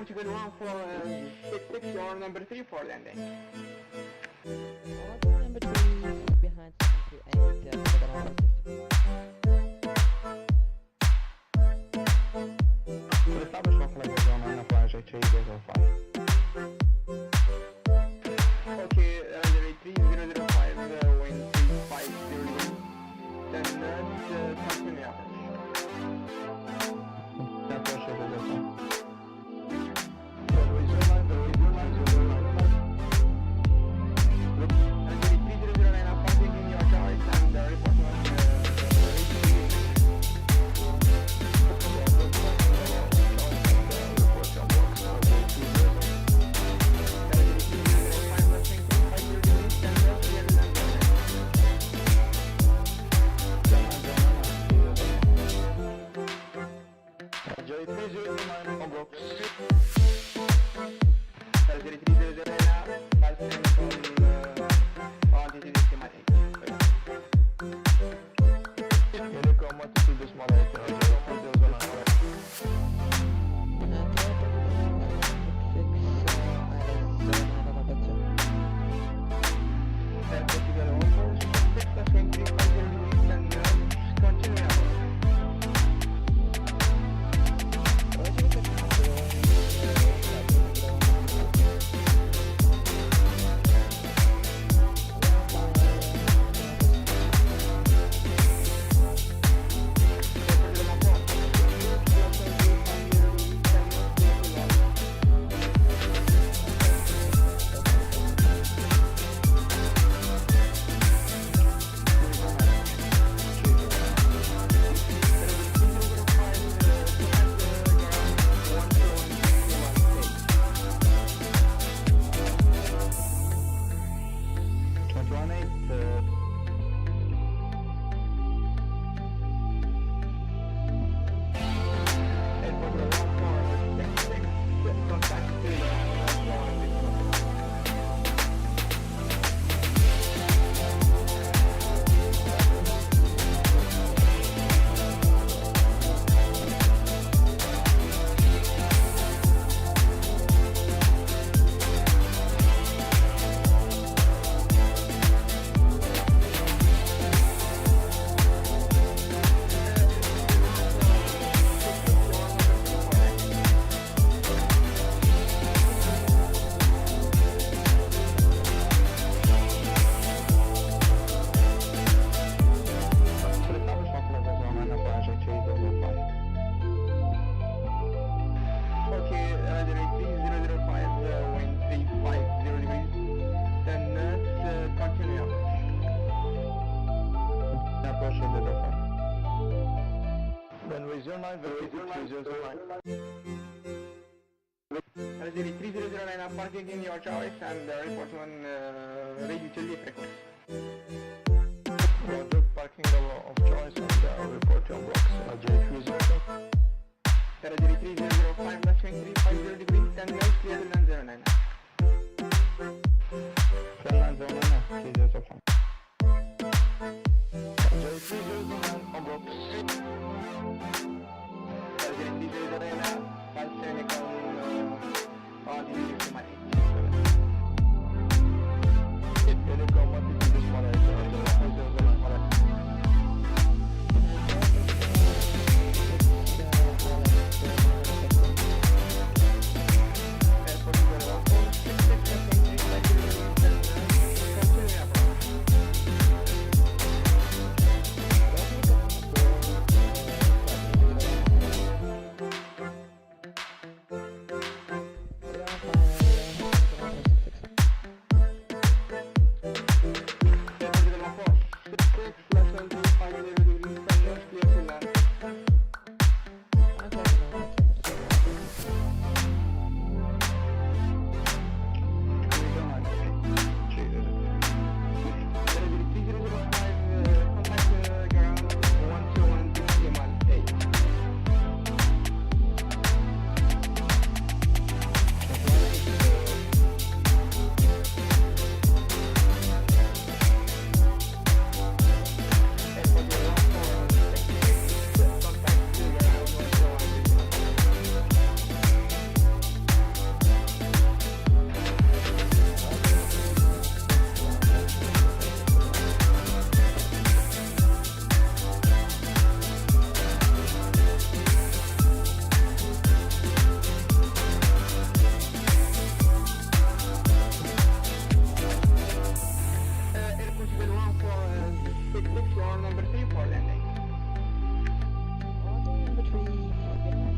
Portugal 1 for 66, or number 3 for landing. Number 3 behind 78, Establishment flag is on and flash HA005. Okay, runway 3005, wind 350, then continue approach. Approach HA005. Razer 3009 are parking in your choice and report on radio TV frequency. Roger, parking of choice and report your blocks. GeForce is open. Razer 3005, left wing 350 degrees, 10 miles, clear to land 09. Land 09, GeForce open. GeForce on blocks. Razer 3009, 57 on the automatic. your number 3 for landing. Number 3 behind 3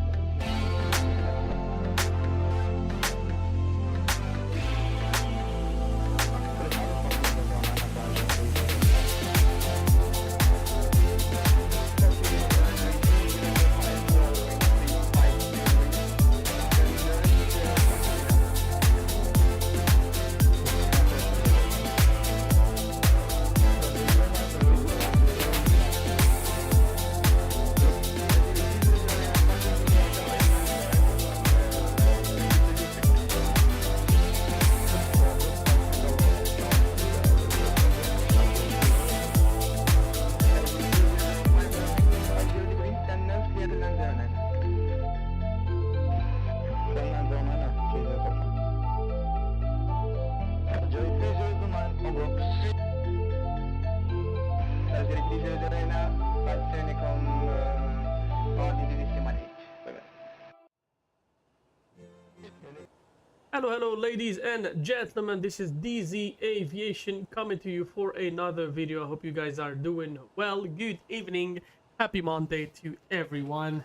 Hello, ladies and gentlemen, this is DZ Aviation coming to you for another video. I hope you guys are doing well. Good evening, happy Monday to everyone.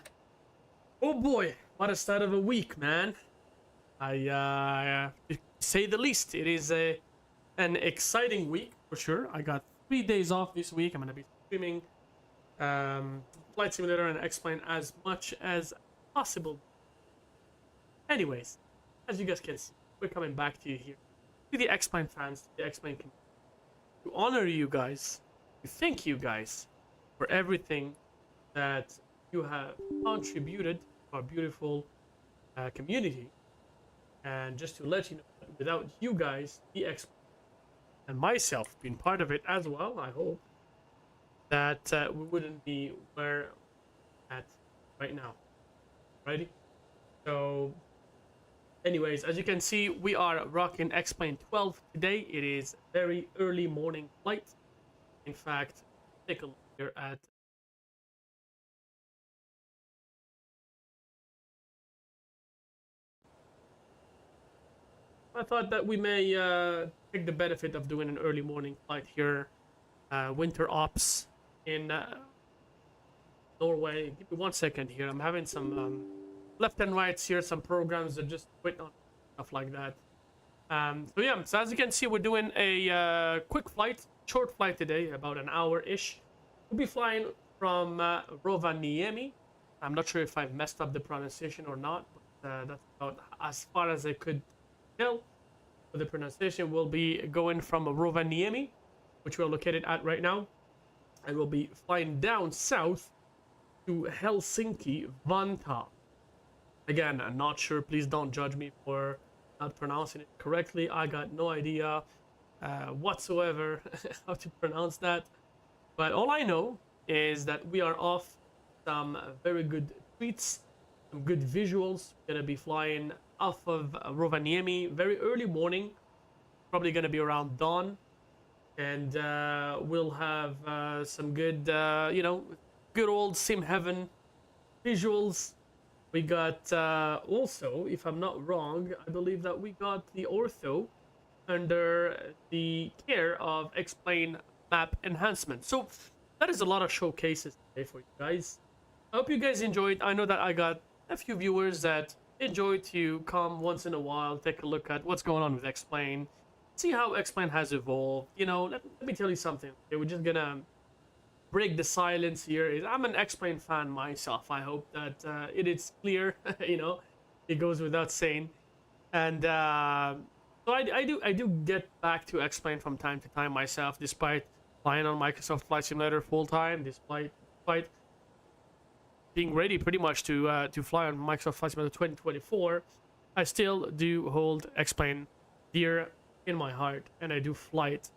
Oh boy, what a start of a week, man. To say the least, it is an exciting week for sure. I got 3 days off this week. I'm gonna be streaming Flight Simulator and X-Plane as much as possible. Anyways, as you guys can see, we're coming back to you here, to the X-Plane fans, to the X-Plane community, to honor you guys, to thank you guys for everything that you have contributed to our beautiful community. And just to let you know, that without you guys, the X-Plane, and myself being part of it as well, I hope that we wouldn't be where we're at right now. Righty? So anyways, as you can see, we are rocking X-Plane 12 today. It is very early morning flight. In fact, take a look here at I thought that we may take the benefit of doing an early morning flight here. Winter ops in Norway. Give me 1 second here. I'm having some left and rights here, some programs that just quit on stuff like that. So yeah, so as you can see, we're doing a quick flight, short flight today, about an hour-ish. We'll be flying from Rovaniemi. I'm not sure if I've messed up the pronunciation or not, but that's about as far as I could tell. For the pronunciation, we'll be going from Rovaniemi, which we're located at right now, and we'll be flying down south to Helsinki, Vantaa. Again, I'm not sure. Please don't judge me for not pronouncing it correctly. I got no idea whatsoever how to pronounce that. But all I know is that we are off some very good tweets, some good visuals. We're going to be flying off of Rovaniemi very early morning, probably going to be around dawn. And we'll have some good, good old sim heaven visuals. We got also, if I'm not wrong, I believe that we got the ortho under the care of X-Plane map enhancement. So that is a lot of showcases today for you guys. I hope you guys enjoyed. I know that I got a few viewers that enjoy to come once in a while, take a look at what's going on with X-Plane, see how X-Plane has evolved. You know, let me tell you something. Okay, we're just gonna break the silence here. I'm an X-Plane fan myself. I hope that it is clear. You know, it goes without saying. And so I do get back to X-Plane from time to time myself, despite flying on Microsoft Flight Simulator full time, despite being ready pretty much to fly on Microsoft Flight Simulator 2024. I still do hold X-Plane dear in my heart, and I do fly it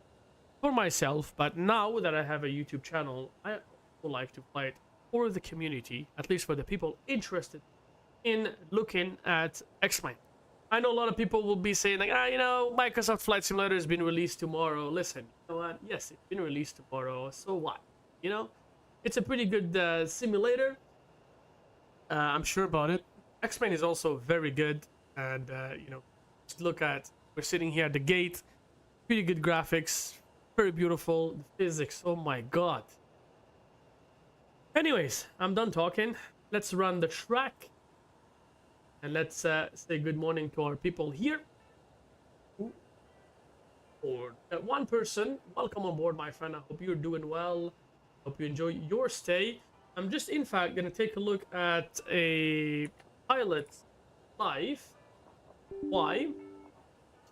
for myself. But now that I have a YouTube channel, I would like to fly it for the community, at least for the people interested in looking at X-Plane. I know a lot of people will be saying like, Microsoft Flight Simulator has been released tomorrow. Listen, you know what? Yes, it's been released tomorrow. So what? You know, it's a pretty good simulator. I'm sure about it. X-Plane is also very good, and just look at, we're sitting here at the gate, pretty good graphics, very beautiful. The physics, oh my god, Anyways, I'm done talking. Let's run the track. And let's say good morning to our people here. Or one person, welcome on board, my friend. I hope you're doing well. Hope you enjoy your stay. I'm just, in fact, gonna take a look at a pilot live. Why?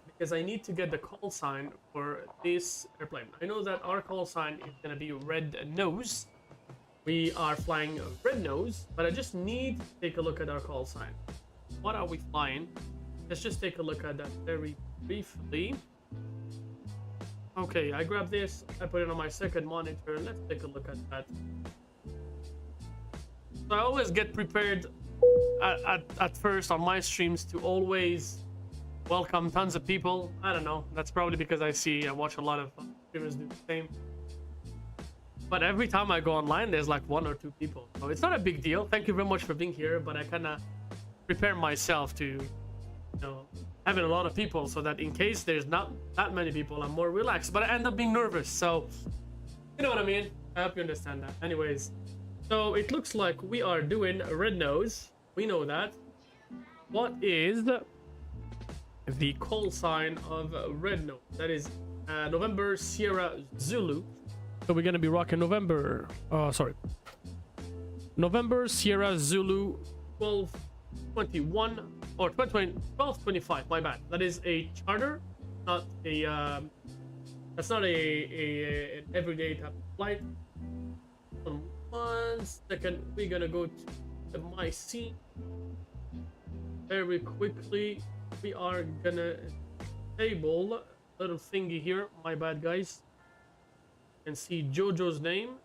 Because I need to get the call sign for this airplane. I know that our call sign is gonna be red nose. We are flying red nose, but I just need to take a look at our call sign. What are we flying? Let's just take a look at that very briefly. Okay, I grab this, I put it on my second monitor. Let's take a look at that. So I always get prepared at first on my streams to always welcome tons of people. I don't know, that's probably because I watch a lot of streamers do the same. But every time I go online, there's like 1 or 2 people. So it's not a big deal. Thank you very much for being here, but I kind of prepare myself to, having a lot of people so that in case there's not that many people, I'm more relaxed. But I end up being nervous, so you know what I mean. I hope you understand that. Anyways, so it looks like we are doing a red nose. We know that. What is the call sign of red nose? That is November Sierra Zulu. So we're gonna be rocking November Sierra Zulu 1221 or 1225. My bad. That is a charter, not a that's not an everyday type of flight. On 1 second, we're gonna go to my scene very quickly. We are gonna table little thingy here. My bad, guys. You can see Jojo's name.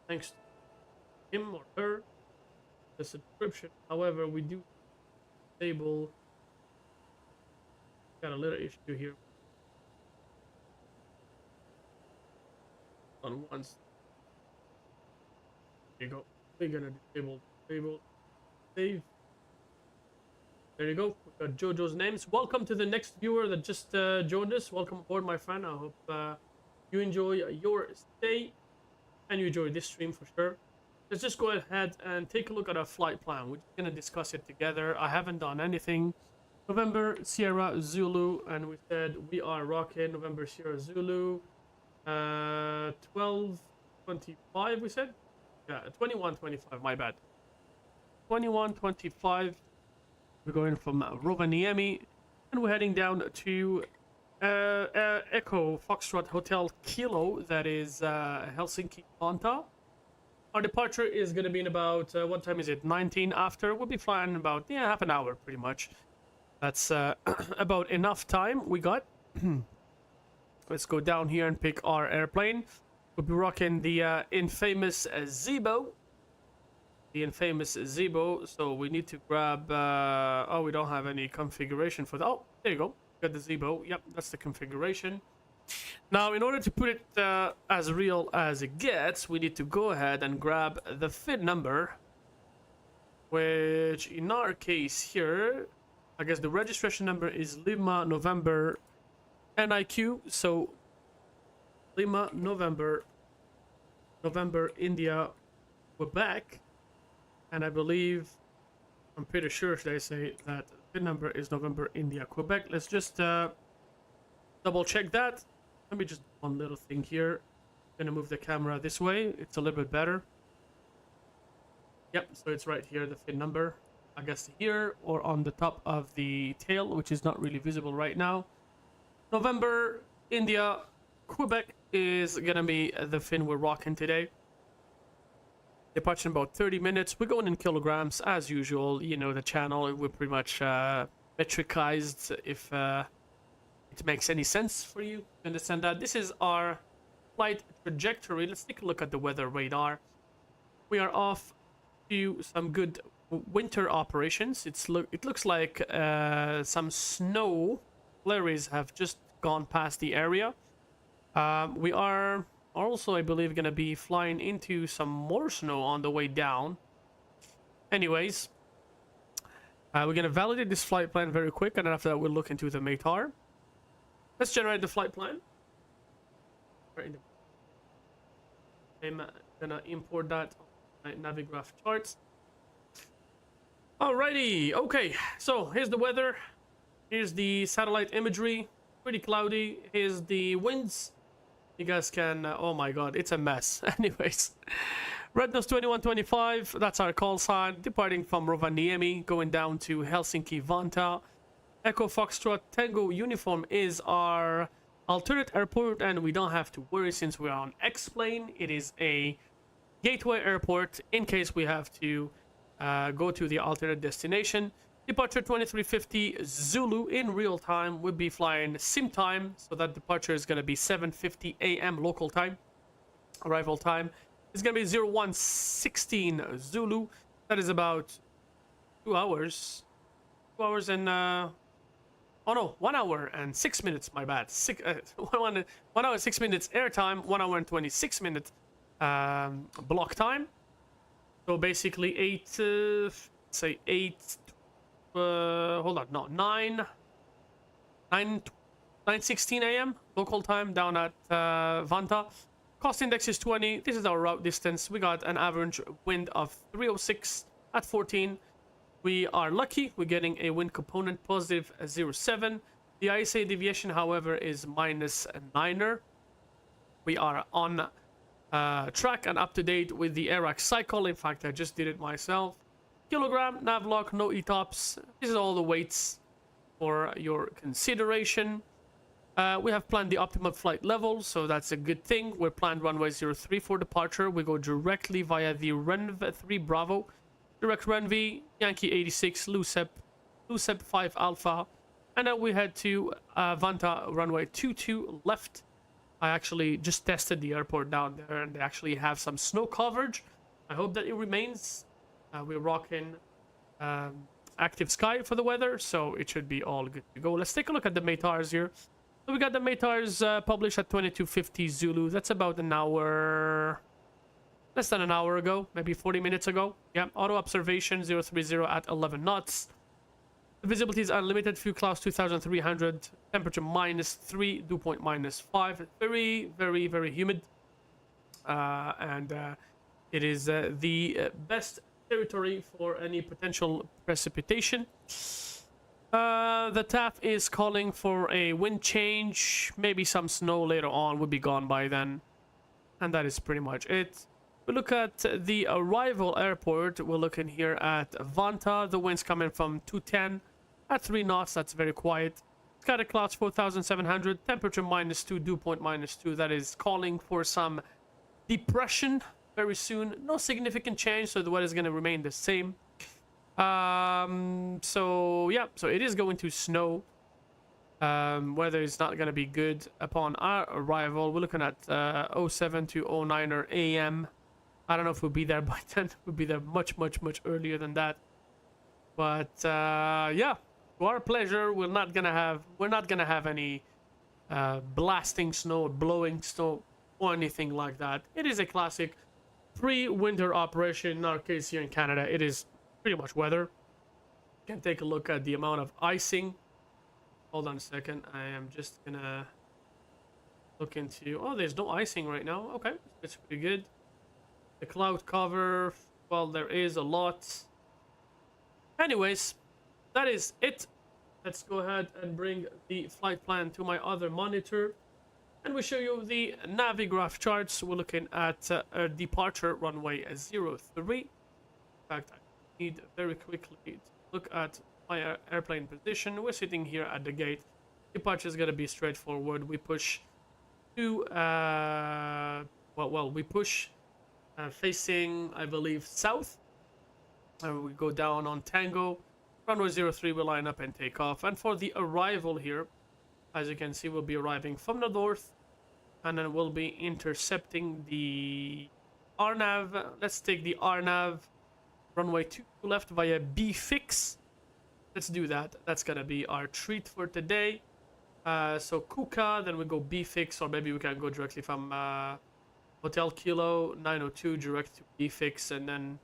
Thanks to him or her. The subscription. However, we do table. Got a little issue here. On once. There you go. We're gonna disable table. Save. There you go. We got Jojo's names. Welcome to the next viewer that just joined us. Welcome aboard, my friend. I hope you enjoy your stay and you enjoy this stream for sure. Let's just go ahead and take a look at our flight plan. We're just gonna discuss it together. I haven't done anything. November Sierra Zulu, and we said we are rocking November Sierra Zulu 1225. We said, yeah, 2125. My bad. 2125. We're going from Rovaniemi, and we're heading down to Echo Foxtrot Hotel Kilo. That is Helsinki Vantaa. Our departure is going to be in about what time is it? 19 after. We'll be flying in about half an hour, pretty much. That's about enough time we got. Let's go down here and pick our airplane. We'll be rocking the infamous Zibo. The infamous Zibo. So we need to grab. Oh, we don't have any configuration for that. Oh, there you go. Got the Zibo. Yep, that's the configuration. Now, in order to put it as real as it gets, we need to go ahead and grab the FID number, which in our case here, I guess the registration number is Lima November NIQ. So Lima November India Quebec, and I believe, I'm pretty sure they say that FID number is November India Quebec. Let's just double check that. Let me just do one little thing here. I'm gonna move the camera this way. It's a little bit better. Yep, so it's right here, the FID number. I guess here or on the top of the tail, which is not really visible right now. November India Quebec is gonna be the fin we're rocking today. Departure in about 30 minutes. We're going in kilograms as usual. You know the channel. We're pretty much metricized if it makes any sense for you to understand that. This is our flight trajectory. Let's take a look at the weather radar. We are off to some good winter operations. It looks like some snow flurries have just gone past the area. We are also, I believe, going to be flying into some more snow on the way down. Anyways, we're going to validate this flight plan very quick, and then after that we'll look into the METAR. Let's generate the flight plan. I'm gonna import that my Navigraph charts. Alrighty, okay, so here's the weather. Here's the satellite imagery. Pretty cloudy. Here's the winds. You guys can... oh my god, it's a mess. Anyways, Rednose 2125, that's our call sign. Departing from Rovaniemi, going down to Helsinki Vantaa. Echo Foxtrot Tango Uniform is our alternate airport, and we don't have to worry since we're on X-plane. It is a gateway airport in case we have to go to the alternate destination. Departure 2350 Zulu in real time. We'll be flying sim time, so that departure is going to be 7:50 a.m. local time. Arrival time is going to be 0116 Zulu. That is about 2 hours. 2 hours and oh no, 1 hour and 6 minutes. My bad. 1 hour and 6 minutes airtime. 1 hour and 26 minutes block time. So basically 8. Say 8. Hold on, no, 9:16 a.m. local time down at Vantaa. Cost index is 20. This is our route distance. We got an average wind of 306 at 14. We are lucky. We're getting a wind component positive 0.7. The ISA deviation, however, is -9er. We are on track and up to date with the AIRAC cycle. In fact, I just did it myself. Kilogram, navlock, no ETOPS. This is all the weights for your consideration. We have planned the optimal flight level, so that's a good thing. We're planned runway 03 for departure. We go directly via the Renv 3 Bravo, direct Renv, Yankee 86, Lucep 5 Alpha, and then we head to Vantaa runway 22 left. I actually just tested the airport down there, and they actually have some snow coverage. I hope that it remains. We're rocking active sky for the weather, so it should be all good to go. Let's take a look at the METARs here. So we got the METARs published at 2250 Zulu. That's about an hour, less than an hour ago, maybe 40 minutes ago. Yeah, auto observation 030 at 11 knots. The visibility is unlimited, fuel clouds 2300, temperature -3, dew point -5. Very, very, very humid. And it is the best territory for any potential precipitation. The TAF is calling for a wind change, maybe some snow later on. Will be gone by then, and that is pretty much it. We look at the arrival airport. We're looking here at Vantaa. The wind's coming from 210 at 3 knots. That's very quiet. Scatter clouds 4700, temperature -2, dew point -2. That is calling for some depression very soon. No significant change, so the weather is going to remain the same. So yeah, so it is going to snow. Weather is not going to be good upon our arrival. We're looking at 07 to 09 a.m. I don't know if we'll be there by then. We'll be there much earlier than that. But yeah, to our pleasure, we're not gonna have any blasting snow, blowing snow, or anything like that. It is a classic pre-winter operation. In our case here in Canada, it is pretty much weather. You can take a look at the amount of icing. Hold on a second. I am just gonna look into... oh, there's no icing right now. Okay, it's pretty good. The cloud cover, well, there is a lot. Anyways, that is it. Let's go ahead and bring the flight plan to my other monitor, and we show you the Navigraph charts. We're looking at a departure runway 03. In fact, I need very quickly to look at my airplane position. We're sitting here at the gate. Departure is going to be straightforward. We push to we push facing, I believe, south. We go down on Tango. Runway 03 will line up and take off. And for the arrival here, as you can see, we'll be arriving from the north, and then we'll be intercepting the RNAV. Let's take the RNAV runway 2 left via B fix. Let's do that. That's gonna be our treat for today. So Kuka, then we go B fix, or maybe we can go directly from Hotel Kilo 902 direct to B fix, and then,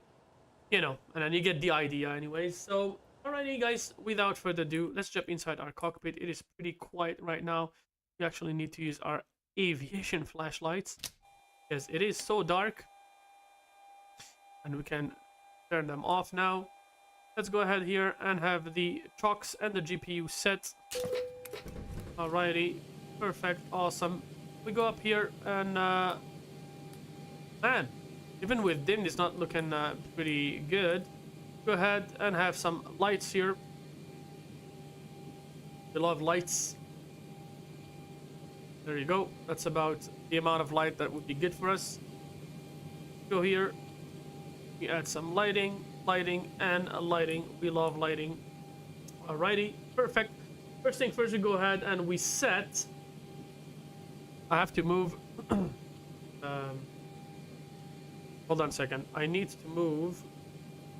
you know, and then you get the idea anyways. So alrighty guys, without further ado, let's jump inside our cockpit. It is pretty quiet right now. We actually need to use our aviation flashlights because it is so dark. and we can turn them off now. Let's go ahead here and have the trucks and the GPU set. Alrighty, perfect, awesome. We go up here and man, even with dim, it's not looking pretty good. Go ahead and have some lights here. We love lights. There you go. That's about the amount of light that would be good for us. Go here. We add some lighting, and lighting. We love lighting. Alrighty, perfect. First thing first, we go ahead and we set. I have to move. Hold on a second. I need to move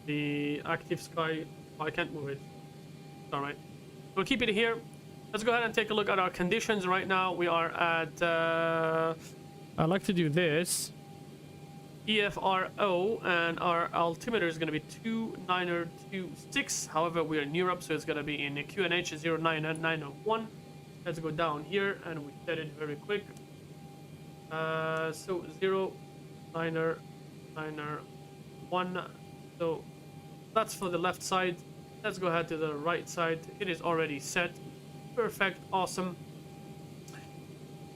the active sky. Oh, I can't move it. It's alright. We'll keep it here. Let's go ahead and take a look at our conditions right now. We are at I like to do this EFRO, and our altimeter is going to be 2926. However, we are in Europe, so it's going to be in QNH 09901. Let's go down here and we set it very quick. So 09901. So that's for the left side. Let's go ahead to the right side. It is already set. Perfect, awesome.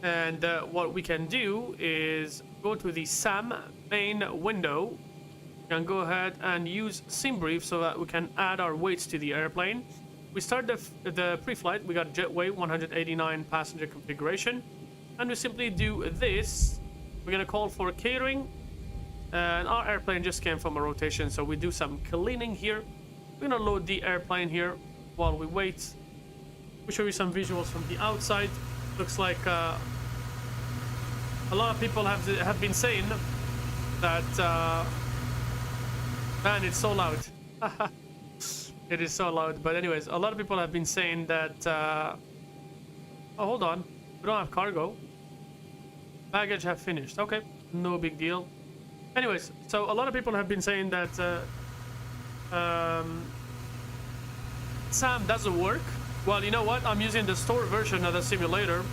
And what we can do is go to the SAM main window. We can go ahead and use SimBrief so that we can add our weights to the airplane. We start the pre-flight. We got jetway 189 passenger configuration, and we simply do this. We're gonna call for catering, and our airplane just came from a rotation, so we do some cleaning here. We're gonna load the airplane here while we wait. We show you some visuals from the outside. Looks like a lot of people have been saying that man, it's so loud. It is so loud. But anyways, a lot of people have been saying that oh, hold on, we don't have cargo. Baggage have finished. Okay, no big deal. Anyways, so a lot of people have been saying that SAM doesn't work. Well, you know what? I'm using the store version of the simulator,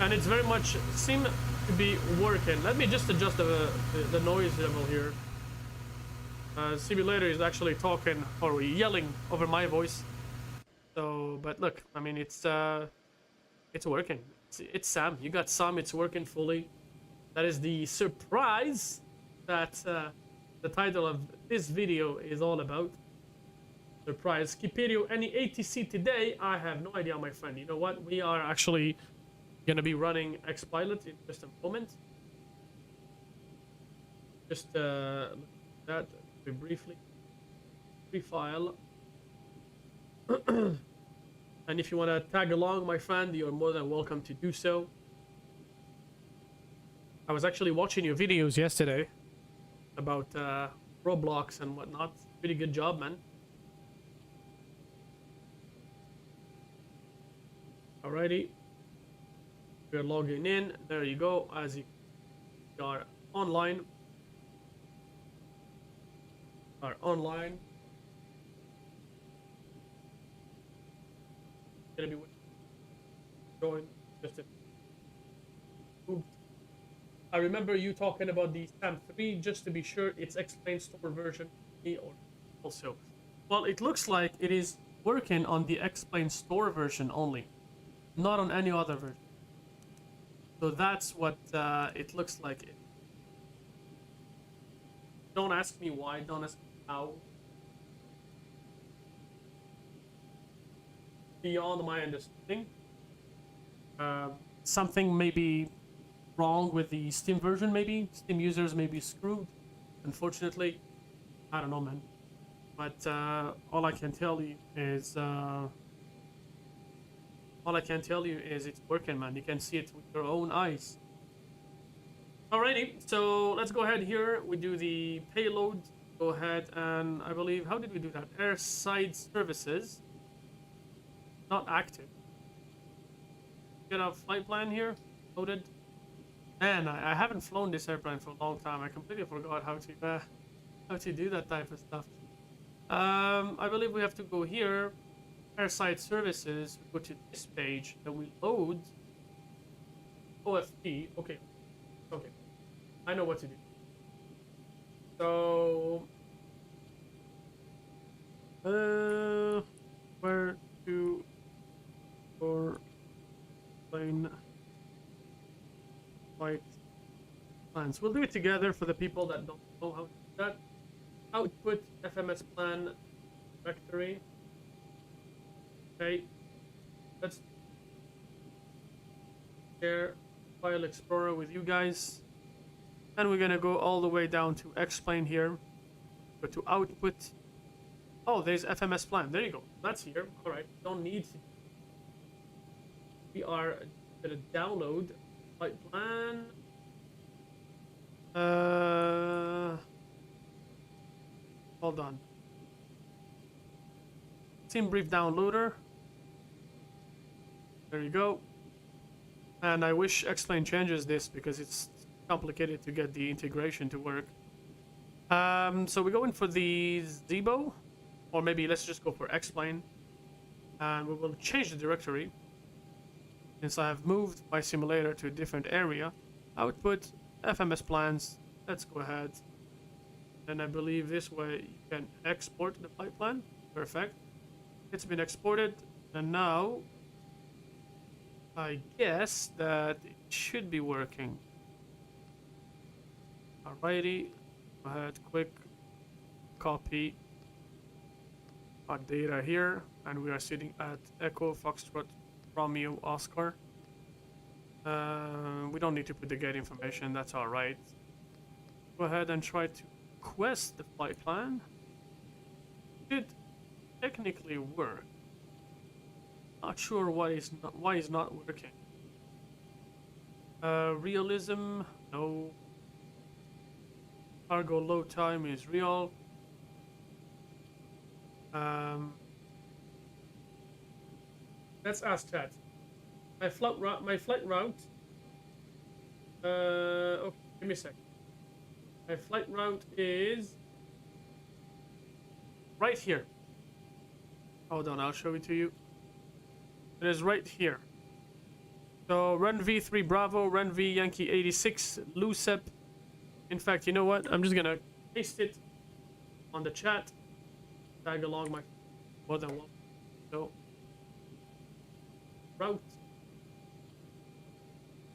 and it's very much seem to be working. Let me just adjust the noise level here. Simulator is actually talking or yelling over my voice. So, but look, I mean, it's working. It's SAM. You got SAM. It's working fully. That is the surprise that the title of this video is all about. Surprise. Kiperio, any ATC today? I have no idea, my friend. You know what? We are actually gonna be running XPilot in just a moment. Just look at that very briefly. Free file. And if you want to tag along, my friend, you're more than welcome to do so. I was actually watching your videos yesterday about Roblox and whatnot. Pretty good job, man. Alrighty, we're logging in. There you go. As you are online, Gonna be join. Just a I remember you talking about the SAM 3. Just to be sure, it's explained store version or also. Well, it looks like it is working on the explained store version only, not on any other version. So that's what it looks like. Don't ask me why, don't ask me how. Beyond my understanding. Something may be wrong with the Steam version, maybe. Steam users may be screwed, unfortunately. I don't know, man. But all I can tell you is it's working, man. You can see it with your own eyes. Alrighty, so let's go ahead here. We do the payload. Go ahead and I believe, how did we do that? Airside services. Not active. Get a flight plan here. Loaded. Man, I haven't flown this airplane for a long time. I completely forgot how to do that type of stuff. I believe we have to go here. Airside services. We go to this page. Then we load. OFP. Okay. Okay. I know what to do. So, where to for plane flight plans? We'll do it together for the people that don't know how to do that. Output FMS plan directory. Okay, let's share File Explorer with you guys. And we're gonna go all the way down to Explain here. Go to Output. Oh, there's FMS plan. There you go. That's here. All right. Don't need to. We are gonna download flight plan. Hold on. Team Brief Downloader. There you go. And I wish Explain changes this because it's complicated to get the integration to work. So we're going for the Zebo, or maybe let's just go for Explain, and we will change the directory since I have moved my simulator to a different area. Output FMS plans. Let's go ahead, and I believe this way you can export the flight plan. Perfect. It's been exported, and now I guess that it should be working. Alrighty, go ahead, quick copy our data here, and we are sitting at Echo Foxtrot Romeo Oscar. We don't need to put the gate information, that's alright. Go ahead and try to request the flight plan. Should technically work. Not sure why it's not working. Realism, no. Cargo load time is real. Let's ask chat. My flight route. Oh, give me a sec. My flight route is right here. Hold on, I'll show it to you. It is right here. So run V3 Bravo, run V Yankee 86, Lucep. In fact, you know what? I'm just gonna paste it on the chat. Tag along my more than one. So route.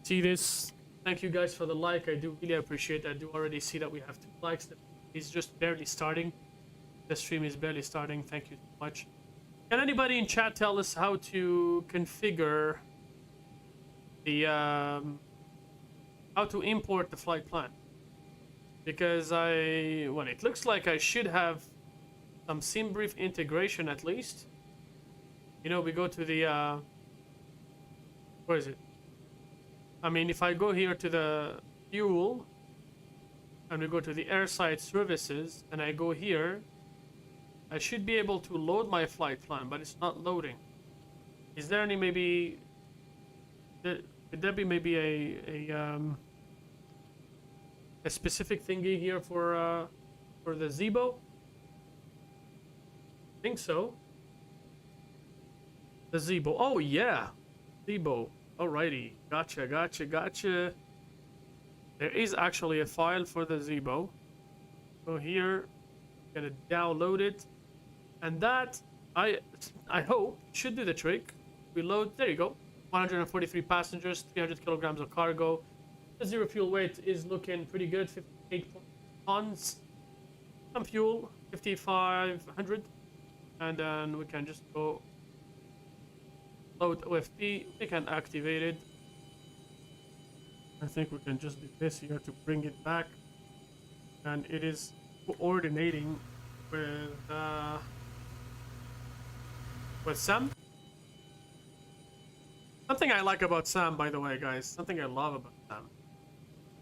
See this? Thank you guys for the like. I do really appreciate it. I do already see that we have 2 likes. It's just barely starting. The stream is barely starting. Thank you so much. Can anybody in chat tell us how to configure the how to import the flight plan? Because it looks like I should have some SimBrief integration at least. You know, we go to the where is it? I mean, if I go here to the fuel and we go to the airside services and I go here, I should be able to load my flight plan, but it's not loading. Is there any maybe? Could there be maybe a specific thingy here for the Zebo? I think so. The Zebo. Oh yeah, Zebo. Alrighty, gotcha. There is actually a file for the Zebo. So here, I'm gonna download it, and that I hope should do the trick. We load. There you go. 143 passengers, 300 kilograms of cargo. The zero fuel weight is looking pretty good. 58 tons. Some fuel, 5,500, and then we can just go. Load OFP, we can activate it. I think we can just do this here to bring it back. And it is coordinating with Sam. Something I like about Sam, by the way, guys, something I love about Sam.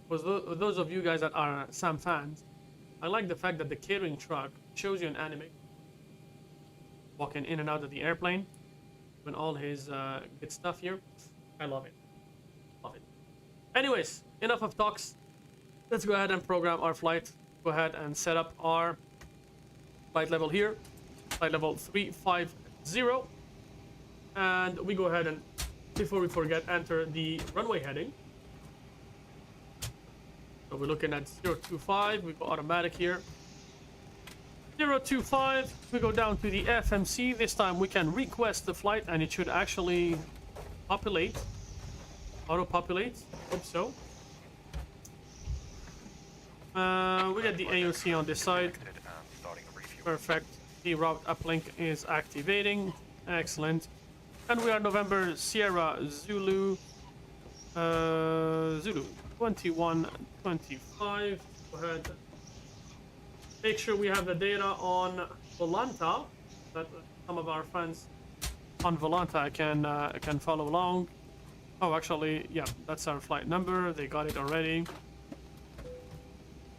For those of you guys that are Sam fans, I like the fact that the catering truck shows you an anime walking in and out of the airplane. And all his good stuff here. I love it. Anyways, enough of talks. Let's go ahead and program our flight. Go ahead and set up our flight level here. Flight level 350. And we go ahead and, before we forget, enter the runway heading. So we're looking at 025. We go automatic here. 025. We go down to the FMC. This time we can request the flight, and it should actually populate. Auto-populate. Hope so. We got the AOC on this side. Perfect. The route uplink is activating. Excellent. And we are November Sierra Zulu. Zulu 2125. Go ahead. Make sure we have the data on Volanta. That some of our friends on Volanta can follow along. Oh, actually, yeah, that's our flight number. They got it already.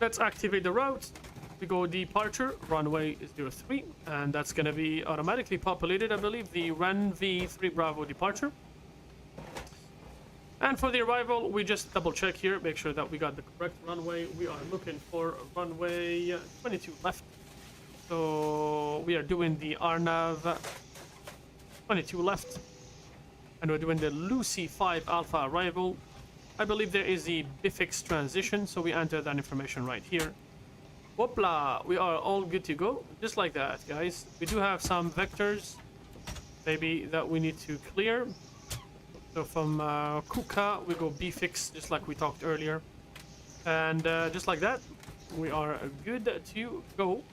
Let's activate the route. We go departure, runway 03, and that's gonna be automatically populated, I believe, the REN V3 Bravo departure. And for the arrival, we just double check here, make sure that we got the correct runway. We are looking for runway 22 left. So we are doing the RNAV 22 left, and we're doing the Lucy 5 Alpha arrival. I believe there is the BIFIX transition, so we enter that information right here. Whoopla, we are all good to go, just like that, guys. We do have some vectors, maybe, that we need to clear. So from Kuka, we go BFix, just like we talked earlier. And just like that, we are good to go.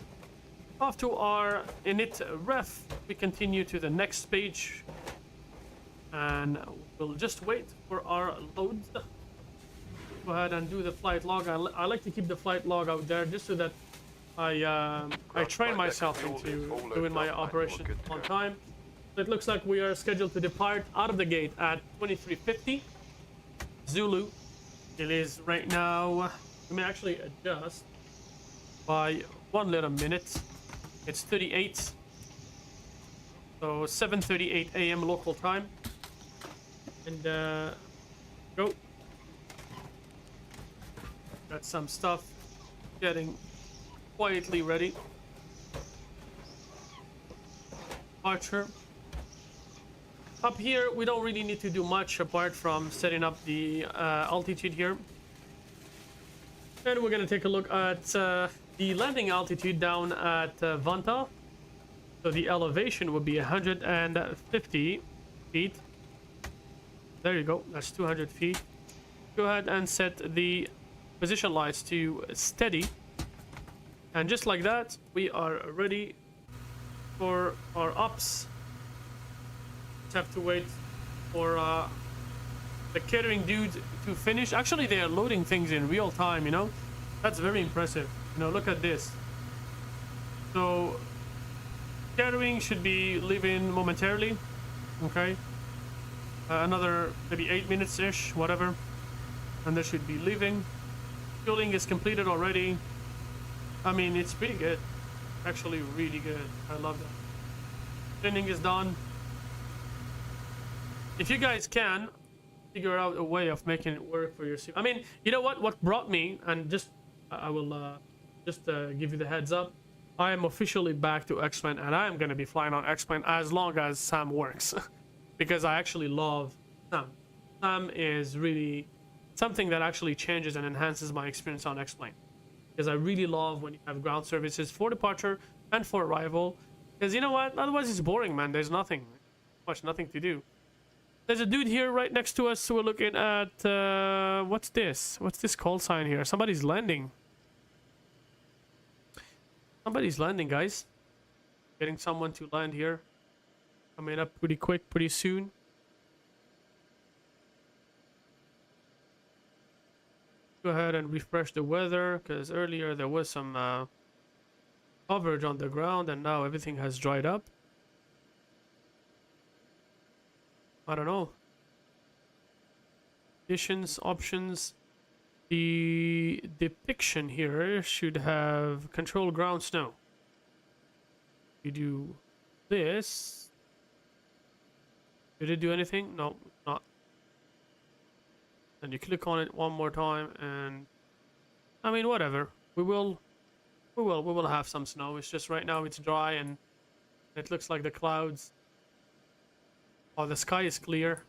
Off to our init ref, we continue to the next page. And we'll just wait for our load. Go ahead and do the flight log. I like to keep the flight log out there just so that I train myself into doing my operation on time. So it looks like we are scheduled to depart out of the gate at 2350 Zulu. It is right now. We may actually adjust by 1 little minute. It's 38. So 7:38 a.m. local time. And go. Got some stuff getting quietly ready. Departure. Up here, we don't really need to do much apart from setting up the altitude here. And we're gonna take a look at the landing altitude down at Vanta. So the elevation would be 150 feet. There you go, that's 200 feet. Go ahead and set the position lights to steady. And just like that, we are ready for our ops. Just have to wait for the catering dude to finish. Actually, they are loading things in real time, you know? That's very impressive. You know, look at this. So, catering should be leaving momentarily. Okay. Another maybe 8 minutes-ish, whatever. And they should be leaving. Fueling is completed already. I mean, it's pretty good. Actually, really good. I love that. Cleaning is done. If you guys can figure out a way of making it work for yourself. I mean, you know what? What brought me, and just I will just give you the heads up. I am officially back to X-Plane, and I am going to be flying on X-Plane as long as Sam works. Because I actually love Sam. Sam is really something that actually changes and enhances my experience on X-Plane. Because I really love when you have ground services for departure and for arrival. Because you know what? Otherwise it's boring, man. There's nothing. Nothing to do. There's a dude here right next to us. So we're looking at... what's this? What's this call sign here? Somebody's landing. Somebody's landing, guys. Getting someone to land here. Coming up pretty quick, pretty soon. Go ahead and refresh the weather, because earlier there was some coverage on the ground and now everything has dried up. I don't know. Conditions, options. The depiction here should have control ground snow. You do this. Did it do anything? No, not. And you click on it one more time and I mean, whatever. We will have some snow. It's just right now it's dry and it looks like the clouds. Oh, the sky is clear.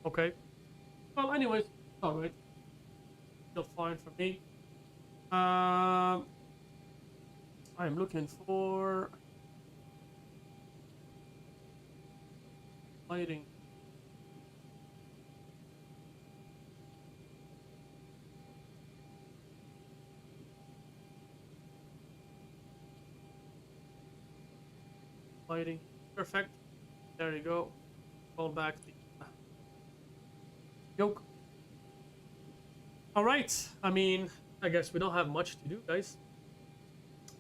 Okay. Well, anyways, alright. still fine for me. I'm looking for lighting. Lighting, perfect. There you go. Call back the yoke. All right. I mean, I guess we don't have much to do, guys.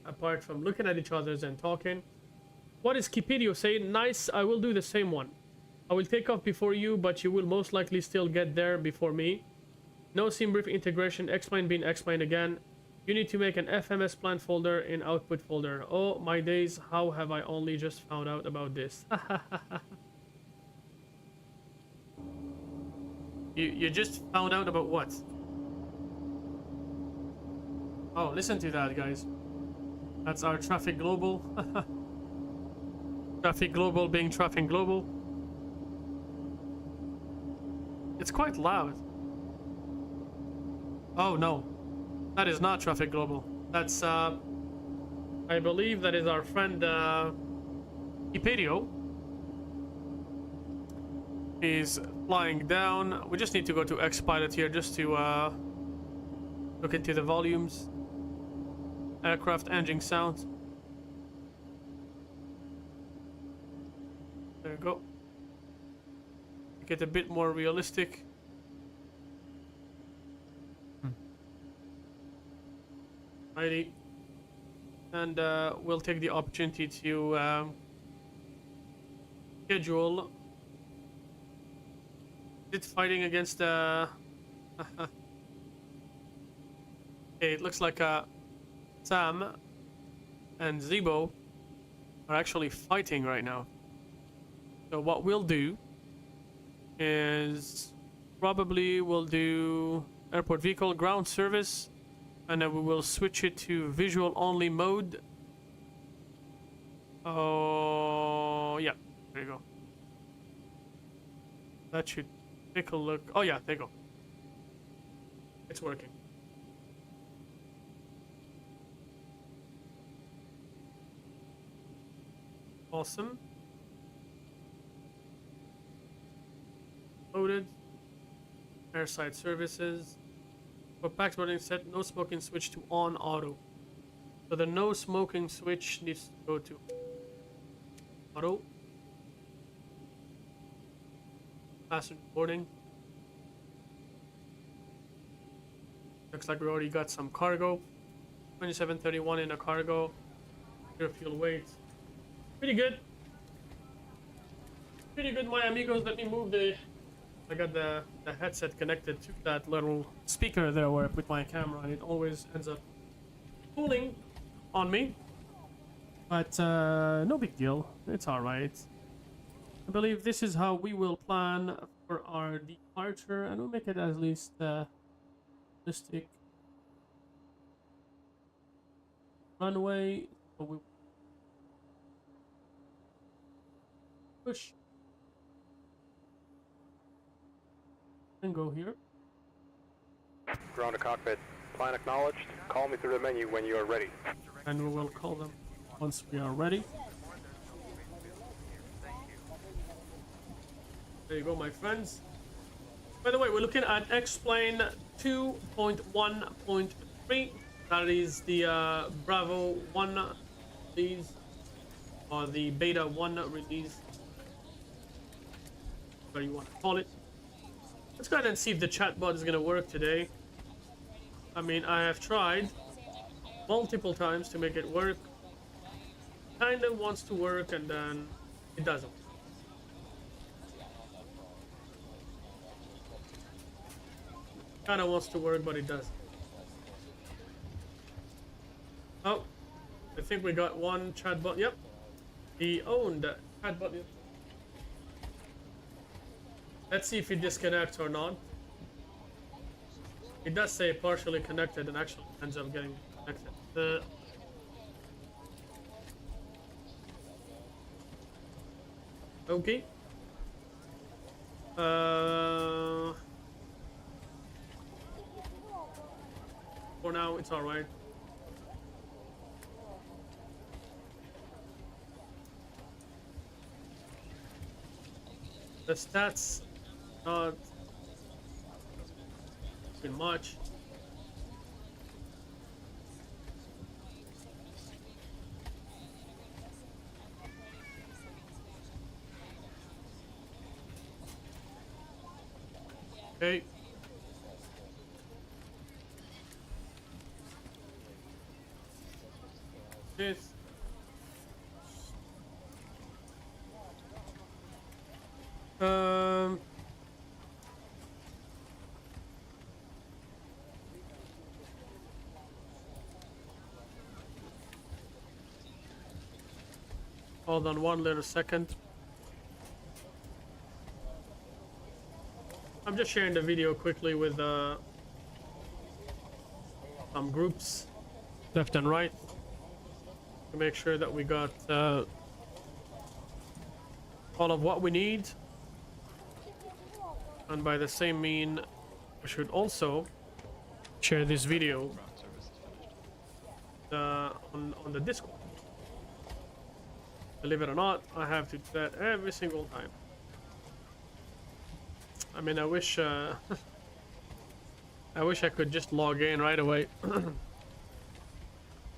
Apart from looking at each other and talking. What is Kipedio saying? Nice, I will do the same one. I will take off before you, but you will most likely still get there before me. No seam brief integration, explain being explained again. You need to make an FMS plan folder in output folder. Oh my days, how have I only just found out about this? You just found out about what? Oh, listen to that, guys. That's our Traffic Global. Traffic Global being Traffic Global. It's quite loud. Oh no, that is not Traffic Global. That's I believe that is our friend Iperio. He's flying down. We just need to go to Xpilot here just to look into the volumes. Aircraft engine sound. There you go. Get a bit more realistic. Righty. And we'll take the opportunity to schedule it fighting against okay, it looks like Sam and Zebo are actually fighting right now. So what we'll do is probably we'll do airport vehicle ground service, and then we will switch it to visual only mode. Oh yeah, there you go. That should take a look. Oh yeah, there you go. It's working. Awesome. Loaded. Airside services. For packs running set, no smoking switch to on auto. So the no smoking switch needs to go to auto. Passenger boarding. Looks like we already got some cargo. 2731 in a cargo. Pure fuel weight. Pretty good. Pretty good, my amigos. Let me move the... I got the headset connected to that little speaker there where I put my camera, and it always ends up cooling on me. But no big deal. It's alright. I believe this is how we will plan for our departure, and we'll make it at least realistic. Runway. So we push and go here. Ground to cockpit. Plan acknowledged. Call me through the menu when you are ready. And we will call them once we are ready. There you go, my friends. By the way, we're looking at X-Plane 2.1.3. That is the Bravo 1 release, or the Beta 1 release, whatever you want to call it. Let's go ahead and see if the chatbot is going to work today. I mean, I have tried multiple times to make it work. Kind of wants to work, and then it doesn't. Kind of wants to work, but it doesn't. Oh, I think we got one chatbot. Yep, he owned chatbot. Let's see if he disconnects or not. It does say partially connected and actually ends up getting connected. Okay. for now. It's all right. The stats not been much. Okay. This. Um. Hold on 1 little second. I'm just sharing the video quickly with some groups left and right to make sure that we got all of what we need. And by the same mean, we should also share this video on the Discord. Believe it or not, I have to do that every single time. I mean, I wish I wish I could just log in right away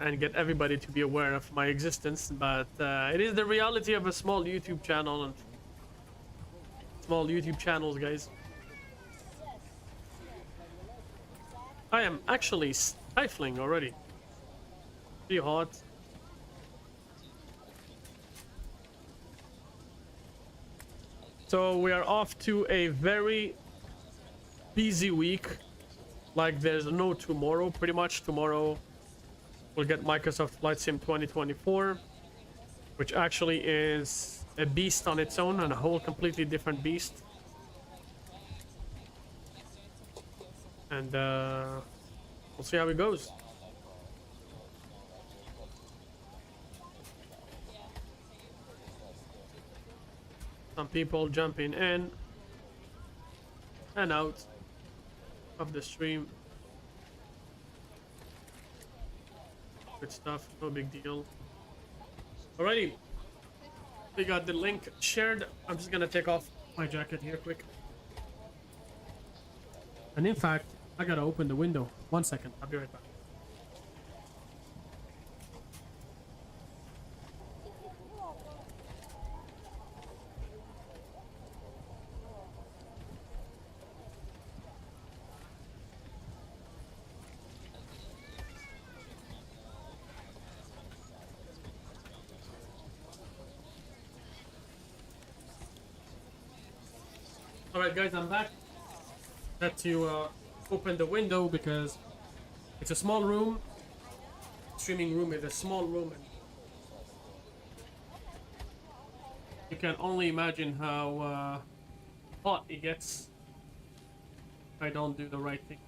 and get everybody to be aware of my existence, but it is the reality of a small YouTube channel and small YouTube channels, guys. I am actually stifling already. Pretty hot. So we are off to a very busy week. Like there's no tomorrow, pretty much. Tomorrow we'll get Microsoft Flight Sim 2024, which actually is a beast on its own and a whole completely different beast. And we'll see how it goes. Some people jumping in and out of the stream. Good stuff, no big deal. Alrighty, we got the link shared. I'm just gonna take off my jacket here quick. And in fact, I gotta open the window. 1 second, I'll be right back. Alright guys, I'm back. Had to open the window because it's a small room. Streaming room is a small room. And you can only imagine how hot it gets if I don't do the right thing.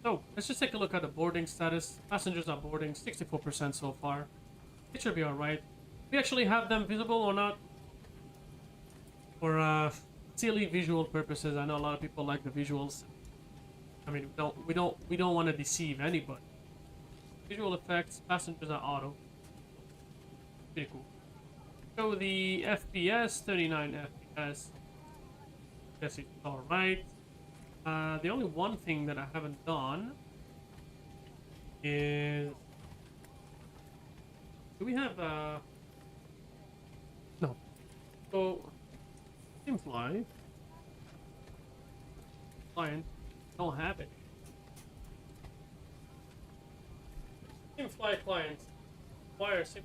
So let's just take a look at the boarding status. Passengers are boarding, 64% so far. It should be alright. We actually have them visible or not? For silly visual purposes. I know a lot of people like the visuals. I mean, we don't want to deceive anybody. Visual effects, passengers are auto. Pretty cool. So the FPS, 39 FPS. Guess it's all right. The only one thing that I haven't done is, do we have no? So Simfly client don't have it. Simfly client wire Sim.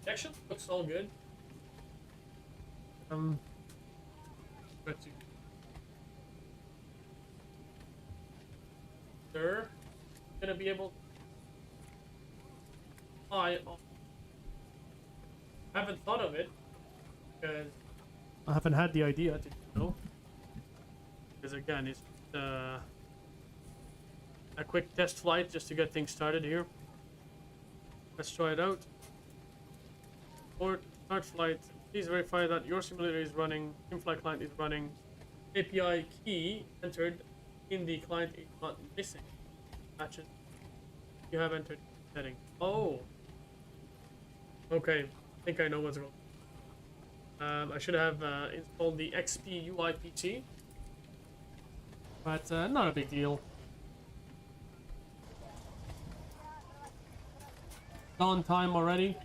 Action looks all good. Let's see. Sir, gonna be able. I haven't thought of it because I haven't had the idea to know. Because again, it's a quick test flight just to get things started here. Let's try it out. Or start flight. Please verify that your simulator is running, in-flight client is running. API key entered in the client is not missing. Matches. You have entered setting. Oh. Okay. I think I know what's wrong. I should have installed the XP UI PC. But not a big deal. On time already.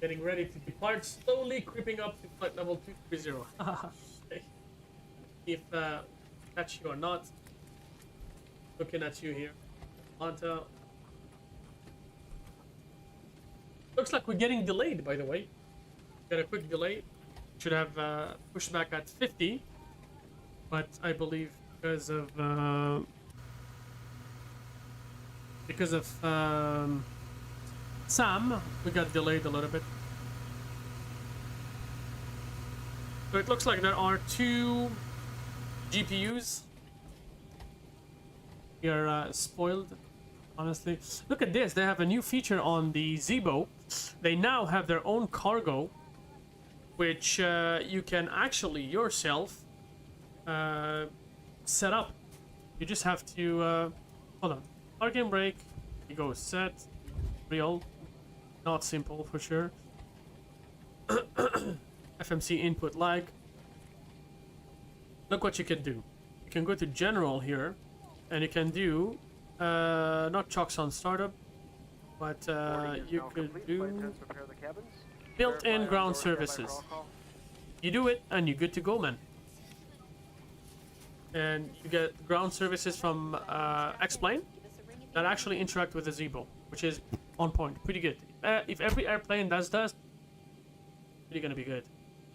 Getting ready to depart, slowly creeping up to flight level 230. Okay. If catch you or not. Looking at you here. Atlanta. Looks like we're getting delayed, by the way. Got a quick delay. Should have pushed back at 50. But I believe because of Sam, we got delayed a little bit. So it looks like there are 2 GPUs. We are spoiled, honestly. Look at this, they have a new feature on the Zebo. They now have their own cargo, which you can actually yourself set up. You just have to, hold on, parking brake, you go set, real. Not simple for sure. FMC input lag. Look what you can do. You can go to general here, and you can do not chocks on startup, but you could do built-in ground services. You do it, and you're good to go, man. And you get ground services from X-Plane that actually interact with the Zebo, which is on point, pretty good. If every airplane does that, really gonna be good.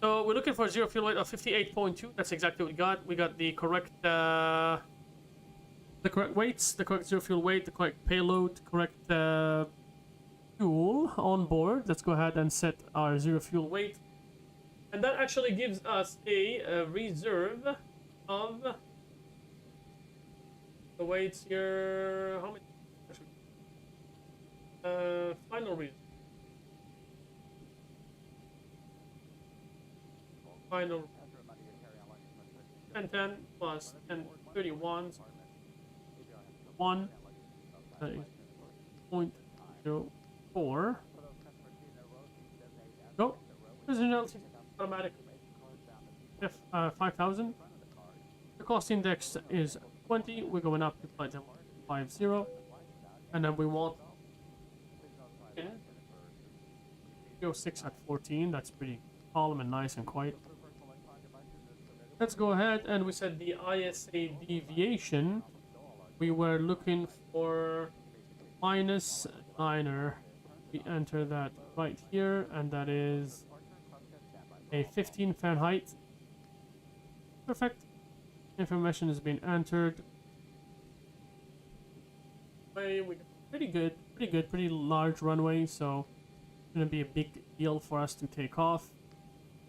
So we're looking for a zero fuel weight of 58.2. That's exactly what we got. We got the correct weights, the correct zero fuel weight, the correct payload, correct fuel on board. Let's go ahead and set our zero fuel weight, and that actually gives us a reserve of the weights here. How many? Final reason. Final 1010 plus 1031 1 0.04. Go. Result automatic. F 5000. The cost index is 20. We're going up to flight level 50, and then we want 06 at 14. That's pretty calm and nice and quiet. Let's go ahead and we set the ISA deviation. We were looking for -9er. We enter that right here, and that is a 15 Fahrenheit. Perfect. Information has been entered. We got pretty good, pretty large runway, so it's gonna be a big deal for us to take off.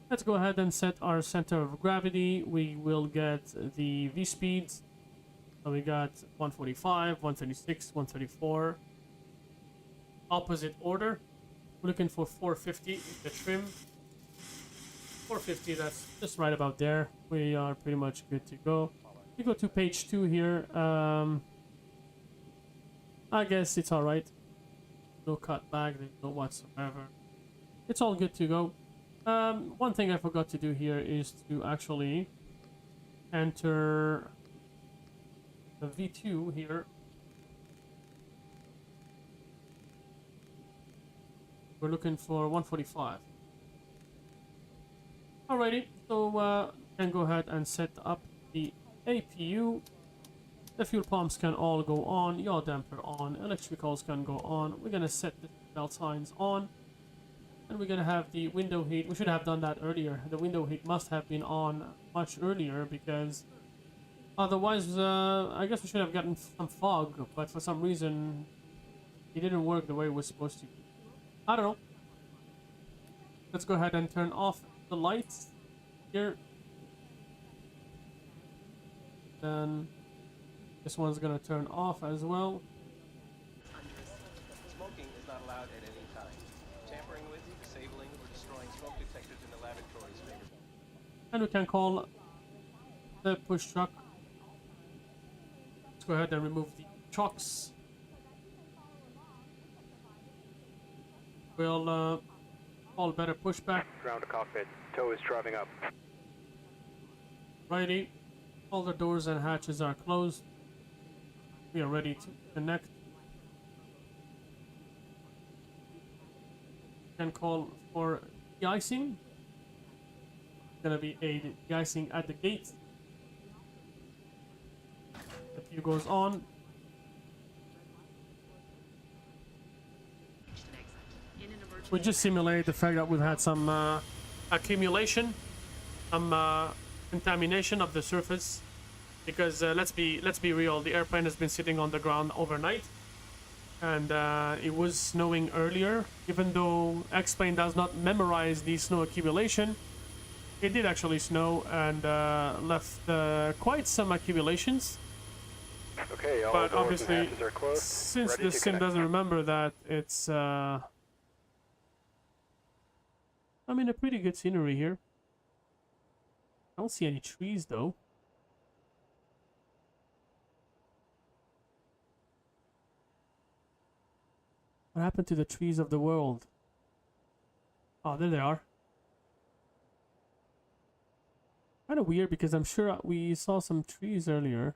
Let's go ahead and set our center of gravity. We will get the V speeds. So we got 145, 136, 134. Opposite order. We're looking for 450 the trim. 450, that's just right about there. We are pretty much good to go. We go to page 2 here. I guess it's alright. No cut back, there's no whatsoever. It's all good to go. One thing I forgot to do here is to actually enter the V2 here. We're looking for 145. Alrighty, so can go ahead and set up the APU. The fuel pumps can all go on, yaw damper on, electricals can go on. We're gonna set the belt signs on, and we're gonna have the window heat. We should have done that earlier. The window heat must have been on much earlier, because otherwise I guess we should have gotten some fog, but for some reason it didn't work the way it was supposed to. I don't know. Let's go ahead and turn off the lights here. Then this one's gonna turn off as well. Smoking is not allowed at any time. Tampering with, disabling, or destroying smoke detectors in the laboratories may result. And we can call the push truck. Let's go ahead and remove the chocks. We'll call better pushback. Ground to cockpit. Tow is driving up. Righty. All the doors and hatches are closed. We are ready to connect. Can call for de-icing. Gonna be a de-icing at the gate. The view goes on. We just simulate the fact that we've had some accumulation, some contamination of the surface, because let's be real, the airplane has been sitting on the ground overnight, and it was snowing earlier. Even though X-Plane does not memorize the snow accumulation, it did actually snow and left quite some accumulations. Okay, all But doors obviously, and hatches are closed. since Ready the to sim connect. doesn't remember that, it's I mean, a pretty good scenery here. I don't see any trees though. What happened to the trees of the world? Oh, there they are. Kind of weird because I'm sure we saw some trees earlier.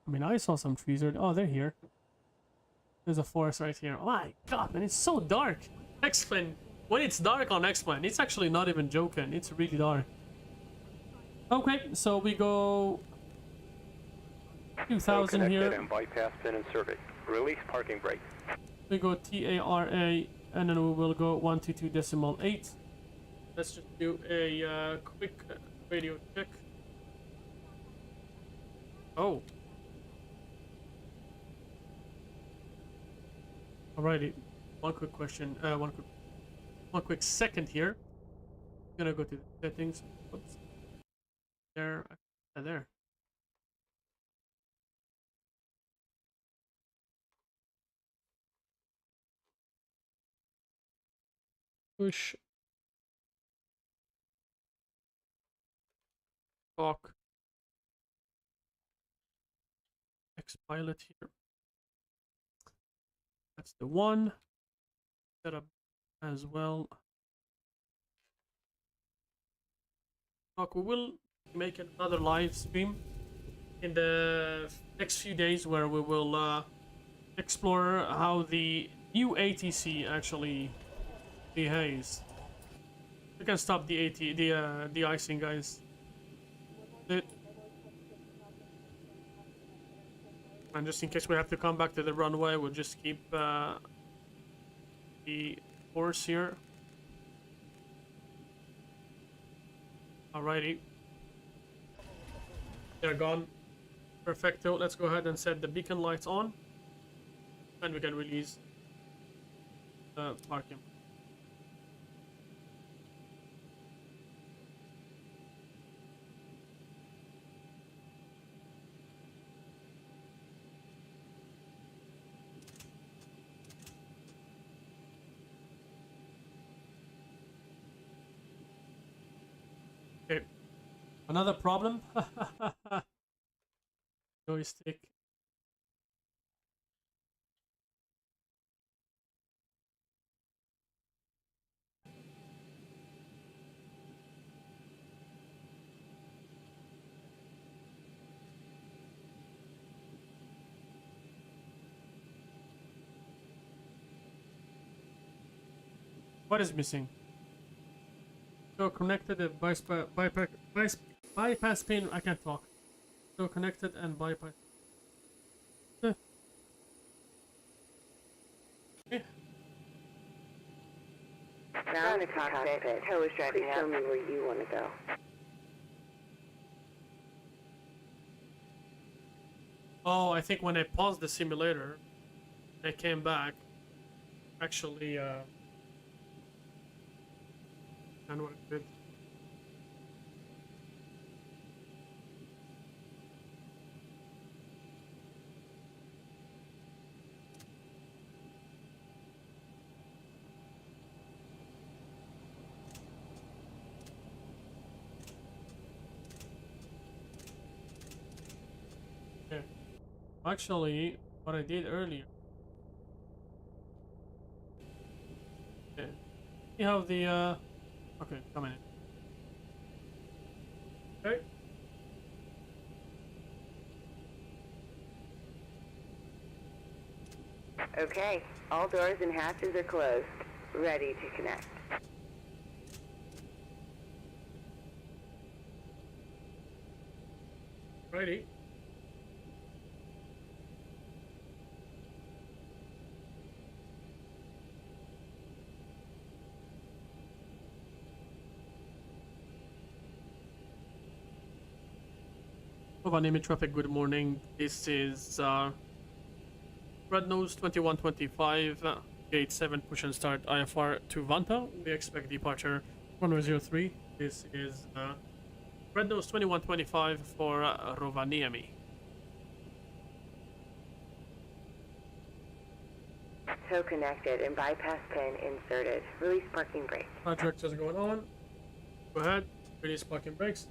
I mean, I saw some trees earlier. Oh, they're here. There's a forest right here. Oh my god, man, it's so dark. X-Plane. When it's dark on X-Plane, it's actually not even joking. It's really dark. Okay, so we go 2000 here. And bypass pin and circuit. Release parking brake. We go TARA, and then we will go 122.8. Let's just do a quick radio check. Oh. Alrighty. One quick question. One quick second here. I'm gonna go to the settings. Oops. There. There. Push. Talk. X-Pilot here. That's the one. Set up as well. Talk. We will make another live stream in the next few days where we will explore how the new ATC actually behaves. We can stop the the icing, guys. And just in case we have to come back to the runway, we'll just keep the course here. Alrighty. They're gone. Perfecto. Let's go ahead and set the beacon lights on. And we can release the parking. Okay. Another problem. Joystick. What is missing? So connected the bypass pin. I can't talk. So connected and bypass. Ground to cockpit. Tow is driving up. Please tell me where you want to go. Oh, I think when I paused the simulator, I came back. Actually, And what it did. Okay. Actually, what I did earlier. Okay. You have the okay, come in. Okay. Okay, all doors and hatches are closed. Ready to connect. Righty. Name traffic, good morning. This is Red Nose 2125, gate 7, push and start IFR to Vanta. We expect departure 1003. This is Red Nose 2125 for Rovaniemi. Tow connected and bypass pin inserted. Release parking brake. Contract is going on. Go ahead, release parking brakes.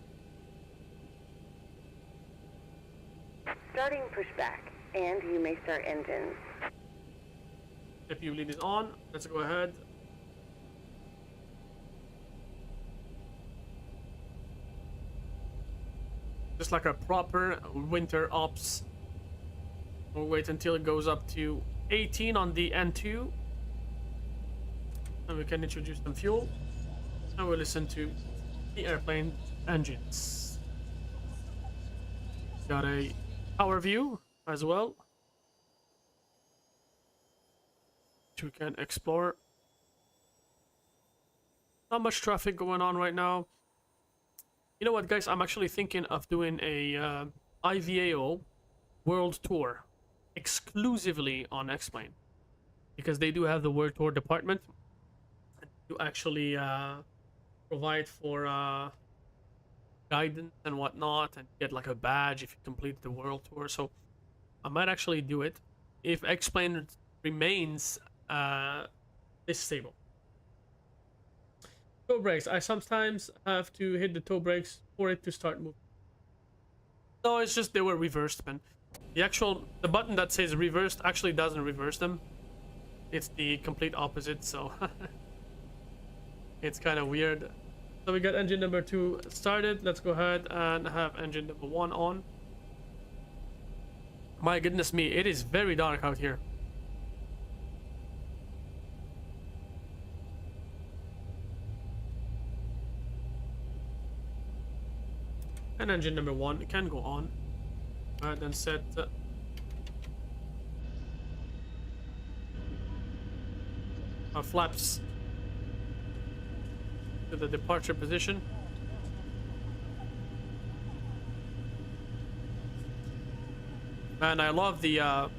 Starting pushback, and you may start engines. CPU lead is on. Let's go ahead. Just like a proper winter ops. We'll wait until it goes up to 18 on the N2. And we can introduce some fuel. And we'll listen to the airplane engines. Got a power view as well, which we can explore. Not much traffic going on right now. You know what, guys? I'm actually thinking of doing a IVAO world tour exclusively on X-Plane, because they do have the world tour department to actually provide for guidance and whatnot, and get like a badge if you complete the world tour. So I might actually do it if X-Plane remains this stable. Toe brakes. I sometimes have to hit the toe brakes for it to start moving. No, it's just they were reversed, man. The button that says reversed actually doesn't reverse them. It's the complete opposite, so it's kind of weird. So we got engine number 2 started. Let's go ahead and have engine number 1 on. My goodness me, it is very dark out here. And engine number 1 can go on. Then set our flaps to the departure position. And I love the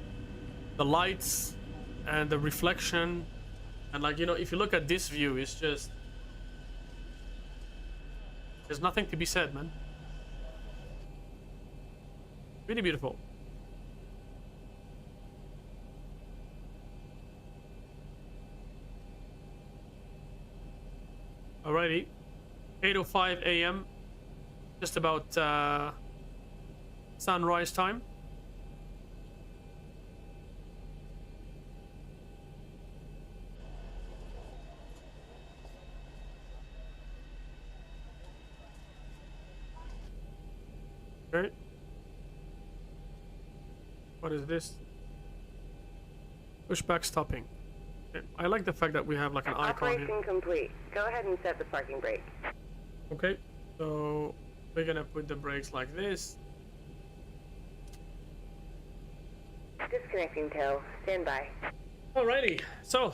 lights and the reflection, and like, you know, if you look at this view, it's just, there's nothing to be said, man. Really beautiful. Alrighty, 8:05 a.m. Just about sunrise time. Okay. What is this? Pushback stopping. Okay. I like the fact that we have like an icon here. Operation complete. Go ahead and set the parking brake. Okay, so we're gonna put the brakes like this. Disconnecting tow. Stand by. Alrighty, so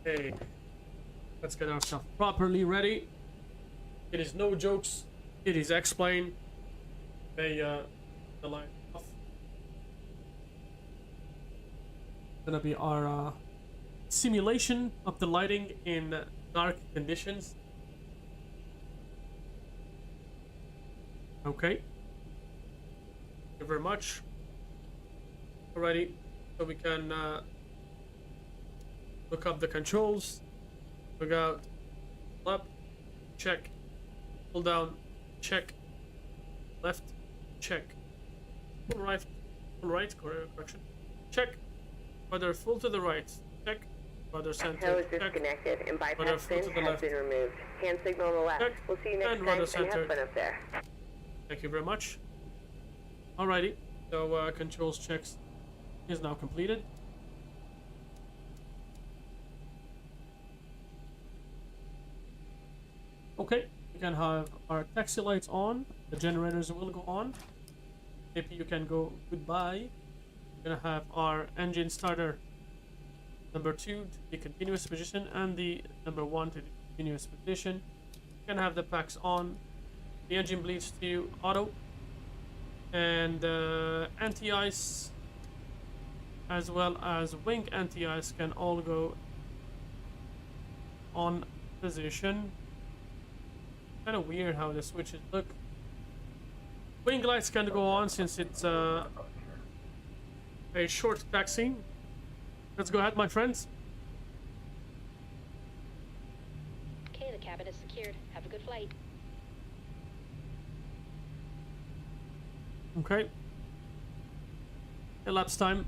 hey, let's get ourselves properly ready. It is no jokes. It is X-Plane. The line off. Gonna be our simulation of the lighting in dark conditions. Okay. Thank you very much. Alrighty, so we can look up the controls. Look out, up, check, pull down, check, left, check, full right, correction, check, whether full to the right, check, whether Tow center, is check, disconnected and bypass whether full pin to the has left, been removed. Hand signal on the left. check, We'll see you and next rudder time and center. have fun up there. Thank you very much. Alrighty, so controls checks is now completed. Okay, we can have our taxi lights on. The generators will go on. CPU can go goodbye. We're gonna have our engine starter number 2 to the continuous position and the number 1 to the continuous position. We're gonna have the packs on. The engine bleeds to auto, and anti-ice as well as wing anti-ice can all go on position. Kind of weird how the switches look. Wing lights can go on since it's a short taxi. Let's go ahead, my friends. Okay, the cabin is secured. Have a good flight. Okay. Elapsed time.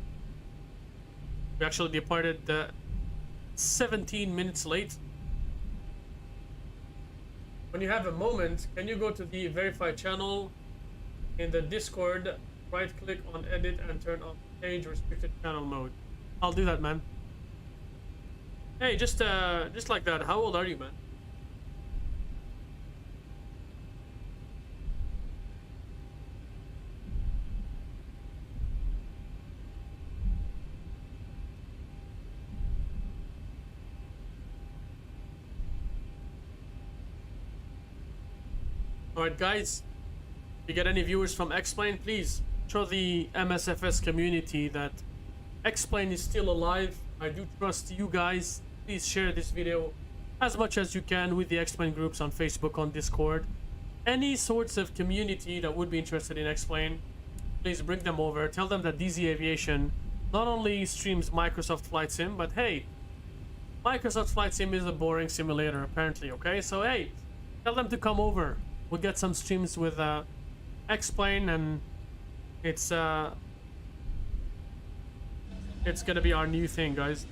We actually departed 17 minutes late. When you have a moment, can you go to the verified channel in the Discord, right click on edit and turn off age restricted channel mode? I'll do that, man. Hey, just like that. How old are you, man? Alright guys, if you get any viewers from X-Plane, please show the MSFS community that X-Plane is still alive. I do trust you guys. Please share this video as much as you can with the X-Plane groups on Facebook, on Discord. Any sorts of community that would be interested in X-Plane, please bring them over. Tell them that DZ Aviation not only streams Microsoft Flight Sim, but hey, Microsoft Flight Sim is a boring simulator apparently, okay? So hey, tell them to come over. We'll get some streams with X-Plane, and it's gonna be our new thing, guys.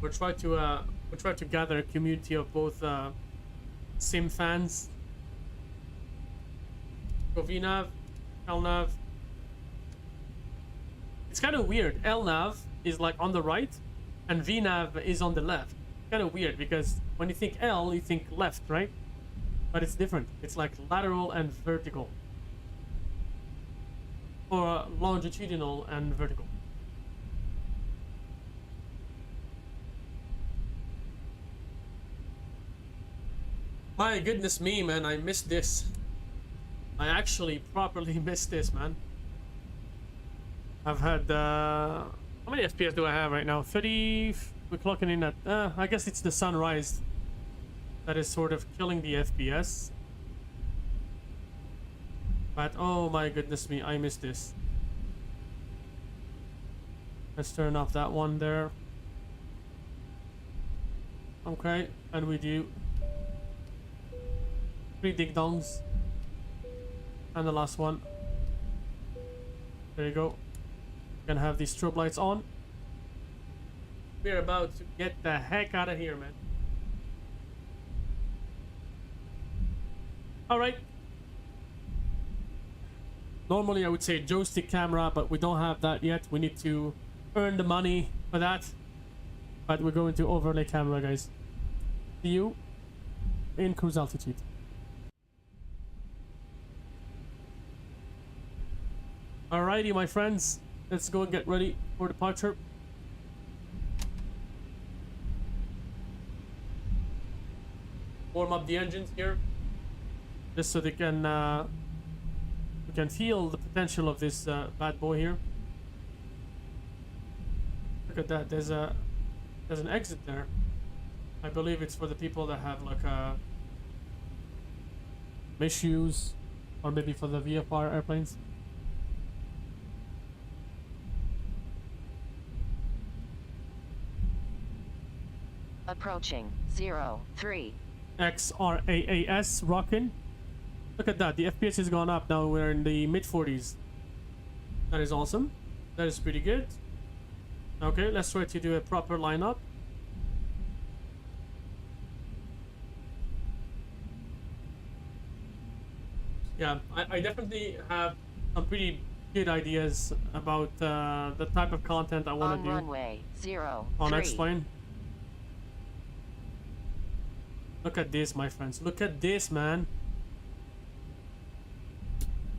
We'll try to gather a community of both sim fans. Go VNav, LNav. It's kind of weird. LNav is like on the right, and VNav is on the left. Kind of weird because when you think L, you think left, right? But it's different. It's like lateral and vertical, or longitudinal and vertical. My goodness me, man, I missed this. I actually properly missed this, man. I've had how many FPS do I have right now? 30. We're clocking in at I guess it's the sunrise that is sort of killing the FPS. But oh my goodness me, I missed this. Let's turn off that one there. Okay, and we do 3 ding dongs. And the last one. There you go. Gonna have these strobe lights on. We're about to get the heck out of here, man. Alright. Normally I would say joystick camera, but we don't have that yet. We need to earn the money for that. But we're going to overlay camera, guys. See you in cruise altitude. Alrighty, my friends. Let's go and get ready for departure. Warm up the engines here, just so they can we can feel the potential of this bad boy here. Look at that. There's an exit there. I believe it's for the people that have like issues, or maybe for the VFR airplanes. Approaching 03. XRAAS rocking. Look at that, the FPS has gone up. Now we're in the mid 40s. That is awesome. That is pretty good. Okay, let's try to do a proper lineup. Yeah, I definitely have some pretty good ideas about the type of content I want to do Runway 03. on X-Plane. Look at this, my friends. Look at this, man.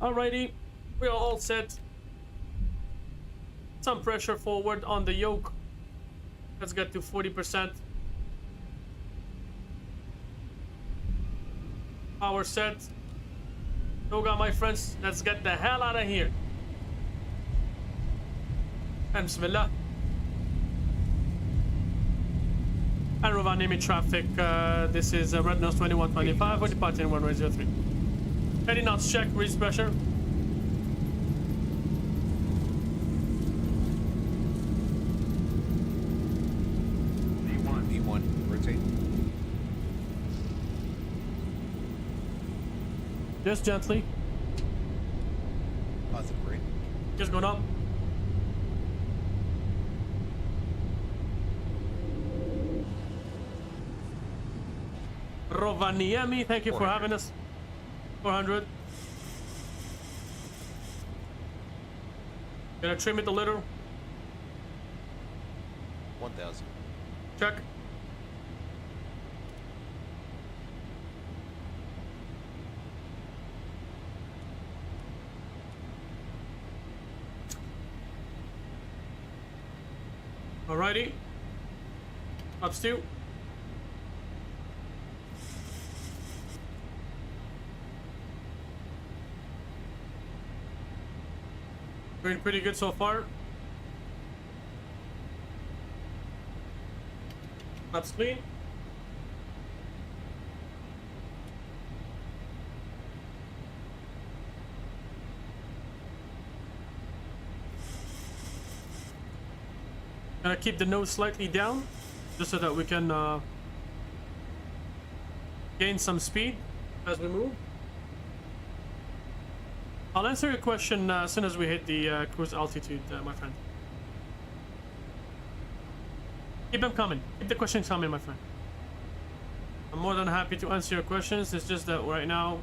Alrighty, we are all set. Some pressure forward on the yoke. Let's get to 40%. Power set. Toga, my friends, let's get the hell out of here. And Bismillah. And Rovaniemi traffic, this is Red Nose 2125, we're departing runway 03. 30 knots check, release pressure. V1, rotate. Just gently. Positive rate. Just going up. Rovaniemi, thank you for having us. 400. Gonna trim it a little. 1000. Check. Alrighty. Up still. Doing pretty good so far. That's clean. Gonna keep the nose slightly down, just so that we can gain some speed as we move. I'll answer your question as soon as we hit the cruise altitude, my friend. Keep them coming. Keep the questions coming, my friend. I'm more than happy to answer your questions. It's just that right now,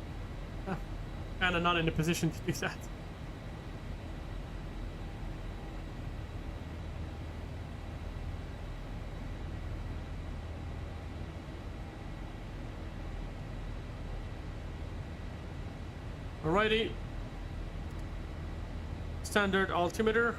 kind of not in a position to do that. Alrighty. Standard altimeter.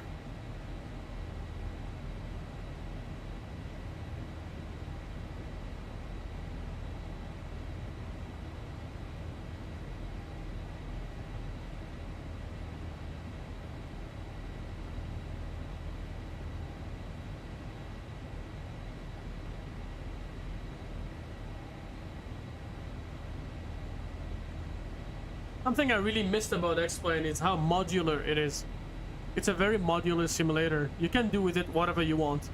Something I really missed about X-Plane is how modular it is. It's a very modular simulator. You can do with it whatever you want.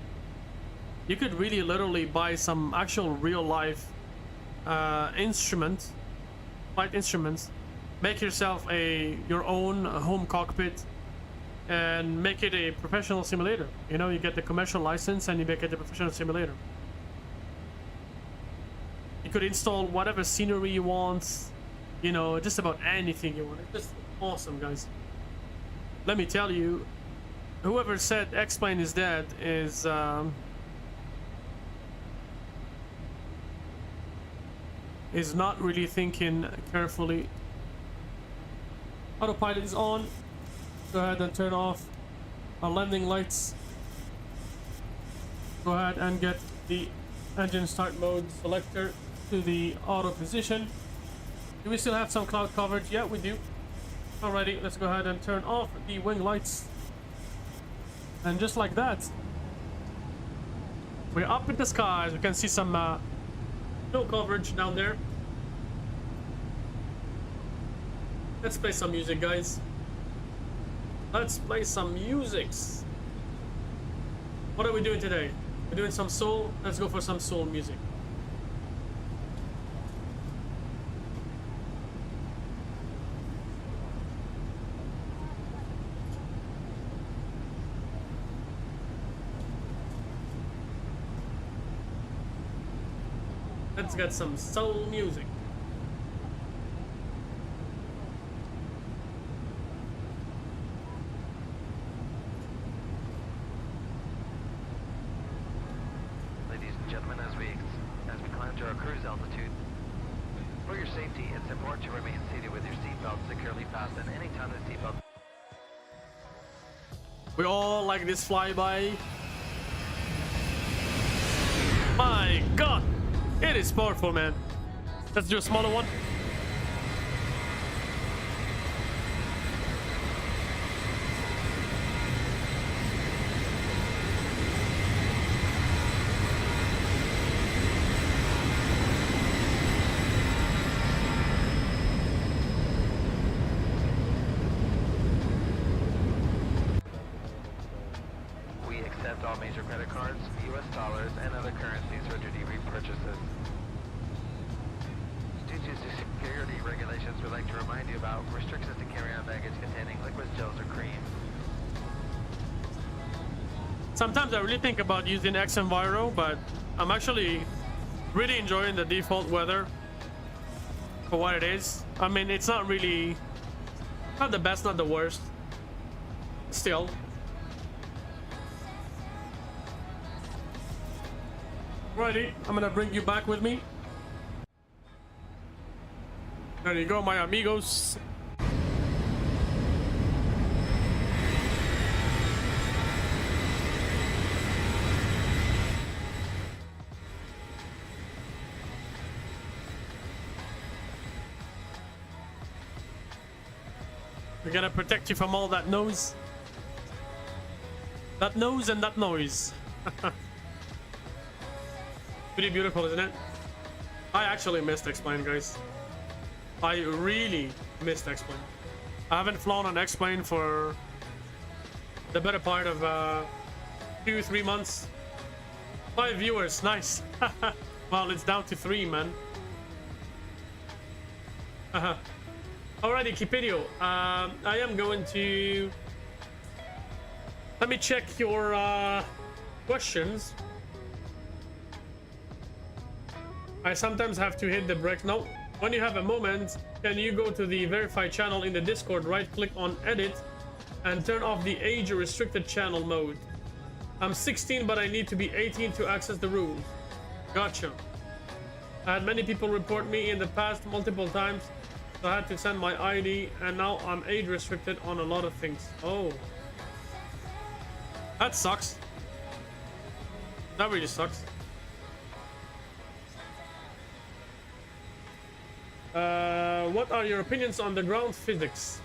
You could really literally buy some actual real-life flight instruments, make yourself your own home cockpit, and make it a professional simulator. You know, you get the commercial license and you make it a professional simulator. You could install whatever scenery you want. You know, just about anything you want. It's just awesome, guys. Let me tell you, whoever said X-Plane is dead is not really thinking carefully. Autopilot is on. Go ahead and turn off our landing lights. Go ahead and get the engine start mode selector to the auto position. Do we still have some cloud coverage? Yeah, we do. Alrighty, let's go ahead and turn off the wing lights. And just like that, we're up in the skies. We can see some No coverage down there. Let's play some music, guys. Let's play some musics. What are we doing today? We're doing some soul. Let's go for some soul music. Let's get some soul music. Ladies and gentlemen, as we climb to our cruise altitude, for your safety, it's important to remain seated with your seatbelt securely fastened. Anytime the seatbelt. We all like this flyby. My God, it is powerful, man. Let's do a smaller one. We accept all major credit cards, US dollars, and other currencies for duty repurchases. Due to security regulations, we'd like to remind you about restrictions to carry on baggage containing liquids, gels, or cream. Sometimes I really think about using X-Enviro, but I'm actually really enjoying the default weather for what it is. I mean, it's not really, not the best, not the worst. Still. Righty, I'm gonna bring you back with me. There you go, my amigos. We're gonna protect you from all that noise. That nose and that noise. Pretty beautiful, isn't it? I actually missed X-Plane, guys. I really missed X-Plane. I haven't flown on X-Plane for the better part of 2-3 months. 5 viewers, nice. Well, it's down to 3, man. Alrighty, Kipedio. I am going to... Let me check your questions. I sometimes have to hit the brake. No, when you have a moment, can you go to the verified channel in the Discord, right click on edit and turn off the age restricted channel mode. I'm 16, but I need to be 18 to access the rules. Gotcha. I had many people report me in the past multiple times, so I had to send my ID, and now I'm age restricted on a lot of things. Oh, that sucks. That really sucks. What are your opinions on the ground physics?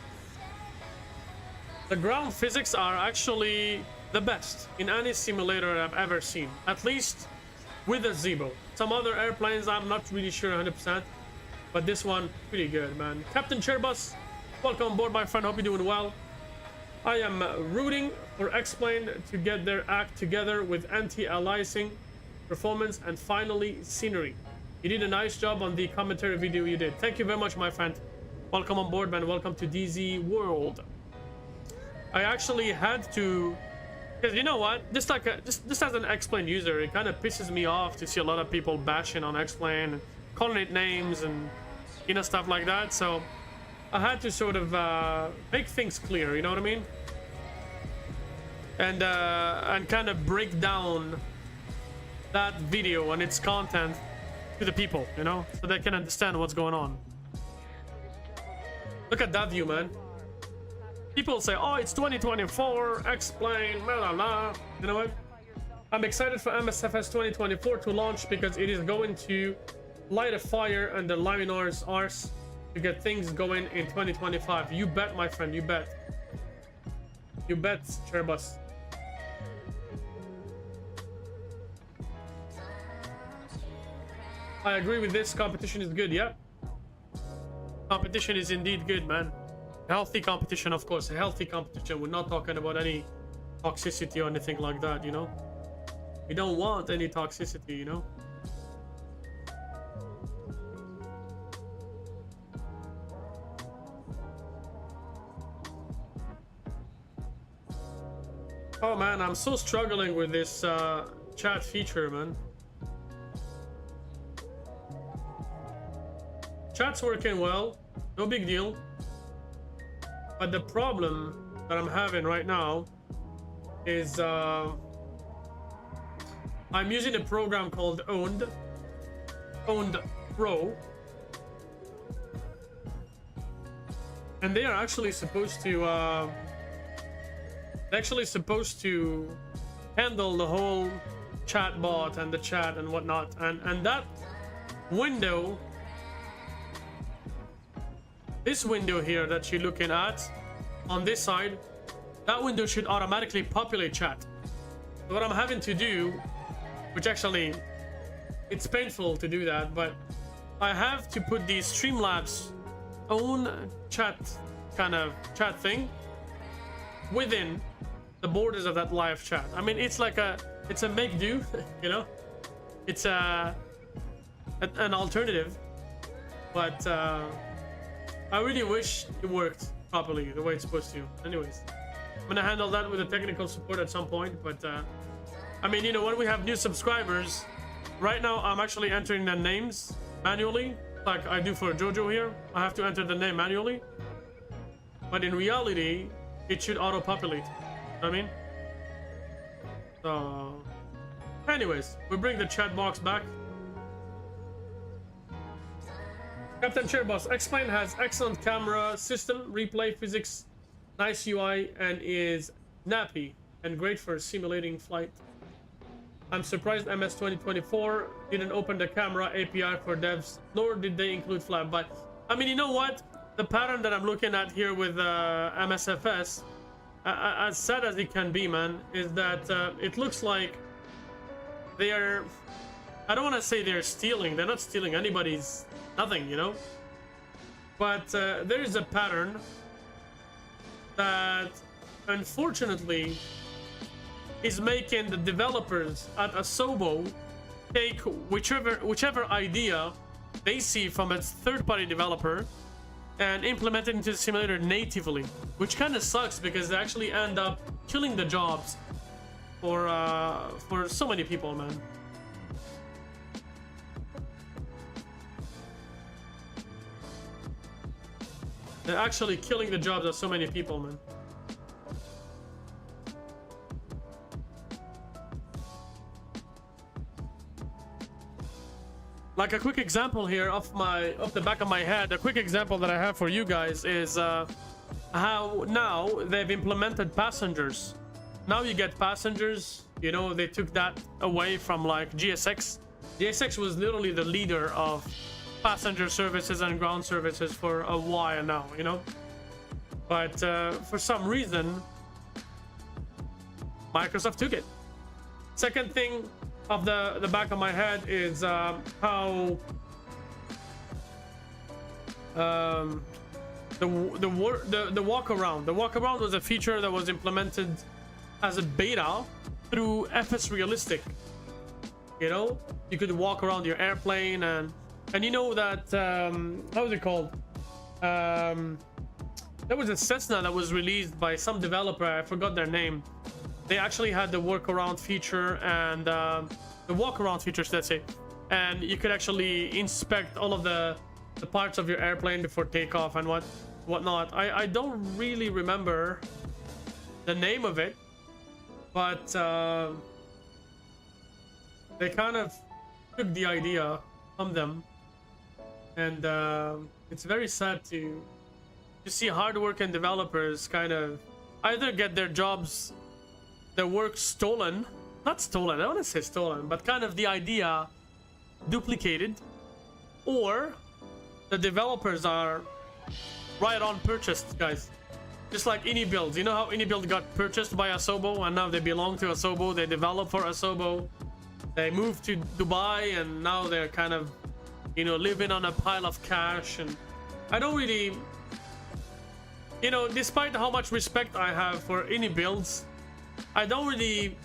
The ground physics are actually the best in any simulator I've ever seen, at least with a Zebo. Some other airplanes I'm not really sure 100%, but this one pretty good, man. Captain Airbus, welcome aboard, my friend. Hope you're doing well. I am rooting for X-Plane to get their act together with anti-aliasing, performance, and finally scenery. You did a nice job on the commentary video you did. Thank you very much, my friend. Welcome on board, man. Welcome to DZ World. I actually had to, because you know what? Just as an X-Plane user, it kind of pisses me off to see a lot of people bashing on X-Plane and calling it names and, you know, stuff like that. So I had to sort of make things clear, you know what I mean? And kind of break down that video and its content to the people, you know, so they can understand what's going on. Look at that view, man. People say, oh, it's 2024, X-Plane, blah, blah, blah. You know what? I'm excited for MSFS 2024 to launch because it is going to light a fire under Lionar's arse to get things going in 2025. You bet, my friend, you bet. You bet, Airbus. I agree with this. Competition is good. Yeah. Competition is indeed good, man. Healthy competition, of course. A healthy competition. We're not talking about any toxicity or anything like that, you know. We don't want any toxicity, you know. Oh man, I'm so struggling with this chat feature, man. Chat's working well, no big deal. But the problem that I'm having right now is I'm using a program called Owned Pro, and they are actually supposed to handle the whole chat bot and the chat and whatnot, and that window, this window here that you're looking at on this side, that window should automatically populate chat. So what I'm having to do, which actually it's painful to do that, but I have to put the Streamlabs own chat kind of chat thing within the borders of that live chat. I mean, it's like it's a make do, you know, it's an alternative, but I really wish it worked properly the way it's supposed to. Anyways, I'm gonna handle that with the technical support at some point, but I mean, you know, when we have new subscribers, right now I'm actually entering their names manually, like I do for Jojo here. I have to enter the name manually, but in reality it should auto-populate. You know what I mean? So anyways, we bring the chat box back. Captain Chairboss, X-Plane has excellent camera system, replay physics, nice UI, and is nappy and great for simulating flight. I'm surprised MS 2024 didn't open the camera API for devs, nor did they include flap. But I mean, you know what? The pattern that I'm looking at here with MSFS, as sad as it can be, man, is that it looks like they are, I don't want to say they're stealing. They're not stealing anybody's nothing, you know, but there is a pattern that unfortunately is making the developers at Asobo take whichever idea they see from a third-party developer and implement it into the simulator natively, which kind of sucks because they actually end up killing the jobs for so many people, man. They're actually killing the jobs of so many people, man. Like a quick example here off the back of my head, a quick example that I have for you guys is how now they've implemented passengers. Now you get passengers, you know, they took that away from like GSX. GSX was literally the leader of passenger services and ground services for a while now, you know, but for some reason Microsoft took it. Second thing off the back of my head is how the walk around was a feature that was implemented as a beta through FS Realistic. You know, you could walk around your airplane, and you know that how was it called? There was a Cessna that was released by some developer, I forgot their name. They actually had the workaround feature and the walk-around features, let's say, and you could actually inspect all of the parts of your airplane before takeoff and whatnot. I don't really remember the name of it, but they kind of took the idea from them, and it's very sad to see hard-working developers kind of either get their jobs, their work stolen, not stolen, I don't want to say stolen, but kind of the idea duplicated, or the developers are right on purchased, guys. Just like AnyBuild. You know how AnyBuild got purchased by Asobo and now they belong to Asobo, they develop for Asobo, they moved to Dubai, and now they're kind of you know, living on a pile of cash. And I don't really, you know, despite how much respect I have for any builds, I don't really,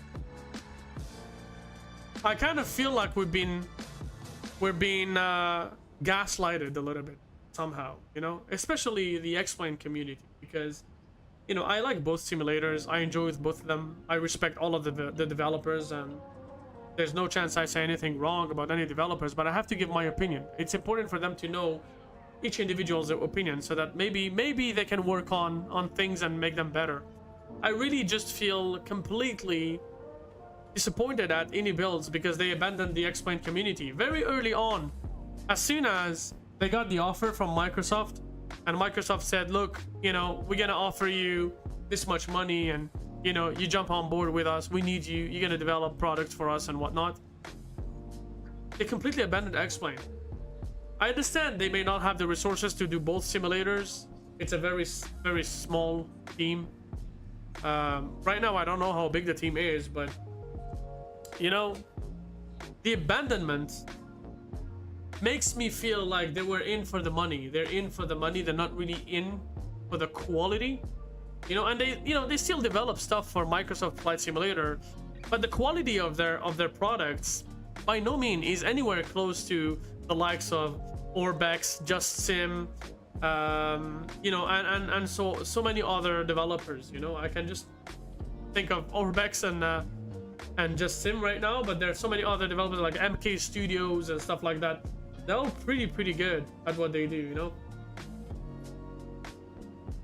I kind of feel like we're being gaslighted a little bit somehow, you know, especially the X-Plane community, because, you know, I like both simulators. I enjoy with both of them. I respect all of the developers, and there's no chance I say anything wrong about any developers, but I have to give my opinion. It's important for them to know each individual's opinion, so that maybe they can work on things and make them better. I really just feel completely disappointed at any builds because they abandoned the X-Plane community very early on. As soon as they got the offer from Microsoft, and Microsoft said, look, you know, we're gonna offer you this much money, and, you know, you jump on board with us, we need you, you're gonna develop products for us and whatnot. They completely abandoned X-Plane. I understand they may not have the resources to do both simulators. It's a very small team. Right now I don't know how big the team is, but, you know, the abandonment makes me feel like they were in for the money. They're in for the money. They're not really in for the quality, you know. And they, you know, they still develop stuff for Microsoft Flight Simulator, but the quality of their products by no means is anywhere close to the likes of Orbex, Just Sim, you know, and so many other developers. You know, I can just think of Orbex and Just Sim right now, but there's so many other developers like MK Studios and stuff like that. They're all pretty good at what they do, you know.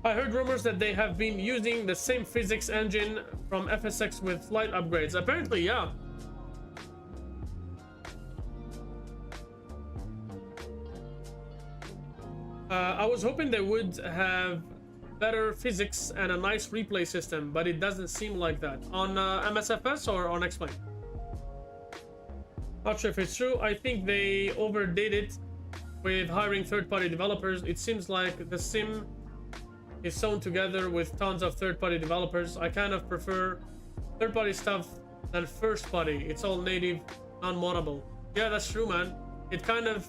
I heard rumors that they have been using the same physics engine from FSX with flight upgrades. Apparently, yeah. I was hoping they would have better physics and a nice replay system, but it doesn't seem like that. On MSFS or on X-Plane? Not sure if it's true. I think they overdid it with hiring third-party developers. It seems like the sim is sewn together with tons of third-party developers. I kind of prefer third-party stuff than first-party. It's all native, non-moddable. Yeah, that's true, man. It kind of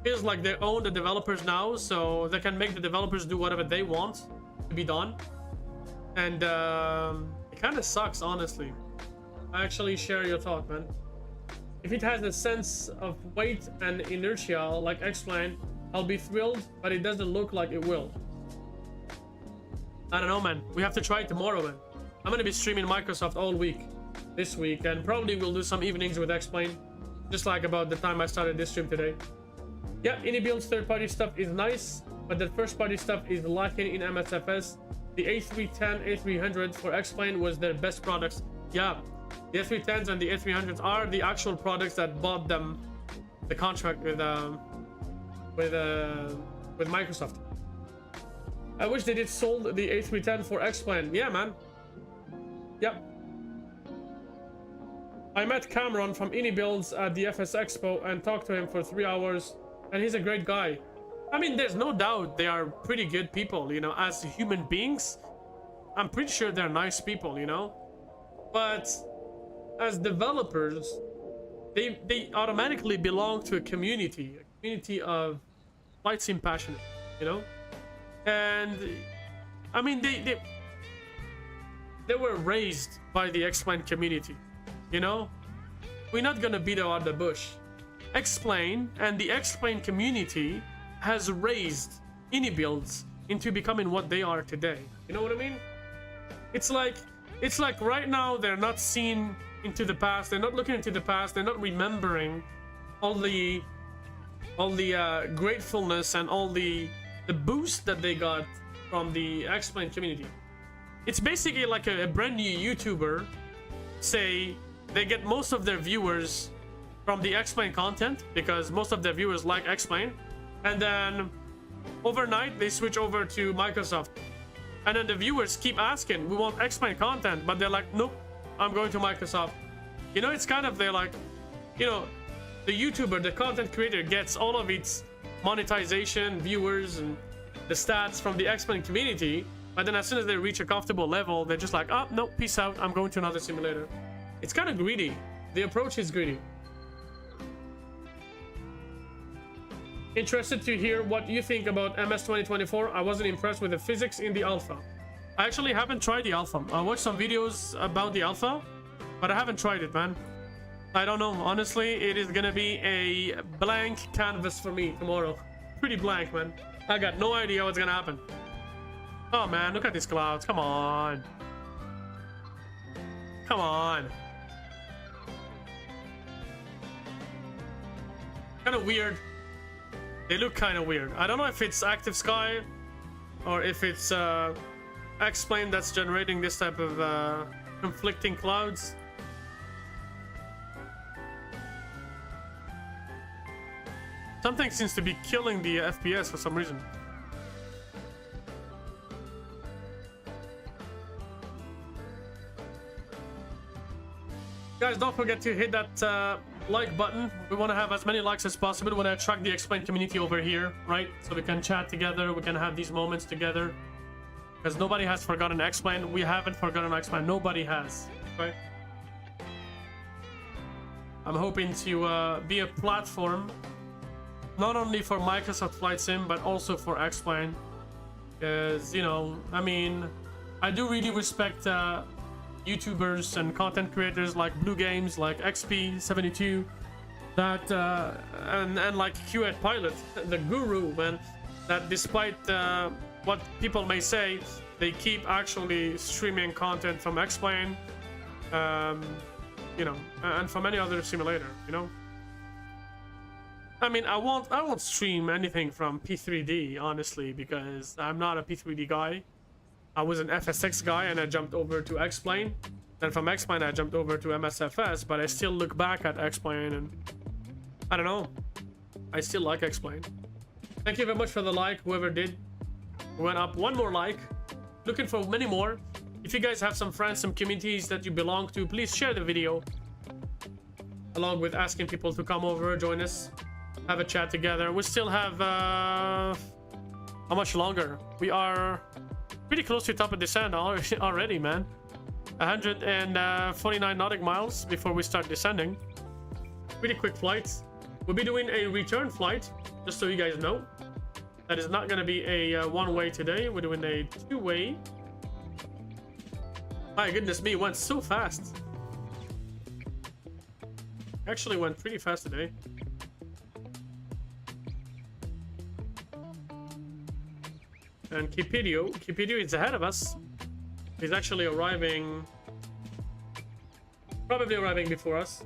feels like they own the developers now, so they can make the developers do whatever they want to be done. And it kind of sucks, honestly. I actually share your thought, man. If it has a sense of weight and inertia like X-Plane, I'll be thrilled, but it doesn't look like it will. I don't know, man. We have to try it tomorrow, man. I'm gonna be streaming Microsoft all week this week, and probably we'll do some evenings with X-Plane, just like about the time I started this stream today. Yeah, any builds third-party stuff is nice, but the first-party stuff is lacking in MSFS. The A310, A300 for X-Plane was their best products. Yeah, the A310s and the A300s are the actual products that bought them the contract with Microsoft. I wish they did sold the A310 for X-Plane. Yeah, man. Yep. I met Cameron from Ini Builds at the FS Expo and talked to him for 3 hours, and he's a great guy. I mean, there's no doubt they are pretty good people, you know, as human beings. I'm pretty sure they're nice people, you know. But as developers, they automatically belong to a community of flight sim passionate, you know. And I mean, they were raised by the X-Plane community, you know. We're not gonna beat out the bush. X-Plane and the X-Plane community has raised Ini Builds into becoming what they are today. You know what I mean? It's like right now they're not seeing into the past. They're not looking into the past. They're not remembering all the gratefulness and all the boost that they got from the X-Plane community. It's basically like a brand new YouTuber, say they get most of their viewers from the X-Plane content because most of their viewers like X-Plane, and then overnight they switch over to Microsoft, and then the viewers keep asking, we want X-Plane content, but they're like, nope, I'm going to Microsoft. You know, it's kind of, they're like, you know, the YouTuber, the content creator gets all of its monetization, viewers, and the stats from the X-Plane community, but then as soon as they reach a comfortable level, they're just like, oh, no, peace out, I'm going to another simulator. It's kind of greedy. The approach is greedy. Interested to hear what you think about MS 2024. I wasn't impressed with the physics in the alpha. I actually haven't tried the alpha. I watched some videos about the alpha, but I haven't tried it, man. I don't know. Honestly, it is gonna be a blank canvas for me tomorrow. Pretty blank, man. I got no idea what's gonna happen. Oh man, look at these clouds. Come on. Come on. Kind of weird. They look kind of weird. I don't know if it's active sky or if it's X-Plane that's generating this type of conflicting clouds. Something seems to be killing the FPS for some reason. Guys, don't forget to hit that like button. We want to have as many likes as possible. We want to attract the X-Plane community over here, right? So we can chat together, we can have these moments together. Because nobody has forgotten X-Plane. We haven't forgotten X-Plane. Nobody has, right? I'm hoping to be a platform not only for Microsoft Flight Sim, but also for X-Plane. Because, you know, I mean, I do really respect YouTubers and content creators like Blue Games, like XP72, that and like QA Pilot, the guru, man, that despite what people may say, they keep actually streaming content from X-Plane, you know, and from any other simulator, you know. I mean, I won't stream anything from P3D, honestly, because I'm not a P3D guy. I was an FSX guy and I jumped over to X-Plane. Then from X-Plane I jumped over to MSFS, but I still look back at X-Plane and I don't know. I still like X-Plane. Thank you very much for the like, whoever did. We went up one more like. Looking for many more. If you guys have some friends, some communities that you belong to, please share the video. Along with asking people to come over, join us. Have a chat together. We still have how much longer? We are pretty close to top of descent already, man. 149 nautical miles before we start descending. Pretty quick flights. We'll be doing a return flight, just so you guys know. That is not going to be a one-way today. We're doing a two-way. My goodness me, it went so fast. Actually went pretty fast today. And Kipidio is ahead of us. He's actually arriving, probably arriving before us.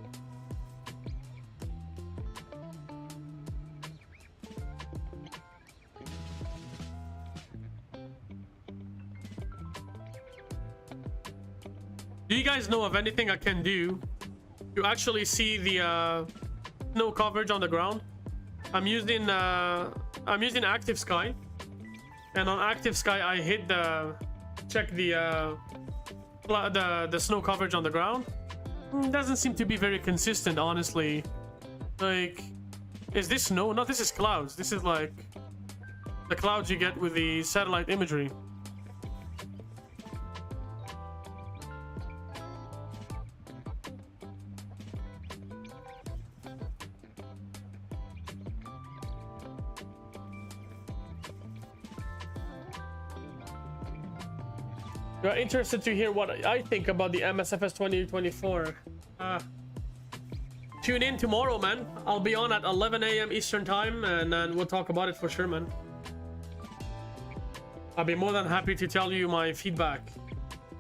Do you guys know of anything I can do to actually see the snow coverage on the ground? I'm using Active Sky. And on Active Sky, I hit check the snow coverage on the ground. Doesn't seem to be very consistent, honestly. Like, is this snow? No, this is clouds. This is like the clouds you get with the satellite imagery. You're interested to hear what I think about the MSFS 2024. Tune in tomorrow, man. I'll be on at 11 AM Eastern time, and then we'll talk about it for sure, man. I'll be more than happy to tell you my feedback.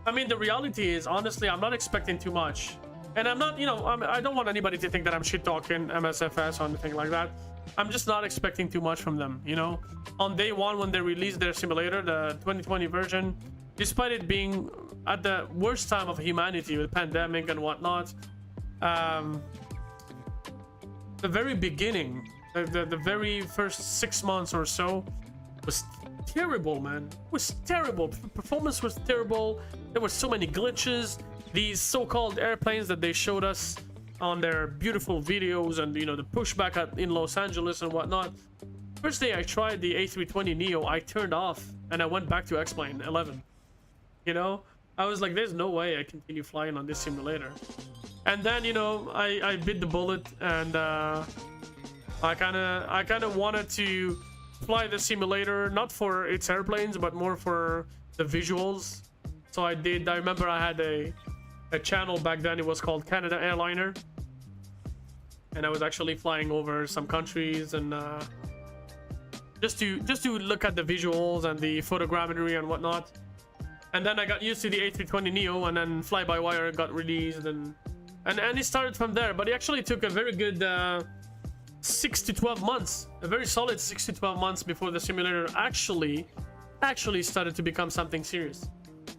I mean, the reality is, honestly, I'm not expecting too much. And I'm not, you know, I don't want anybody to think that I'm shit-talking MSFS or anything like that. I'm just not expecting too much from them, you know? On day one, when they released their simulator, the 2020 version, despite it being at the worst time of humanity with pandemic and whatnot, the very beginning, the very first 6 months or so was terrible, man. It was terrible. Performance was terrible. There were so many glitches. These so-called airplanes that they showed us on their beautiful videos, and you know, the pushback in Los Angeles and whatnot. First day I tried the A320neo, I turned off and I went back to X-Plane 11. You know, I was like, there's no way I continue flying on this simulator. And then, you know, I bit the bullet and I kind of wanted to fly the simulator, not for its airplanes, but more for the visuals. So I did. I remember I had a channel back then. It was called Canada Airliner, and I was actually flying over some countries and just to look at the visuals and the photogrammetry and whatnot. And then I got used to the A320neo, and then fly-by-wire got released, and it started from there. But it actually took a very good 6 to 12 months, a very solid 6 to 12 months before the simulator actually started to become something serious.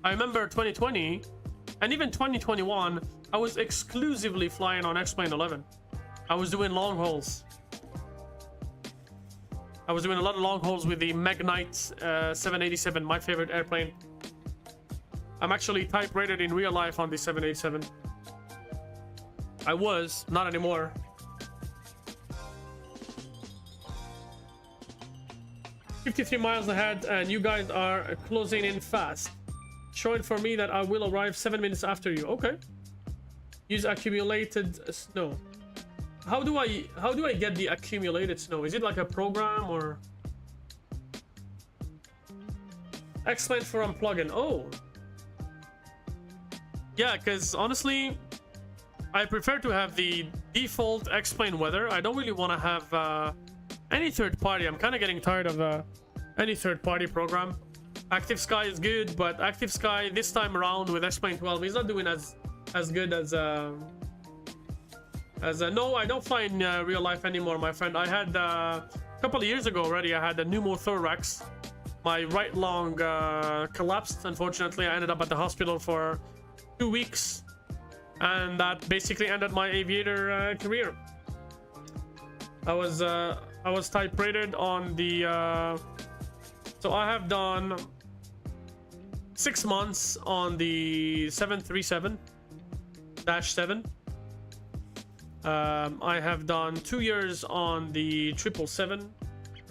I remember 2020 and even 2021, I was exclusively flying on X-Plane 11. I was doing long hauls. I was doing a lot of long hauls with the Magnite 787, my favorite airplane. I'm actually type rated in real life on the 787. I was, not anymore. "53 miles ahead, and you guys are closing in fast. Showing for me that I will arrive 7 minutes after you." Okay. Use accumulated snow. How do I get the accumulated snow? Is it like a program or X-Plane for unplugging? Oh. Yeah, because honestly, I prefer to have the default X-Plane weather. I don't really want to have any third party. I'm kind of getting tired of any third party program. Active Sky is good, but Active Sky this time around with X-Plane 12 is not doing as good as no, I don't fly in real life anymore, my friend. I had a couple of years ago already, I had a pneumothorax. My right lung collapsed. Unfortunately, I ended up at the hospital for 2 weeks, and that basically ended my aviator career. I was type rated on the so I have done 6 months on the 737-7. I have done 2 years on the 777,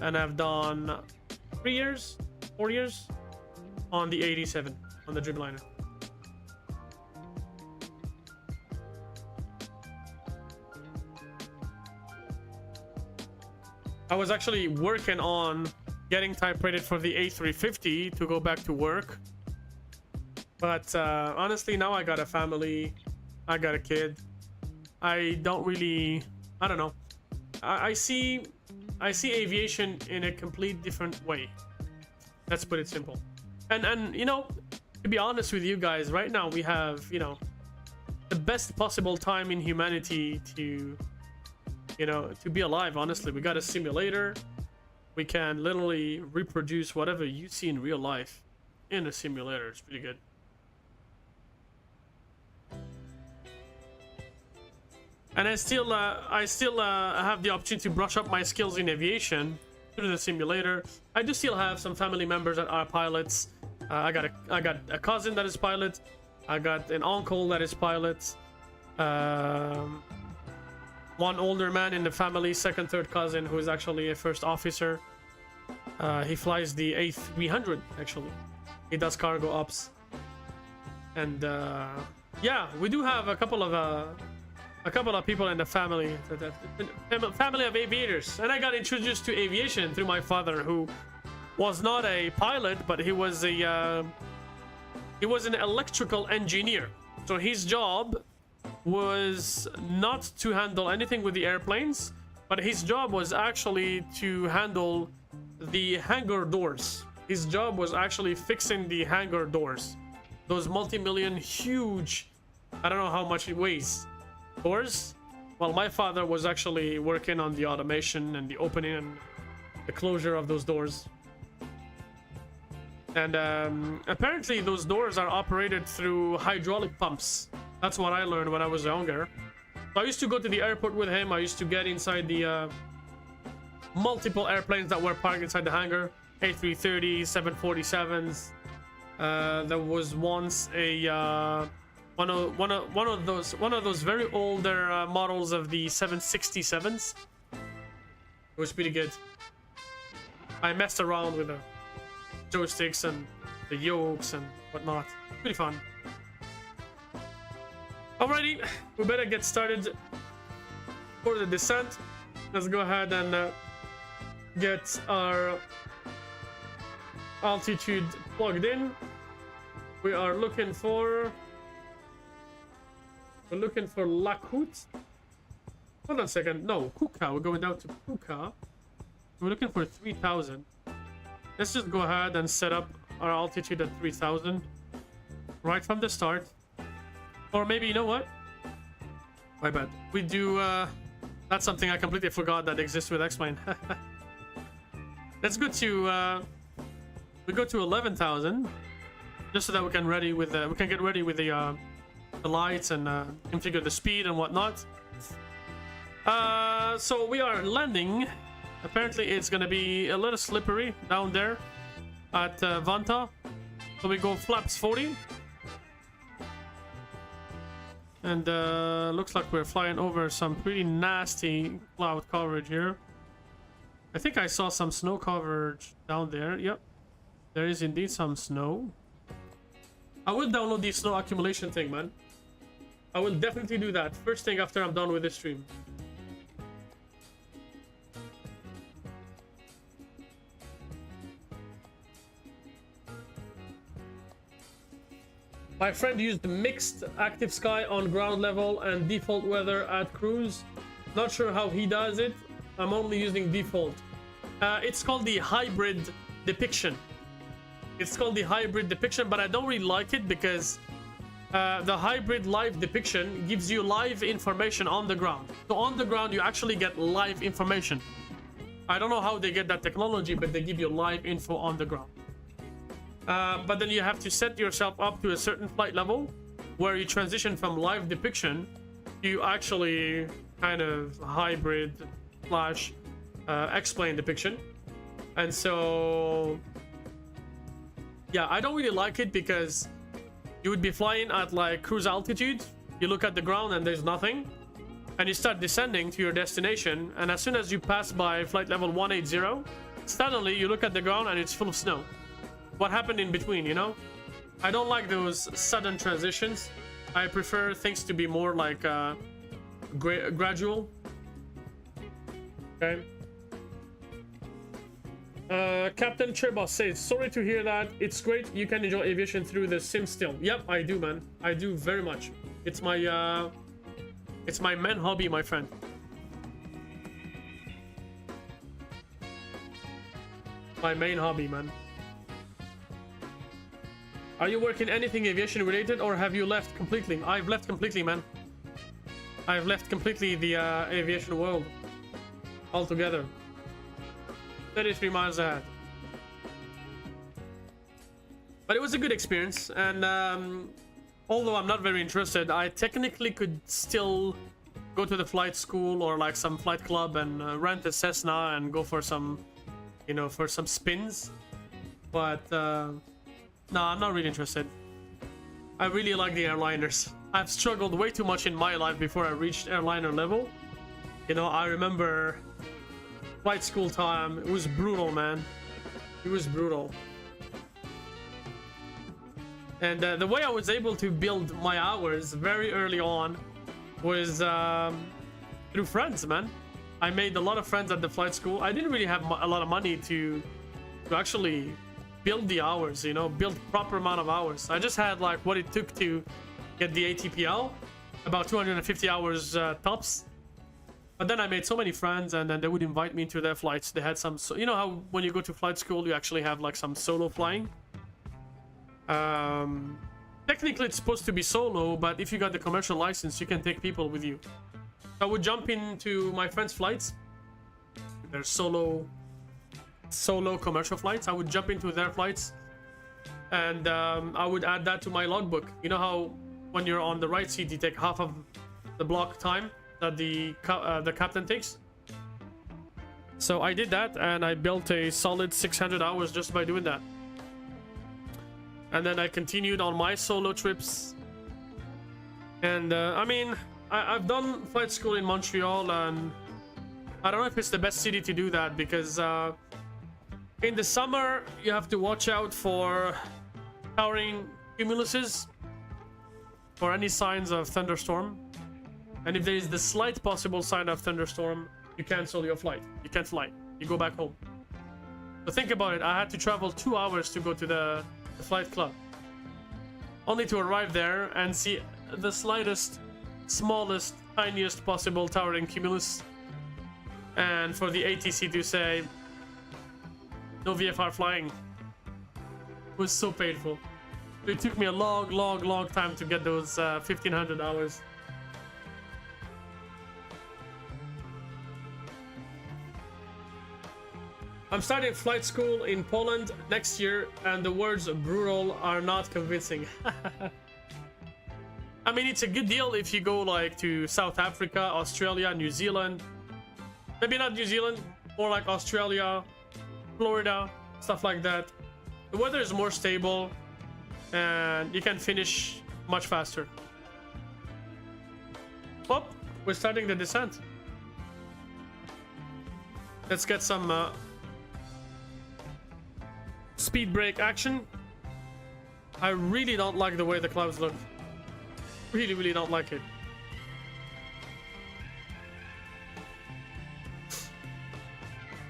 and I've done 4 years on the 87 on the Dreamliner. I was actually working on getting type rated for the A350 to go back to work, but honestly, now I got a family, I got a kid. I don't know. I see aviation in a complete different way. Let's put it simple. And you know, to be honest with you guys, right now we have, you know, the best possible time in humanity to, you know, to be alive. Honestly, we got a simulator. We can literally reproduce whatever you see in real life in a simulator. It's pretty good. And I still have the opportunity to brush up my skills in aviation through the simulator. I do still have some family members that are pilots. I got a cousin that is pilot. I got an uncle that is pilot. One older man in the family, second, third cousin, who is actually a first officer. He flies the A300 actually. He does cargo ops. And yeah, we do have a couple of people in the family, family of aviators. And I got introduced to aviation through my father, who was not a pilot, but he was an electrical engineer. So his job was not to handle anything with the airplanes, but his job was actually to handle the hangar doors. His job was actually fixing the hangar doors, those multi-million huge, I don't know how much it weighs, doors. Well, my father was actually working on the automation and the opening and the closure of those doors. And apparently those doors are operated through hydraulic pumps. That's what I learned when I was younger. So I used to go to the airport with him. I used to get inside the multiple airplanes that were parked inside the hangar. A330s, 747s. There was once a one of those very older models of the 767s. It was pretty good. I messed around with the joysticks and the yokes and whatnot. Pretty fun. Alrighty, we better get started for the descent. let's go ahead and get our altitude plugged in. We are looking for... We're looking for LIGHTSPEED. Hold on a second. No, Kuka. We're going down to Kuka. We're looking for 3,000. Let's just go ahead and set up our altitude at 3,000 right from the start. Or maybe, you know what? My bad. We do... that's something I completely forgot that exists with X-Plane. Let's go to... we go to 11,000. Just so that we can ready with we can get ready with the lights and configure the speed and whatnot. So we are landing. Apparently it's gonna be a little slippery down there at Vanta. So we go flaps 40. And looks like we're flying over some pretty nasty cloud coverage here. I think I saw some snow coverage down there. Yep, there is indeed some snow. I will download the snow accumulation thing, man. I will definitely do that first thing after I'm done with this stream. My friend used mixed active sky on ground level and default weather at cruise. Not sure how he does it. I'm only using default. It's called the hybrid depiction. It's called the hybrid depiction, but I don't really like it because the hybrid live depiction gives you live information on the ground. So on the ground, you actually get live information. I don't know how they get that technology, but they give you live info on the ground. But then you have to set yourself up to a certain flight level where you transition from live depiction to actually kind of hybrid slash X-Plane depiction. And so yeah, I don't really like it because you would be flying at like cruise altitude, you look at the ground and there's nothing, and you start descending to your destination, and as soon as you pass by flight level 180, suddenly you look at the ground and it's full of snow. What happened in between, you know? I don't like those sudden transitions. I prefer things to be more like gradual. Okay. Captain Cherbos says, sorry to hear that. It's great you can enjoy aviation through the sim still. Yep, I do, man. I do very much. It's my main hobby, my friend. My main hobby, man. Are you working anything aviation related, or have you left completely? I've left completely, man. I've left completely the aviation world altogether. 33 miles ahead. But it was a good experience, and although I'm not very interested, I technically could still go to the flight school or like some flight club and rent a Cessna and go for some, you know, for some spins. But no, I'm not really interested. I really like the airliners. I've struggled way too much in my life before I reached airliner level. You know, I remember flight school time. It was brutal, man. It was brutal. And the way I was able to build my hours very early on was through friends, man. I made a lot of friends at the flight school. I didn't really have a lot of money to actually build the hours, you know, build proper amount of hours. I just had like what it took to get the ATPL, about 250 hours tops. But then I made so many friends, and then they would invite me to their flights. They had some, you know how when you go to flight school, you actually have like some solo flying. Technically it's supposed to be solo, but if you got the commercial license, you can take people with you. I would jump into my friends' flights. They're solo commercial flights. I would jump into their flights, and I would add that to my logbook. You know how when you're on the right seat, you take half of the block time that the captain takes? So I did that, and I built a solid 600 hours just by doing that. And then I continued on my solo trips. And I mean, I've done flight school in Montreal, and I don't know if it's the best city to do that, because in the summer you have to watch out for towering cumuluses or any signs of thunderstorm. And if there is the slight possible sign of thunderstorm, you cancel your flight. You can't fly. You go back home. So think about it. I had to travel 2 hours to go to the flight club, only to arrive there and see the slightest, smallest, tiniest possible towering cumulus, and for the ATC to say no VFR flying. It was so painful. It took me a long time to get those 1500 hours. I'm starting flight school in Poland next year, and the words brutal are not convincing. I mean, it's a good deal if you go like to South Africa, Australia, New Zealand. Maybe not New Zealand, more like Australia, Florida, stuff like that. The weather is more stable and you can finish much faster. Oh, we're starting the descent. Let's get some speed brake action. I really don't like the way the clouds look. Really don't like it.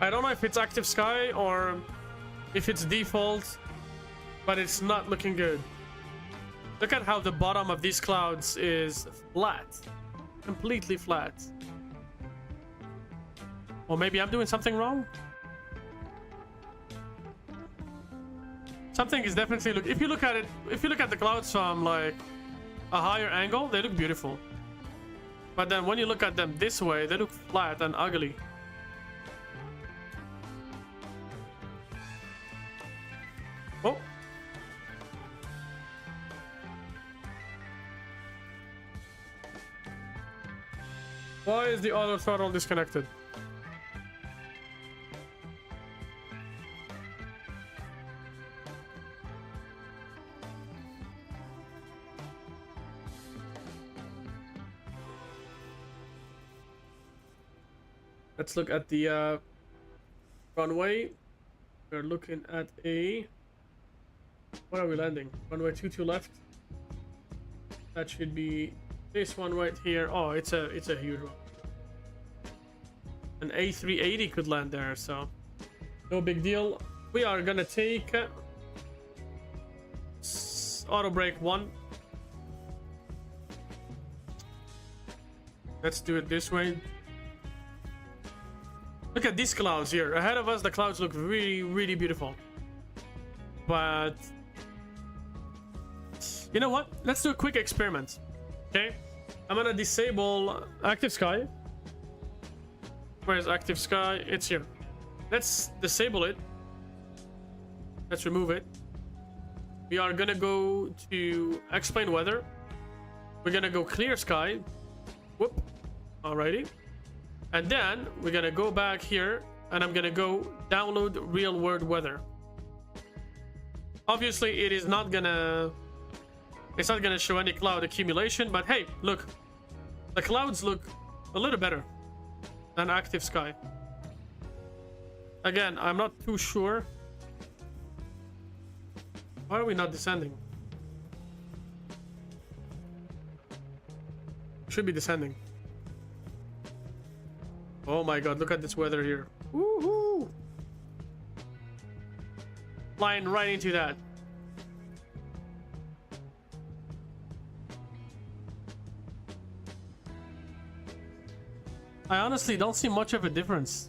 I don't know if it's active sky or if it's default, but it's not looking good. Look at how the bottom of these clouds is flat, completely flat. Or maybe I'm doing something wrong. Something is definitely look. If you look at it, if you look at the clouds from like a higher angle, they look beautiful. But then when you look at them this way, they look flat and ugly. Oh. Why is the auto throttle disconnected? Let's look at the runway. We're looking at a... Where are we landing? Runway 22 left. That should be this one right here. Oh, it's a huge one. An A380 could land there, so no big deal. We are gonna take auto brake 1. Let's do it this way. Look at these clouds here. Ahead of us, the clouds look really beautiful. But you know what? Let's do a quick experiment. Okay? I'm gonna disable active sky. Where's active sky? It's here. Let's disable it. Let's remove it. We are gonna go to explain weather. We're gonna go clear sky. Whoop. Alrighty. And then we're gonna go back here and I'm gonna go download real world weather. Obviously it's not gonna show any cloud accumulation, but hey, look, the clouds look a little better than active sky. Again, I'm not too sure. Why are we not descending? Should be descending. Oh my god, look at this weather here. Woohoo! Flying right into that. I honestly don't see much of a difference.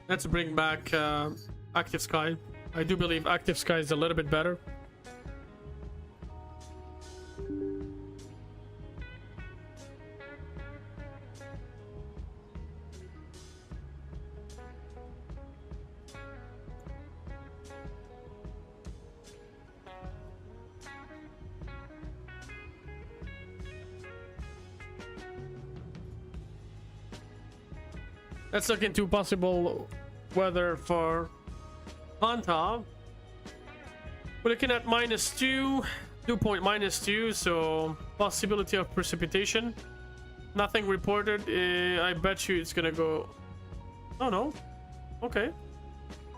Let's bring back active sky. I do believe active sky is a little bit better. Let's look into possible weather for Panta. We're looking at -2, dew point -2, so possibility of precipitation. Nothing reported. I bet you it's gonna go. Oh no. Okay.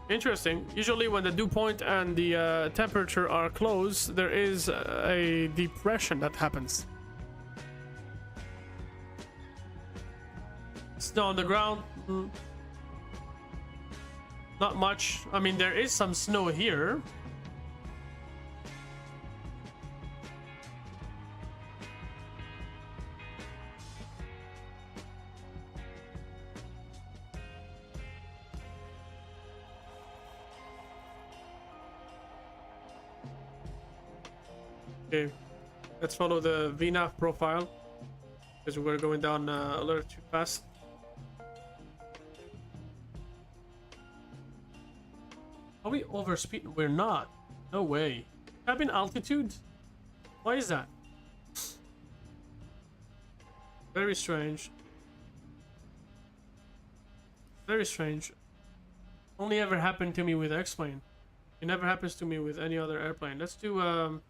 Interesting. Usually when the dew point and the temperature are close, there is a depression that happens. Snow on the ground. Not much. I mean, there is some snow here. Okay, let's follow the VNAV profile because we're going down a little too fast. Are we overspeed? We're not. No way. Cabin altitude? Why is that? Very strange. Very strange. Only ever happened to me with X-Plane. It never happens to me with any other airplane. Let's do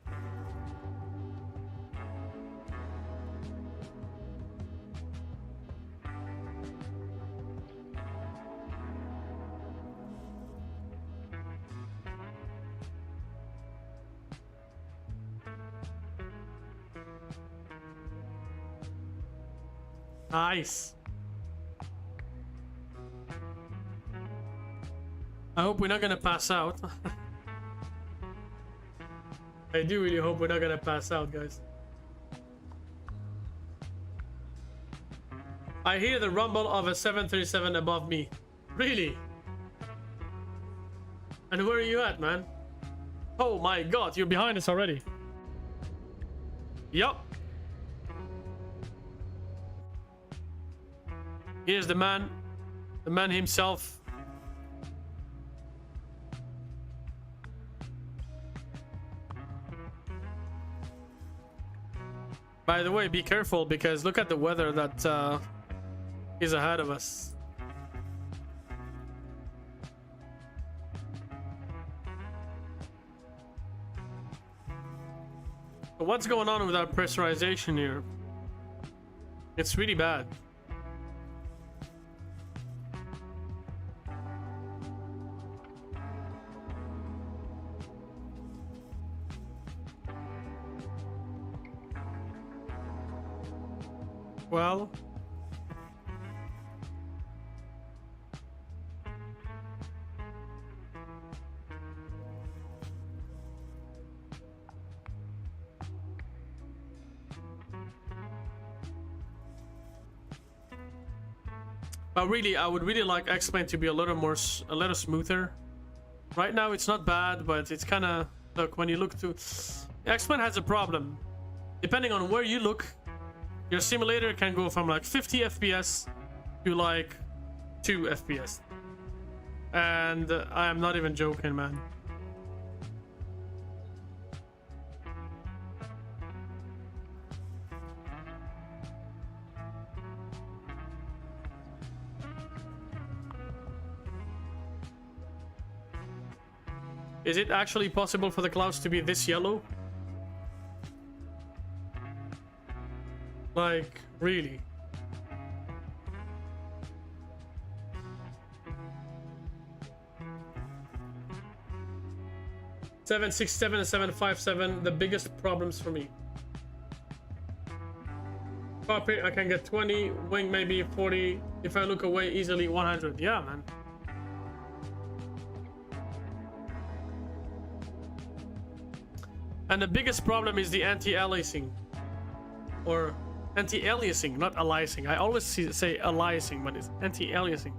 nice. I hope we're not gonna pass out. I do really hope we're not gonna pass out, guys. I hear the rumble of a 737 above me. Really? And where are you at, man? Oh my god, you're behind us already. Yup. Here's the man himself. By the way, be careful because look at the weather that is ahead of us. So what's going on with our pressurization here? It's really bad. Well, but really, I would really like X-Plane to be a little smoother. Right now, it's not bad, but it's kind of look when you look to X-Plane has a problem. Depending on where you look, your simulator can go from like 50 FPS to like 2 FPS. And I am not even joking, man. Is it actually possible for the clouds to be this yellow? Like, really? .767 and 757, the biggest problems for me. Cockpit, I can get 20, wing maybe 40. If I look away, easily 100. Yeah, man. And the biggest problem is the anti-aliasing. Or anti-aliasing, not aliasing. I always say aliasing, but it's anti-aliasing.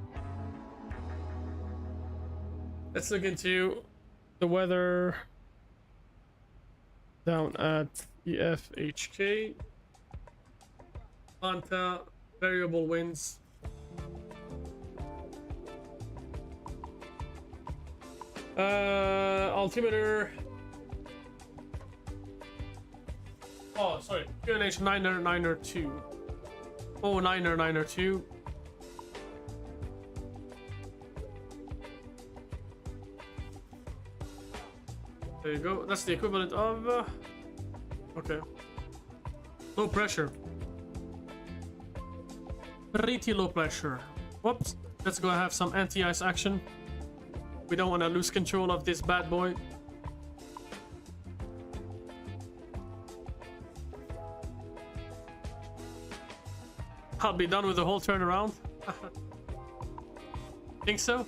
Let's look into the weather down at EFHK. Panta, variable winds. Altimeter. Oh, sorry. QNH 9er2. Oh, 9er2. There you go. That's the equivalent of... okay. Low pressure. Pretty low pressure. Whoops. Let's go have some anti-ice action. We don't want to lose control of this bad boy. I'll be done with the whole turnaround. Think so?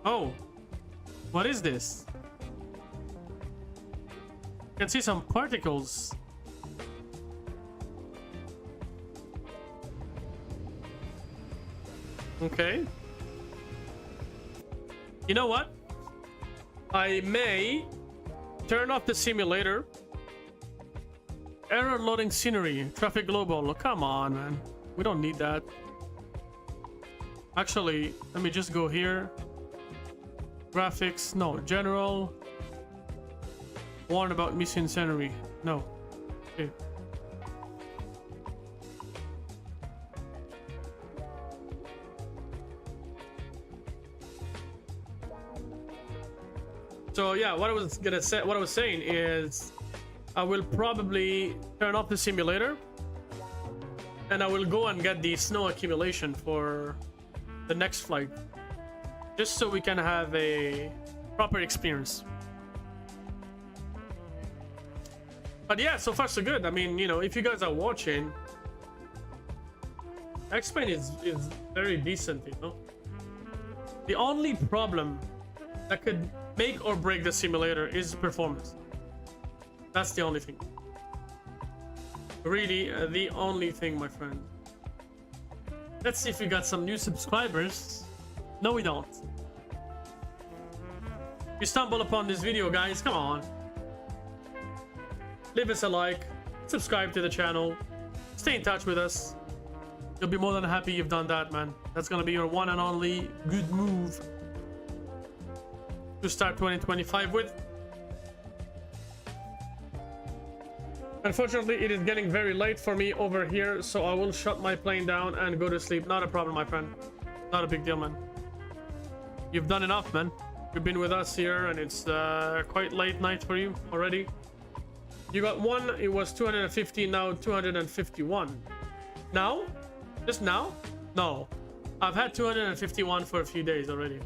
Oh. What is this? I can see some particles. Okay. You know what? I may turn off the simulator. Error loading scenery. Traffic global. Oh, come on, man. We don't need that. Actually, let me just go here. Graphics. No. General. Warn about missing scenery. No. Okay. So yeah, what I was gonna say, what I was saying is, I will probably turn off the simulator, and I will go and get the snow accumulation for the next flight, just so we can have a proper experience. But yeah, so far so good. I mean, you know, if you guys are watching, X-Plane is very decent, you know. The only problem that could make or break the simulator is performance. That's the only thing. Really, the only thing, my friend. Let's see if we got some new subscribers. No, we don't. You stumble upon this video, guys, come on. Leave us a like, subscribe to the channel, stay in touch with us. You'll be more than happy you've done that, man. That's gonna be your one and only good move to start 2025 with. Unfortunately, it is getting very late for me over here, so I will shut my plane down and go to sleep. Not a problem, my friend. Not a big deal, man. You've done enough, man. You've been with us here, and it's quite late night for you already. You got one, it was 250, now 251. Now? Just now? No. I've had 251 for a few days already.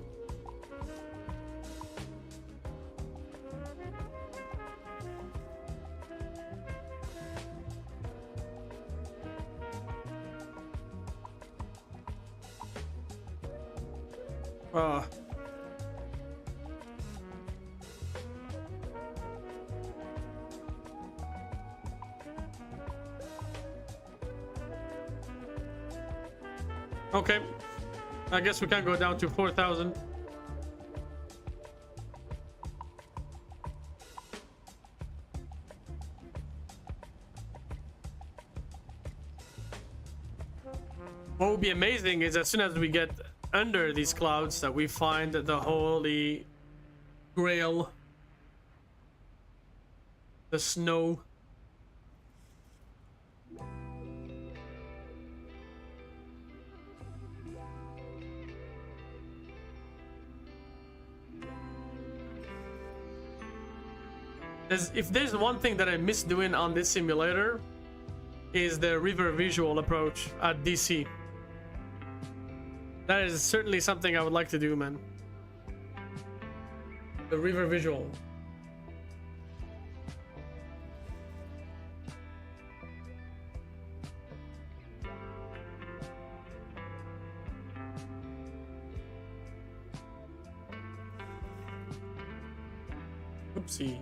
Okay, I guess we can go down to 4,000. What would be amazing is as soon as we get under these clouds that we find the holy grail, the snow. If there's one thing that I miss doing on this simulator, is the river visual approach at DC. That is certainly something I would like to do, man. The river visual. Oopsie.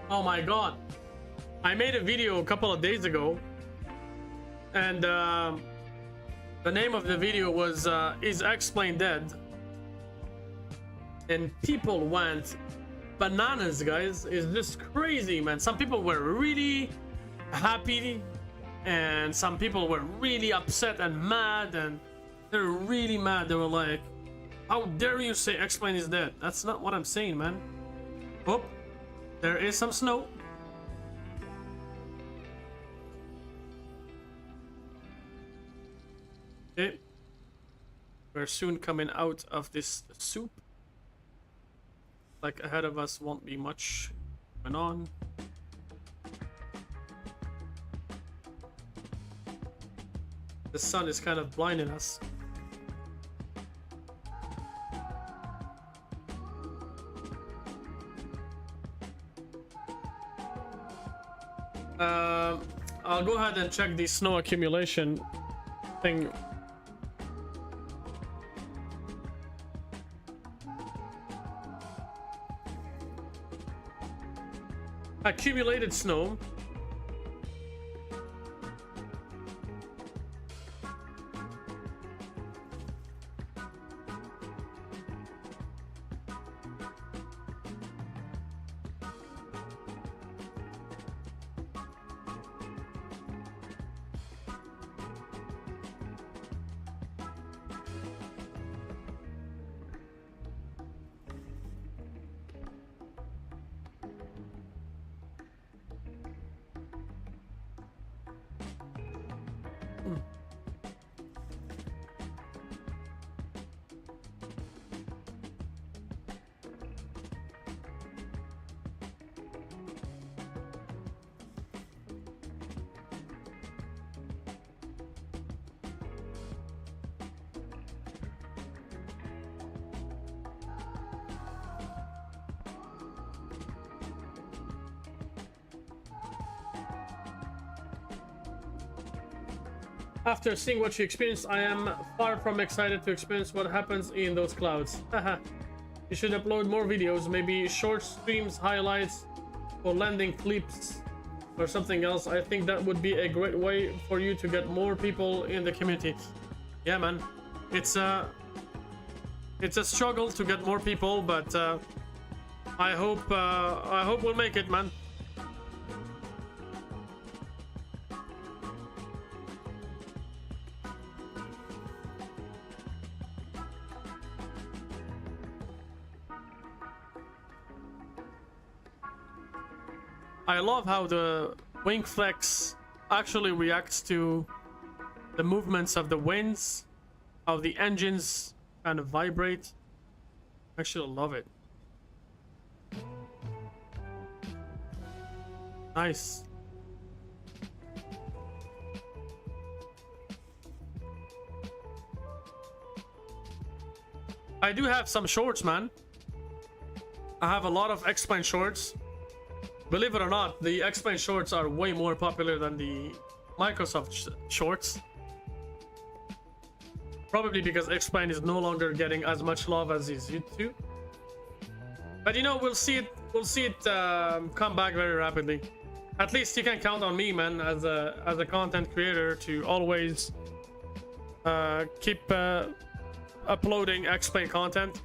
Oh my god. I made a video a couple of days ago, and the name of the video was Is X-Plane Dead? And people went bananas, guys. It's just crazy, man. Some people were really happy, and some people were really upset and mad, and they were really mad. They were like, how dare you say X-Plane is dead? That's not what I'm saying, man. Oh, there is some snow. Okay, we're soon coming out of this soup. Like ahead of us won't be much going on. The sun is kind of blinding us. I'll go ahead and check the snow accumulation thing. Accumulated snow. After seeing what you experienced, I am far from excited to experience what happens in those clouds. Haha. You should upload more videos, maybe short streams, highlights, or landing clips, or something else. I think that would be a great way for you to get more people in the community. Yeah, man. It's a struggle to get more people, but I hope we'll make it, man. I love how the wing flex actually reacts to the movements of the winds, how the engines kind of vibrate. Actually, love it. Nice. I do have some shorts, man. I have a lot of X-Plane shorts. Believe it or not, the X-Plane shorts are way more popular than the Microsoft shorts. Probably because X-Plane is no longer getting as much love as is used to. But you know, we'll see it come back very rapidly. At least you can count on me, man, as a content creator to always keep uploading X-Plane content.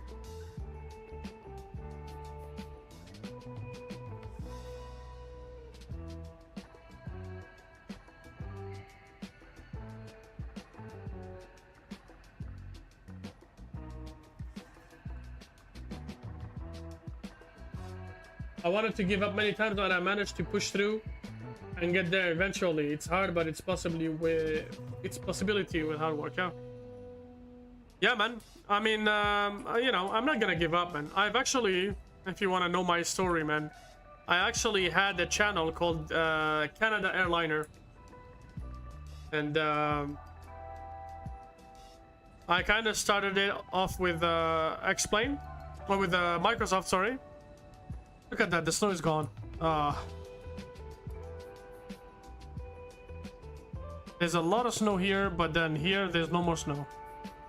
I wanted to give up many times, and I managed to push through and get there eventually. It's hard, but it's possibility with hard work. Yeah, man. I mean, you know, I'm not gonna give up, man. I've actually, if you want to know my story, man, I actually had a channel called Canada Airliner, and I kind of started it off with X-Plane, or with Microsoft, sorry. Look at that, the snow is gone. There's a lot of snow here, but then here there's no more snow.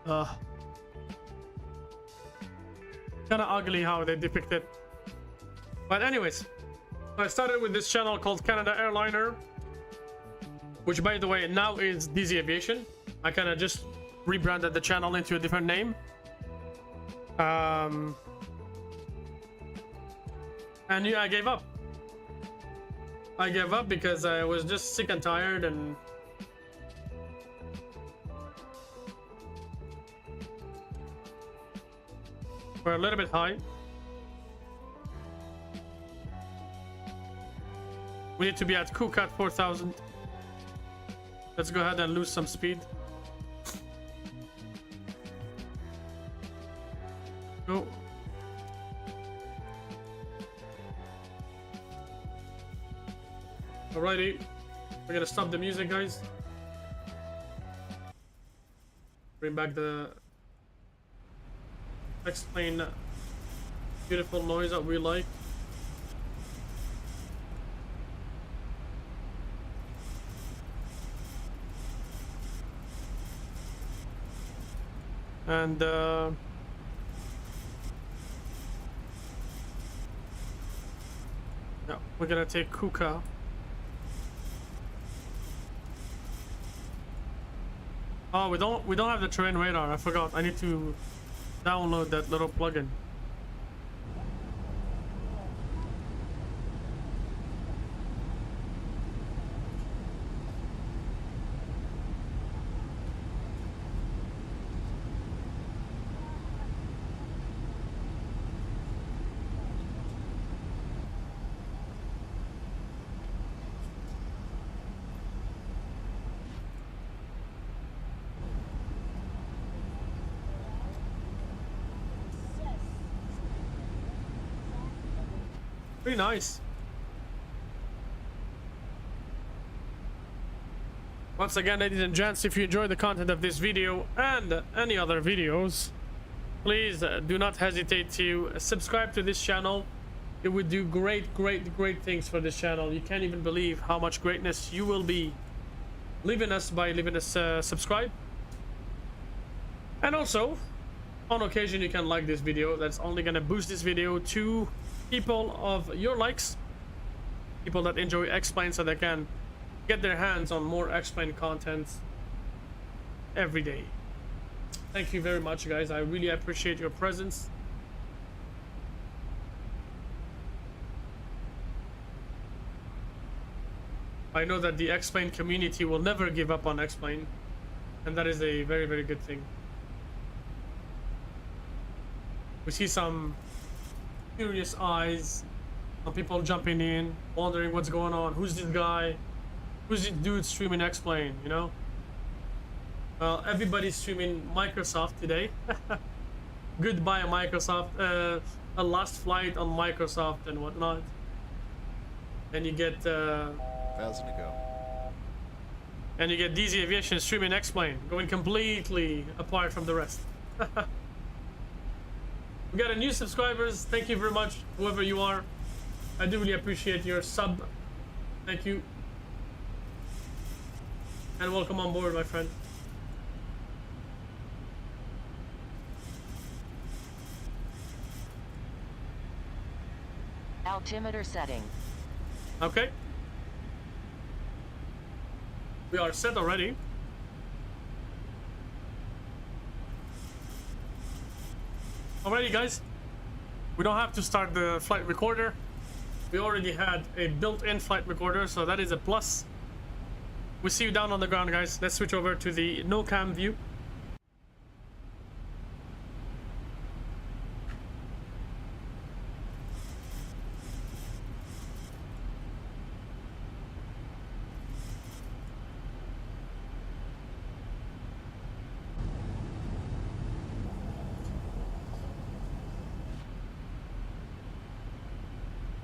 Kind of ugly how they depict it. But anyways, I started with this channel called Canada Airliner, which by the way now is DZ Aviation. I kind of just rebranded the channel into a different name. And yeah, I gave up. I gave up because I was just sick and tired, and we're a little bit high. We need to be at Cook at 4,000. Let's go ahead and lose some speed. Go. Alrighty, we're gonna stop the music, guys. Bring back the explain beautiful noise that we like. And yeah, we're gonna take Kuka. Oh, we don't have the terrain radar. I forgot. I need to download that little plugin. Pretty nice. Once again, ladies and gents, if you enjoy the content of this video and any other videos, please do not hesitate to subscribe to this channel. It would do great things for this channel. You can't even believe how much greatness you will be leaving us by leaving us subscribe. And also, on occasion, you can like this video. That's only gonna boost this video to people of your likes, people that enjoy X-Plane, so they can get their hands on more X-Plane content every day. Thank you very much, guys. I really appreciate your presence. I know that the X-Plane community will never give up on X-Plane, and that is a very good thing. We see some curious eyes, some people jumping in, wondering what's going on. Who's this guy? Who's this dude streaming X-Plane, you know? Well, everybody's streaming Microsoft today. Goodbye, Microsoft. A last flight on Microsoft and whatnot. And you get 1,000 to go. And you get DZ Aviation streaming X-Plane, going completely apart from the rest. We got a new subscribers. Thank you very much, whoever you are. I do really appreciate your sub. Thank you. And welcome on board, my friend. Altimeter setting. Okay. We are set already. Alrighty, guys, we don't have to start the flight recorder. We already had a built-in flight recorder, so that is a plus. We'll see you down on the ground, guys. Let's switch over to the no-cam view.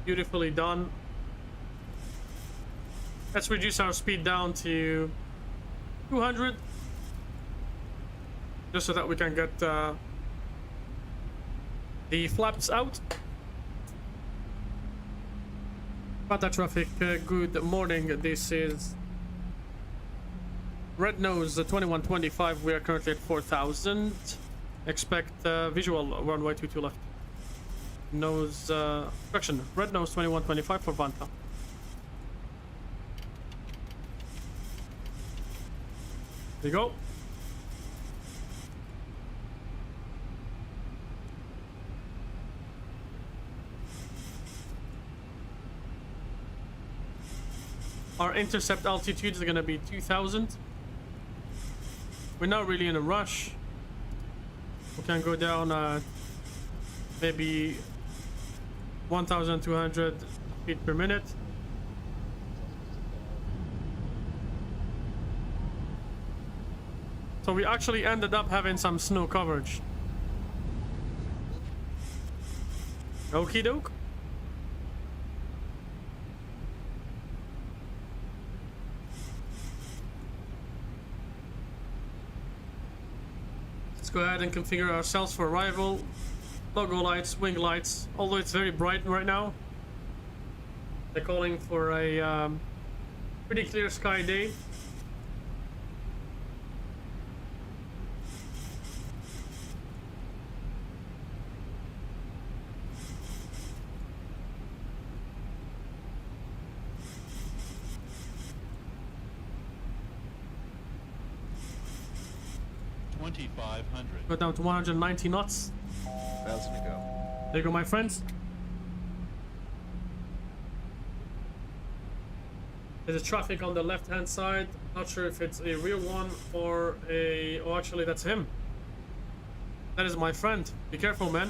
Beautifully done. Let's reduce our speed down to 200, just so that we can get the flaps out. Pata traffic, good morning. This is Red Nose 2125. We are currently at 4,000. Expect visual runway 22 left. nose, correction, red nose 2125 for Vanta. There you go. Our intercept altitude is gonna be 2000. We're not really in a rush. We can go down maybe 1,200 feet per minute. So we actually ended up having some snow coverage. Okie doke. Let's go ahead and configure ourselves for arrival. Logo lights, wing lights, although it's very bright right now. They're calling for a pretty clear sky day. Go down to 190 knots. 1,000 to go. There you go, my friends. There's a traffic on the left-hand side. Not sure if it's a real one or a... Oh, actually, that's him. That is my friend. Be careful, man.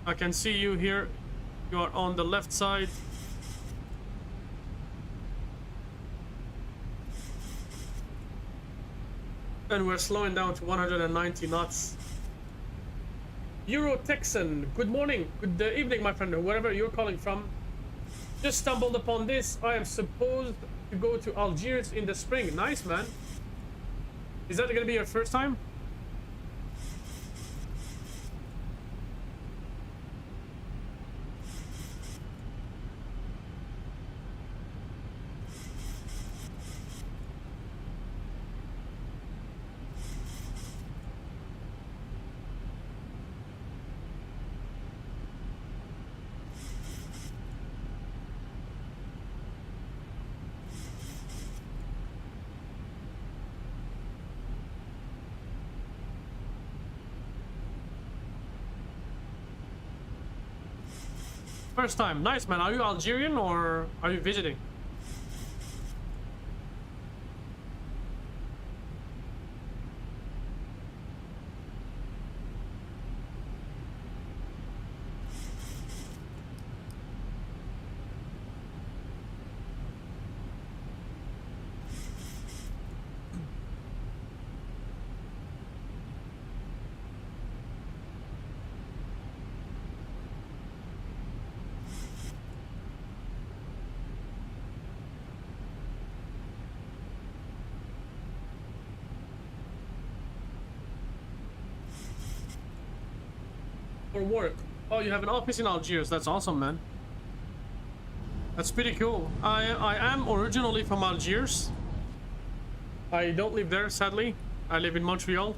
I can see you here. You are on the left side. And we're slowing down to 190 knots. Euro Texan, good morning, good evening, my friend, wherever you're calling from. Just stumbled upon this. I am supposed to go to Algiers in the spring. Nice, man. Is that gonna be your first time? First time. Nice, man. Are you Algerian or are you visiting? For work. Oh, you have an office in Algiers. That's awesome, man. That's pretty cool. I am originally from Algiers. I don't live there, sadly. I live in Montreal,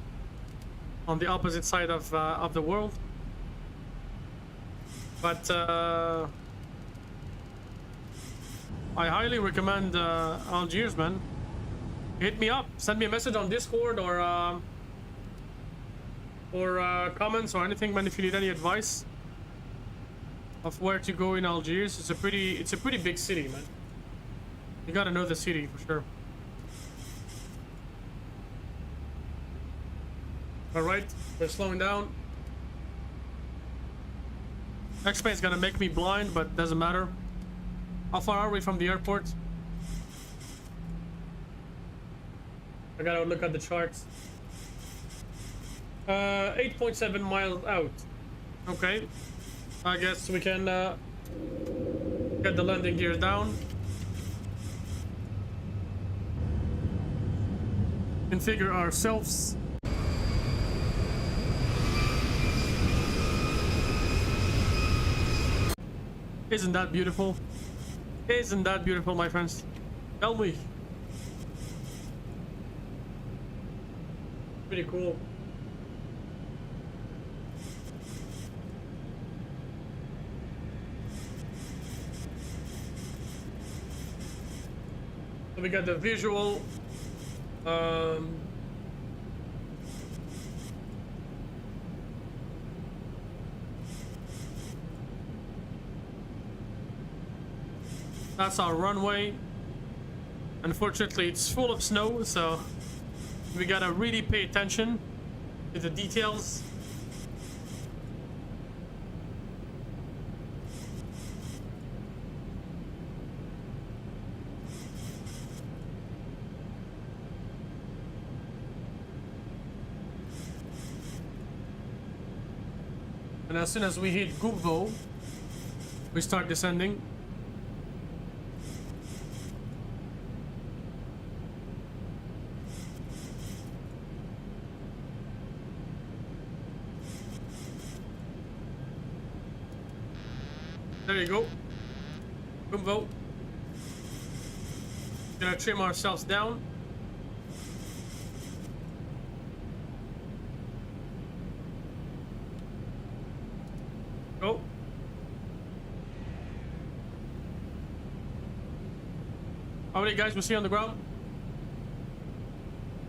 on the opposite side of the world. But I highly recommend Algiers, man. Hit me up. Send me a message on Discord or comments or anything, man, if you need any advice of where to go in Algiers. It's a pretty big city, man. You gotta know the city for sure. All right, we're slowing down. X-Paint's gonna make me blind, but doesn't matter. How far are we from the airport? I gotta look at the charts. 8.7 miles out. Okay, I guess we can get the landing gear down. Configure ourselves. Isn't that beautiful? Isn't that beautiful, my friends? Tell me. Pretty cool. So we got the visual. That's our runway. Unfortunately, it's full of snow, so we gotta really pay attention to the details. And as soon as we hit Gumbo, we start descending. There you go. Gumbo. Gonna trim ourselves down. Go. How many guys we see on the ground?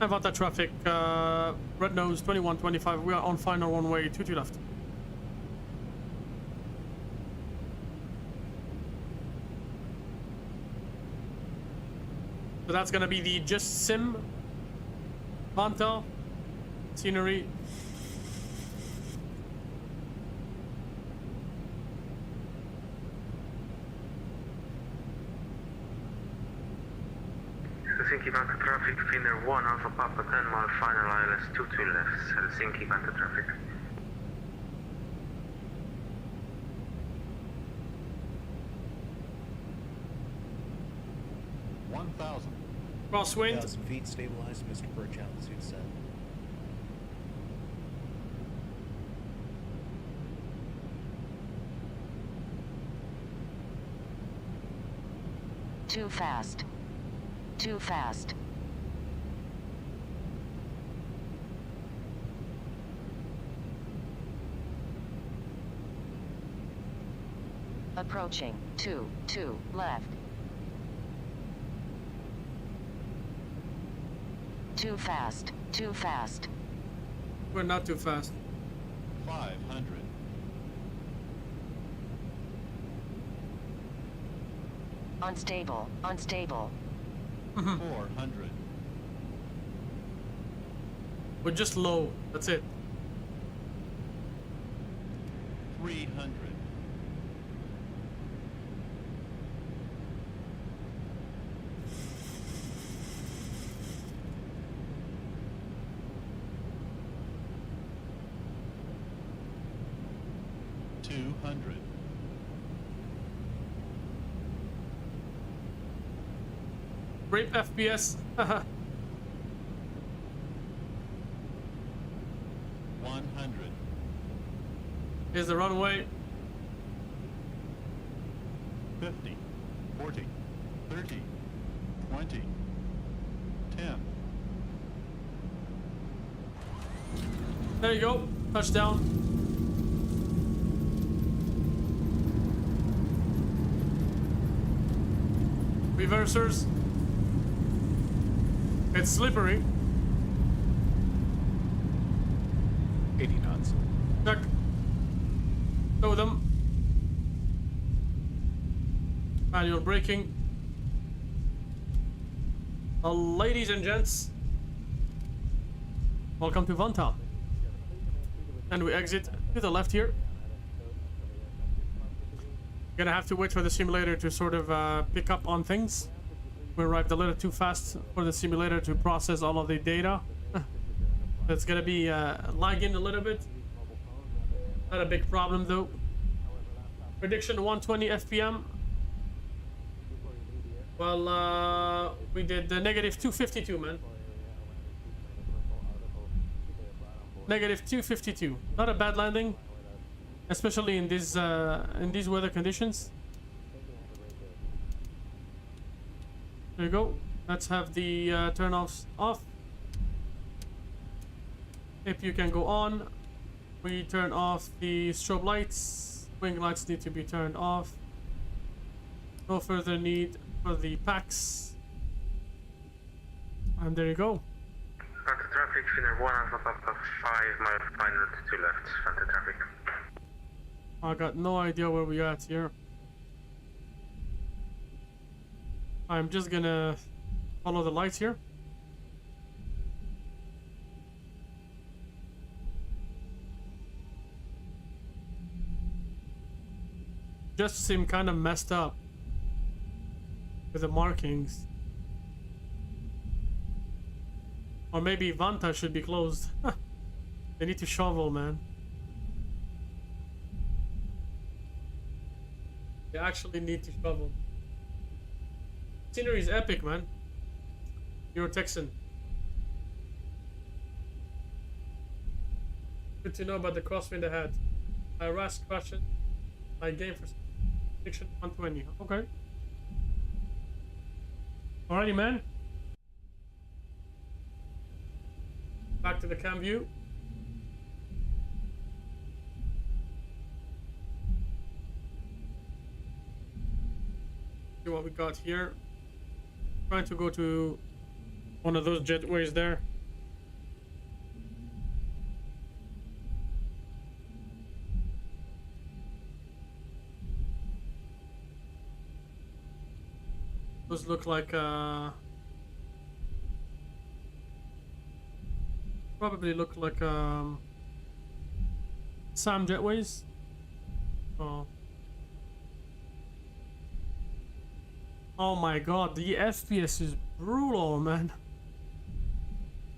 About that traffic. Red nose 2125. We are on final runway 22 left. So that's gonna be the Just Sim Vanta scenery. Helsinki Vanta traffic, Finnair 1 Alpha Papa 10 mile final ILS 22 left, Helsinki Vanta traffic. Crosswind. 1,000 feet stabilized, Mr. Birch, altitude set. Too fast. Too fast. Approaching. 2 left. Too fast. Too fast. We're not too fast. 500. Unstable. Unstable. 400. We're just low. That's it. 300. Great FPS. 100. Here's the runway. 50. 40. 30. 20. 10. There you go. Touchdown. Reversers. It's slippery. 80 knots. Check. Tow them. Manual braking. Ladies and gents, welcome to Vanta. And we exit to the left here. Gonna have to wait for the simulator to sort of pick up on things. We arrived a little too fast for the simulator to process all of the data. It's gonna be lagging a little bit. Not a big problem though. Prediction 120 FPM. Well, we did the negative 252, man. Negative 252. Not a bad landing, especially in these weather conditions. There you go. Let's have the turn-offs off. If you can go on, we turn off the strobe lights. Wing lights need to be turned off. No further need for the packs. And there you go. Panther traffic, Finner 1 Alpha Papa 5 mile final to 2 left, Panther traffic. I got no idea where we at here. I'm just gonna follow the lights here. Just seem kind of messed up with the markings. Or maybe Vanta should be closed. They need to shovel, man. They actually need to shovel. Scenery is epic, man. You're a Texan. Good to know about the crosswind ahead. I RAS crashed my game for Fiction 120. Okay. Alrighty, man. Back to the cam view. See what we got here. Trying to go to one of those jetways there. Those look like probably look like SAM jetways. Oh my god, the FPS is brutal, man.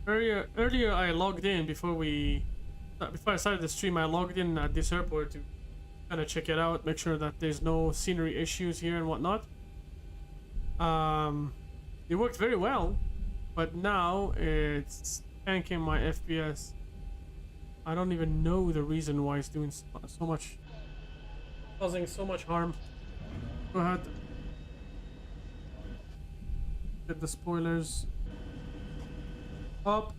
Earlier I logged in before I started the stream. I logged in at this airport to kind of check it out, make sure that there's no scenery issues here and whatnot. It worked very well, but now it's tanking my FPS. I don't even know the reason why it's doing so much, causing so much harm. Go ahead. Get the spoilers up.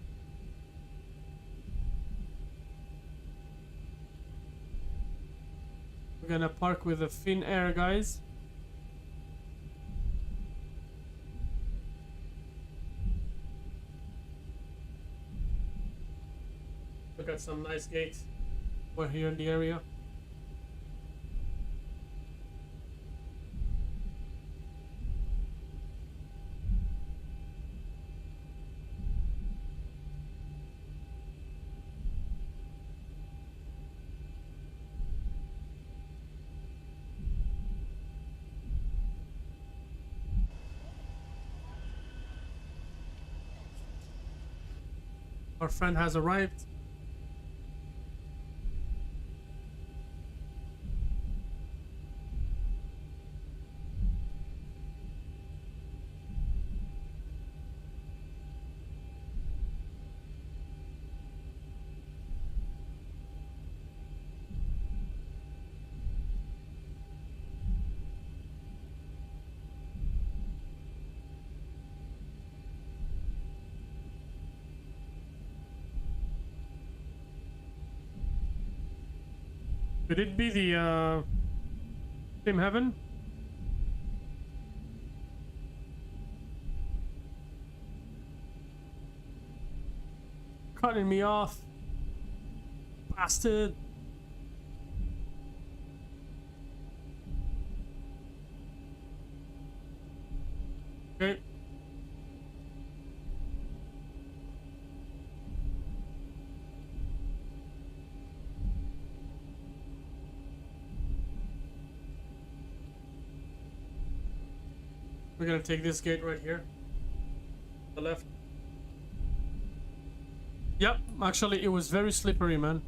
We're gonna park with the Finnair guys. We got some nice gates over here in the area. Our friend has arrived. Could it be the Team Heaven? Cutting me off, bastard. Okay. We're gonna take this gate right here. The left. Yep, actually it was very slippery, man.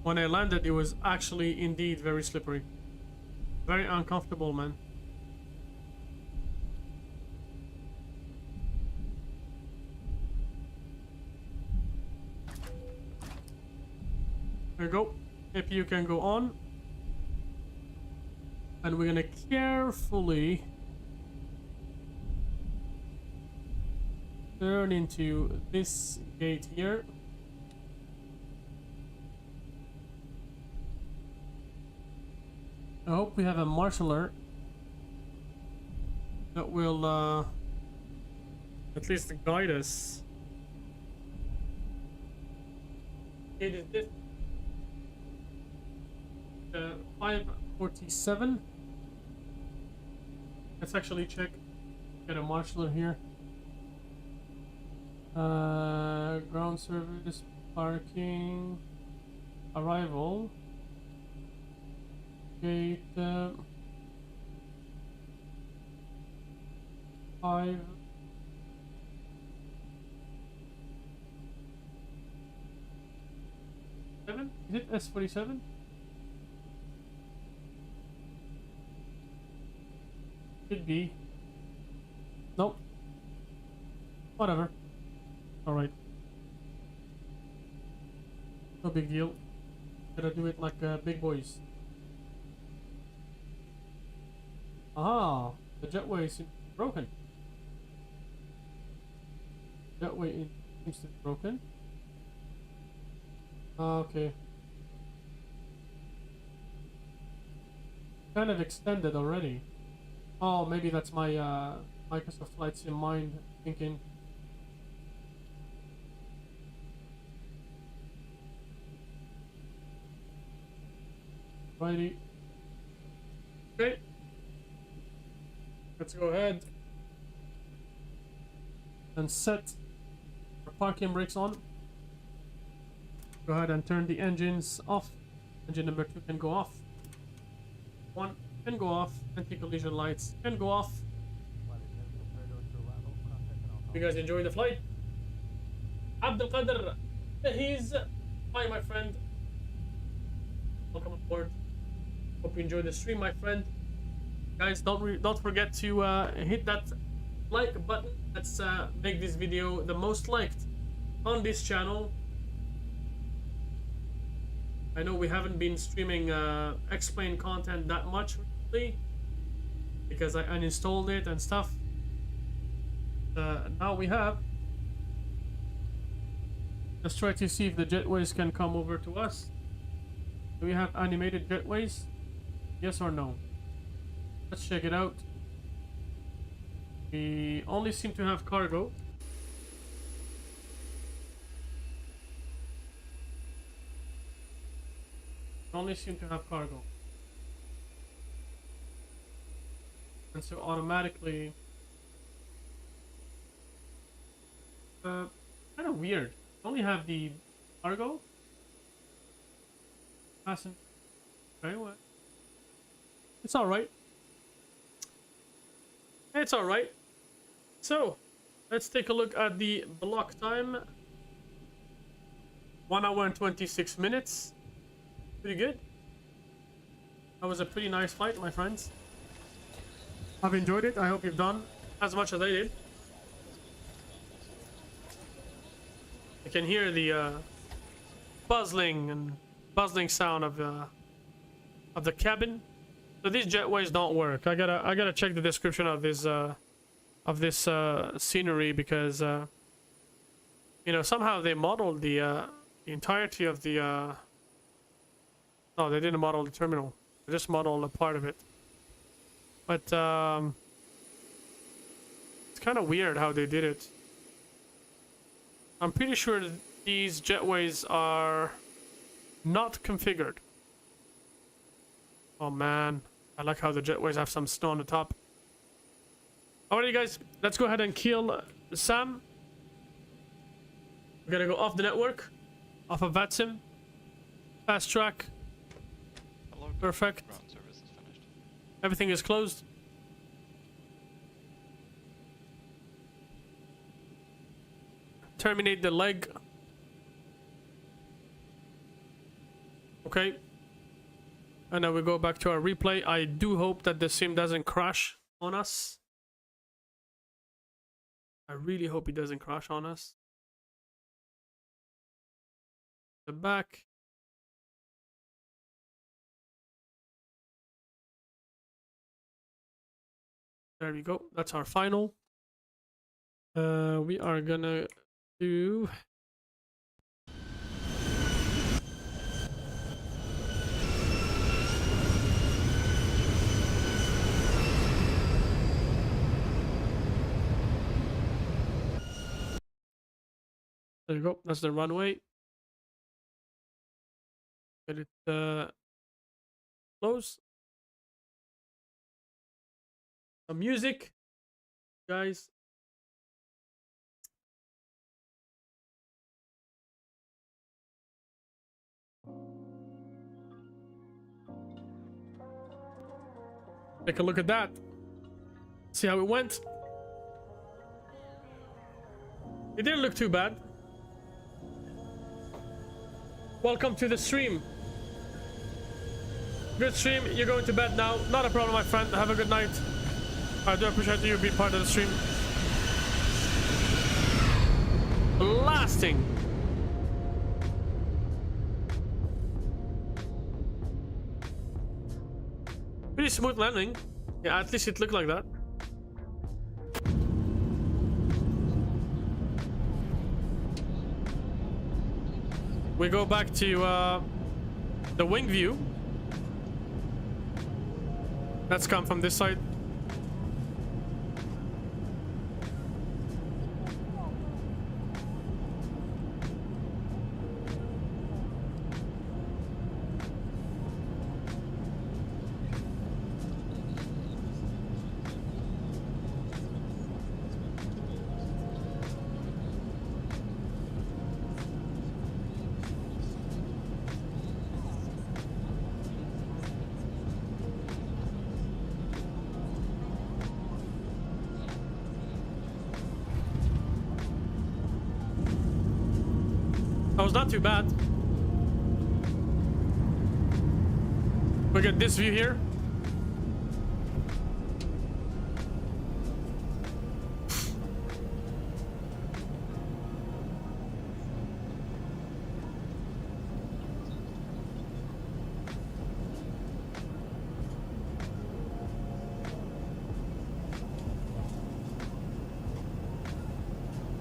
When I landed, it was actually indeed very slippery. Very uncomfortable, man. There you go. APU can go on. And we're gonna carefully turn into this gate here. I hope we have a marshaller that will At least guide us. It is this 547. Let's actually check. Get a marshaller here. Ground service, parking, arrival, gate 5. Is it S47? Could be. Nope. Whatever. Alright. No big deal. Gotta do it like big boys. Ah, the jetway is broken. Jetway seems to be broken. Okay. Kind of extended already. Oh, maybe that's my Microsoft Flight Sim mind thinking. Righty. Okay. Let's go ahead and set our parking brakes on. Go ahead and turn the engines off. Engine number 2 can go off. 1 can go off. Anti-collision lights can go off. You guys enjoy the flight? Abdul Qadir, he's hi my friend. Welcome aboard. Hope you enjoyed the stream, my friend. Guys, don't forget to hit that like button. Let's make this video the most liked on this channel. I know we haven't been streaming explain content that much recently because I uninstalled it and stuff. Now we have. Let's try to see if the jetways can come over to us. Do we have animated jetways? Yes or no? Let's check it out. We only seem to have cargo. Only seem to have cargo. And so automatically kind of weird. Only have the cargo. Passenger. Okay, what? It's alright. It's alright. So let's take a look at the block time. 1 hour and 26 minutes. Pretty good. That was a pretty nice flight, my friends. I've enjoyed it. I hope you've done as much as I did. I can hear the buzzing sound of the cabin. So these jetways don't work. I gotta check the description of this scenery because you know, somehow they modeled the entirety of the no, they didn't model the terminal. They just modeled a part of it. But it's kind of weird how they did it. I'm pretty sure these jetways are not configured. Oh man, I like how the jetways have some snow on the top. Alrighty guys, let's go ahead and kill Sam. We're gonna go off the network, off of VATSIM. Fast track. Perfect. Everything is closed. Terminate the leg. Okay. And then we go back to our replay. I do hope that the sim doesn't crash on us. I really hope it doesn't crash on us. The back. There we go. That's our final. We are gonna do. There you go. That's the runway. Get it close. Some music, guys. Take a look at that. See how it went. It didn't look too bad. Welcome to the stream. Good stream. You're going to bed now. Not a problem, my friend. Have a good night. I do appreciate you being part of the stream. Blasting. Pretty smooth landing. Yeah, at least it looked like that. We go back to the wing view. Let's come from this side. That was not too bad. We get this view here.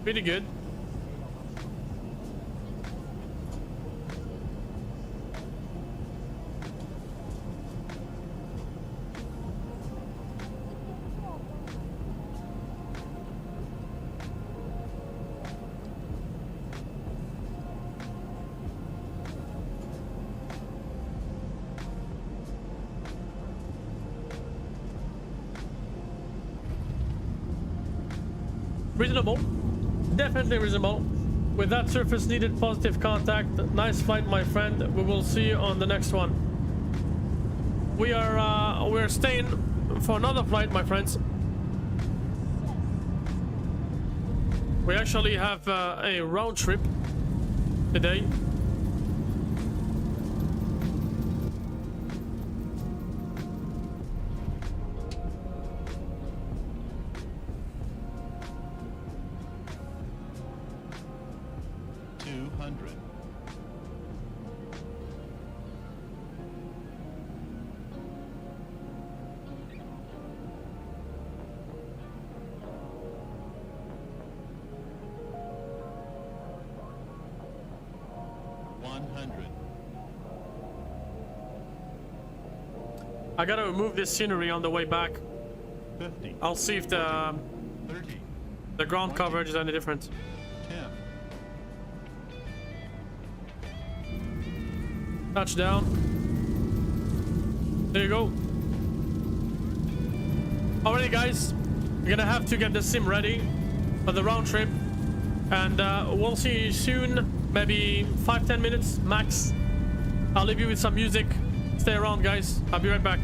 Pretty good. Reasonable. Definitely reasonable. With that surface needed positive contact. Nice flight, my friend. We will see you on the next one. We're staying for another flight, my friends. We actually have a round trip today. I gotta remove this scenery on the way back. 50. I'll see if the 30. the ground 20, coverage is any different. 10. Touchdown. There you go. Alrighty, guys. We're gonna have to get the sim ready for the round trip. And we'll see you soon. Maybe 5-10 minutes max. I'll leave you with some music. Stay around, guys. I'll be right back.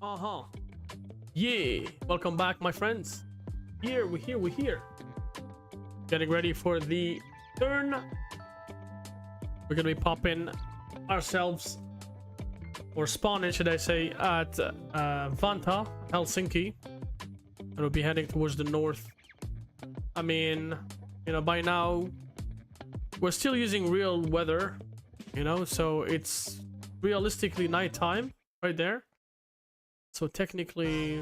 Uh-huh. Yeah. Welcome back, my friends. We're here. Getting ready for the turn. We're gonna be popping ourselves, or spawning, should I say, at Vantaa, Helsinki. And we'll be heading towards the north. I mean, you know, by now, we're still using real weather, you know, so it's realistically nighttime right there. So technically,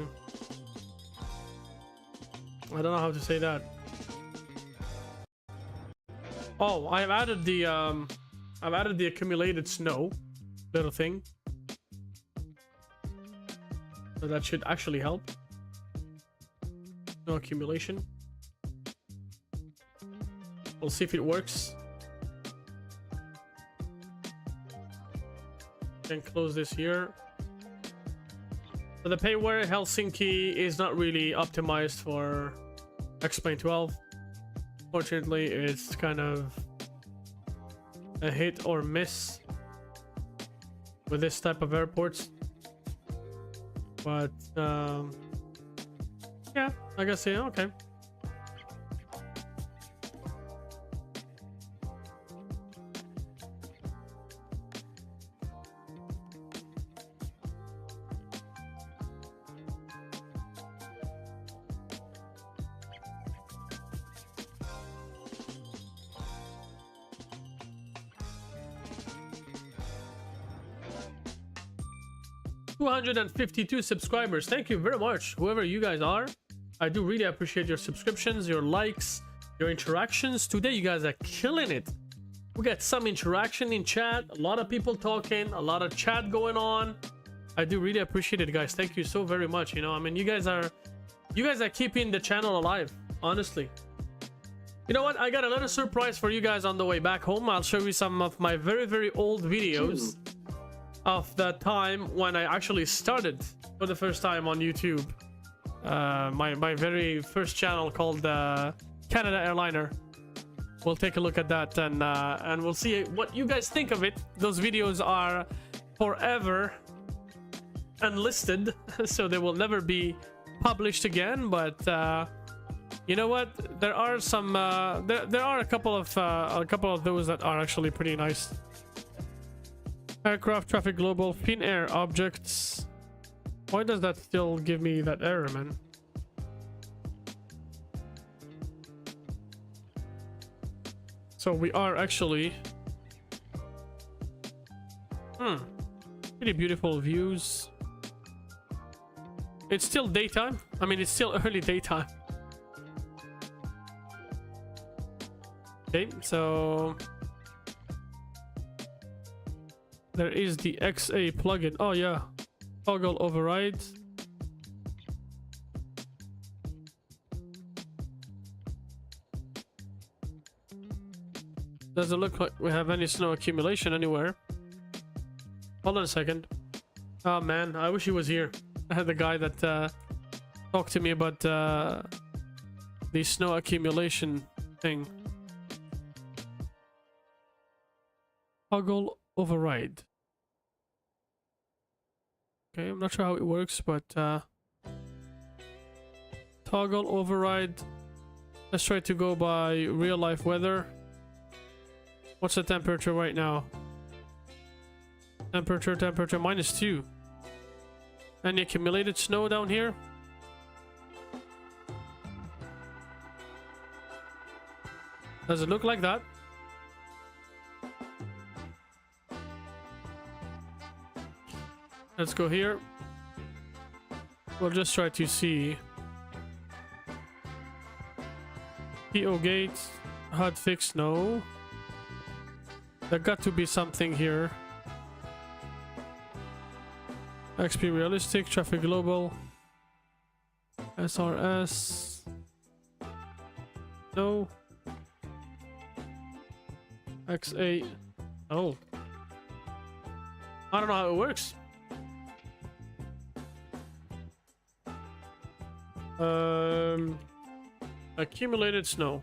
I don't know how to say that. Oh, I've added the accumulated snow little thing. So that should actually help. No accumulation. We'll see if it works. Can close this here. So the payware Helsinki is not really optimized for X-Plane 12. Fortunately, it's kind of a hit or miss with this type of airports. But yeah, I guess, yeah, okay. $252 subscribers. Thank you very much, whoever you guys are. I do really appreciate your subscriptions, your likes, your interactions. Today you guys are killing it. We got some interaction in chat, a lot of people talking, a lot of chat going on. I do really appreciate it, guys. Thank you so very much. You know, I mean, you guys are keeping the channel alive, honestly. You know what, I got a little surprise for you guys on the way back home. I'll show you some of my very old videos of the time when I actually started for the first time on YouTube. My very first channel called Canada Airliner. We'll take a look at that, and we'll see what you guys think of it. Those videos are forever unlisted, so they will never be published again. But you know what? There are some. There are a couple of those that are actually pretty nice. Aircraft traffic global thin air objects. Why does that still give me that error, man? So we are actually pretty beautiful views. It's still daytime. I mean, it's still early daytime. Okay, so there is the XA plugin. Oh yeah, toggle override. Doesn't look like we have any snow accumulation anywhere. Hold on a second. Oh man, I wish he was here. I had the guy that talked to me about the snow accumulation thing. Toggle override. Okay, I'm not sure how it works, but toggle override. Let's try to go by real life weather. What's the temperature right now? Temperature -2. Any accumulated snow down here? Does it look like that? Let's go here. We'll just try to see. PO gate, HUD fix, no. There got to be something here. XP realistic, traffic global, SRS, no. X8, oh. I don't know how it works. Accumulated snow.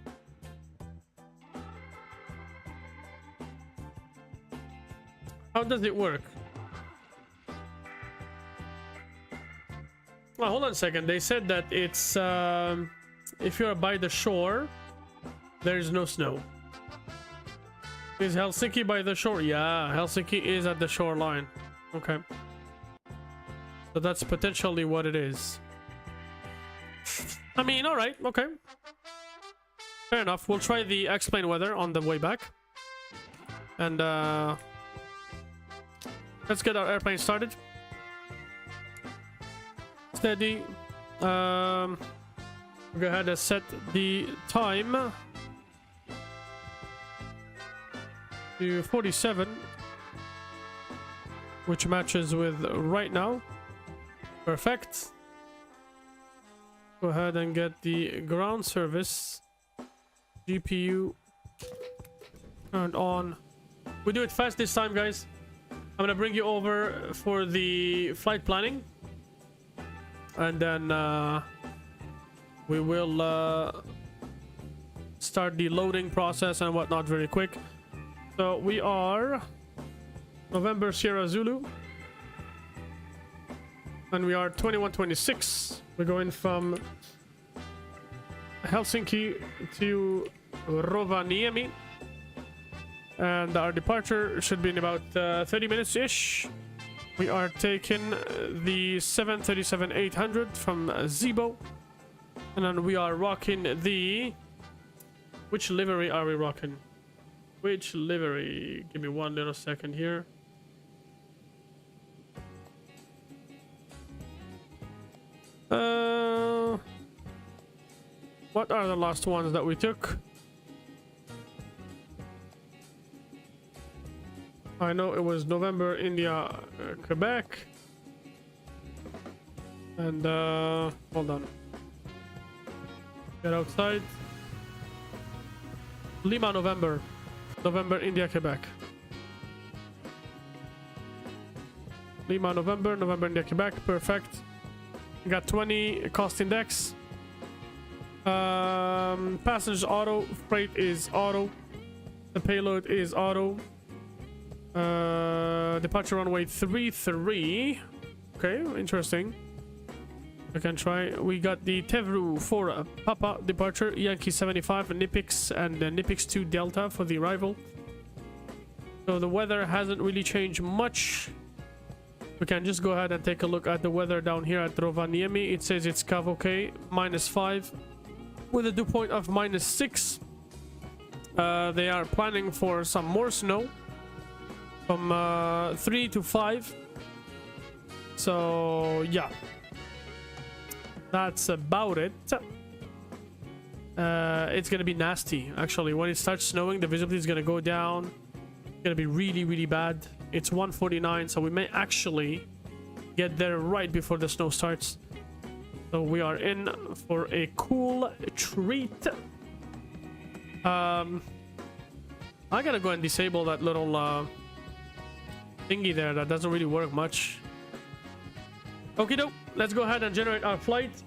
How does it work? Oh, hold on a second. They said that it's if you're by the shore, there is no snow. Is Helsinki by the shore? Yeah, Helsinki is at the shoreline. Okay. So that's potentially what it is. I mean, alright, okay. Fair enough. We'll try the X-Plane weather on the way back. And let's get our airplane started. Steady. We'll go ahead and set the time to 47, which matches with right now. Perfect. Go ahead and get the ground service GPU turned on. We do it fast this time, guys. I'm gonna bring you over for the flight planning, and then we will start the loading process and whatnot very quick. So we are November Sierra Zulu, and we are 2126. We're going from Helsinki to Rovaniemi, and our departure should be in about 30 minutes ish. We are taking the 737-800 from Zibo, and then we are rocking the... Which livery are we rocking? Which livery? Give me one little second here. What are the last ones that we took? I know it was November, India, Quebec. And hold on. Get outside. Lima, November. November, India, Quebec. Lima, November, November, India, Quebec. Perfect. We got 20 cost index. Passengers auto. Freight is auto. The payload is auto. Departure runway 33. Okay, interesting. I can try. We got the Tevru for Papa departure, Yankee 75, Nipix, and Nipix 2 Delta for the arrival. So the weather hasn't really changed much. We can just go ahead and take a look at the weather down here at Rovaniemi. It says it's Kavoke, -5, with a dew point of -6. They are planning for some more snow from 3 to 5. So yeah, that's about it. It's gonna be nasty actually. When it starts snowing, the visibility is gonna go down. It's gonna be really, really bad. It's 1:49, so we may actually get there right before the snow starts. So we are in for a cool treat. I gotta go and disable that little thingy there that doesn't really work much. Okie doke, let's go ahead and generate our flight.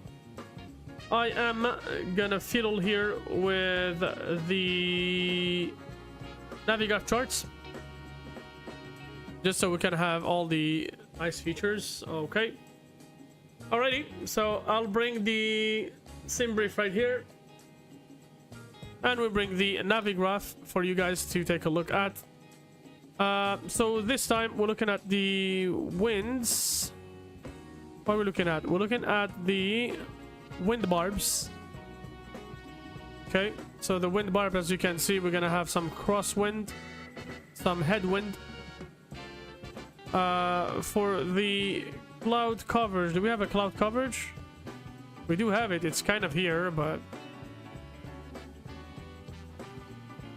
I am gonna fiddle here with the Navigraph charts, just so we can have all the nice features. Okay. Alrighty, so I'll bring the sim brief right here, and we'll bring the Navigraph for you guys to take a look at. So this time we're looking at the winds. What are we looking at? We're looking at the wind barbs. Okay, so the wind barb, as you can see, we're gonna have some crosswind, some headwind. For the cloud coverage, do we have a cloud coverage? We do have it. It's kind of here, but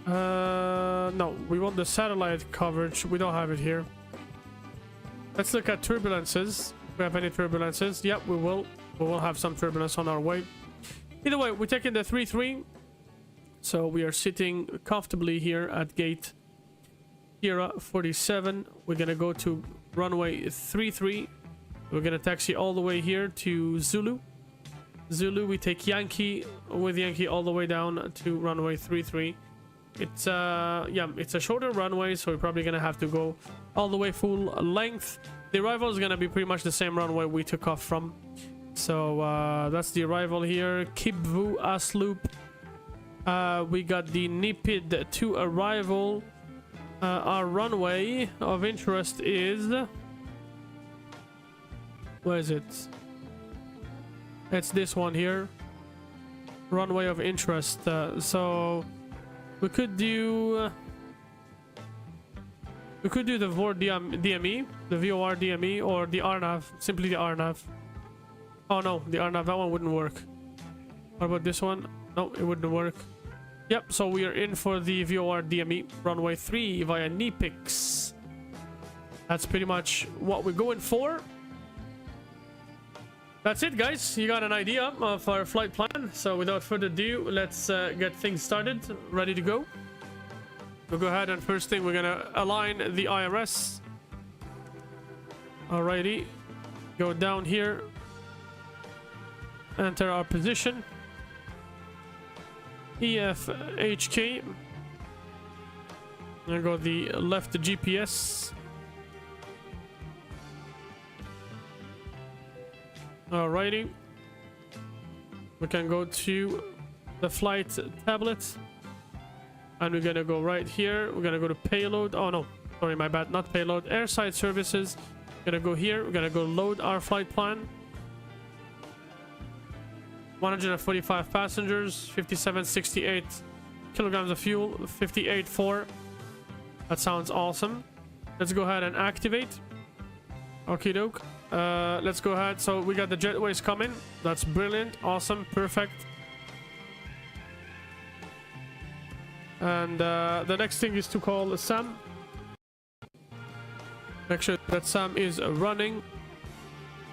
no, we want the satellite coverage. We don't have it here. Let's look at turbulences. We have any turbulences? Yep, we will have some turbulence on our way. Either way, we're taking the 3-3, so we are sitting comfortably here at gate Sierra 47. We're gonna go to runway 33. We're gonna taxi all the way here to Zulu. Zulu, we take Yankee, with Yankee all the way down to runway 33. It's yeah, it's a shorter runway, so we're probably gonna have to go all the way full length. The arrival is gonna be pretty much the same runway we took off from. So that's the arrival here. Kibvu Asloop. We got the Nipid to arrival. Our runway of interest is... Where is it? It's this one here. Runway of interest. So we could do... we could do the VOR DME, the VOR DME, or the RNAV. Simply the RNAV. Oh no, the RNAV, that one wouldn't work. What about this one? No, it wouldn't work. Yep, so we are in for the VOR DME runway 3 via Nipix. That's pretty much what we're going for. That's it, guys. You got an idea of our flight plan. So without further ado, let's get things started. Ready to go. We'll go ahead and first thing we're gonna align the IRS. Alrighty. Go down here. Enter our position. EFHK. And go the left GPS. Alrighty. We can go to the flight tablet. And we're gonna go right here. We're gonna go to payload. Oh no, sorry, my bad, not payload. Airside services. We're gonna go here. We're gonna go load our flight plan. 145 passengers, 5768 kilograms of fuel, 58.4. That sounds awesome. Let's go ahead and activate. Okie doke. Let's go ahead. So we got the jetways coming. That's brilliant, awesome, perfect. And the next thing is to call Sam. Make sure that Sam is running.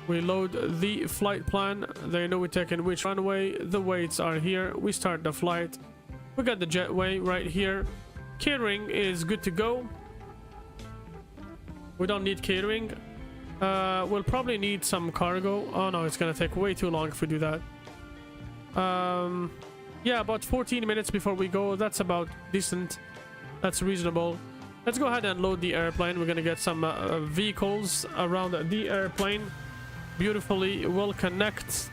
We load the flight plan. They know we're taking which runway. The weights are here. We start the flight. We got the jetway right here. Catering is good to go. We don't need catering. We'll probably need some cargo. Oh no, it's gonna take way too long if we do that. Yeah, about 14 minutes before we go. That's about decent. That's reasonable. Let's go ahead and load the airplane. We're gonna get some vehicles around the airplane. Beautifully will connect.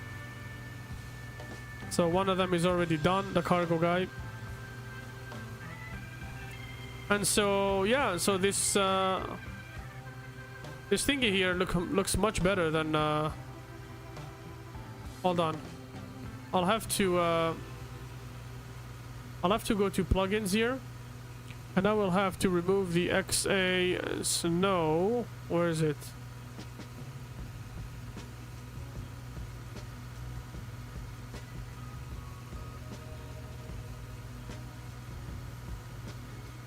So one of them is already done, the cargo guy. And so yeah, so this this thingy here looks much better than hold on. I'll have to go to plugins here, and I will have to remove the XA Snow. Where is it?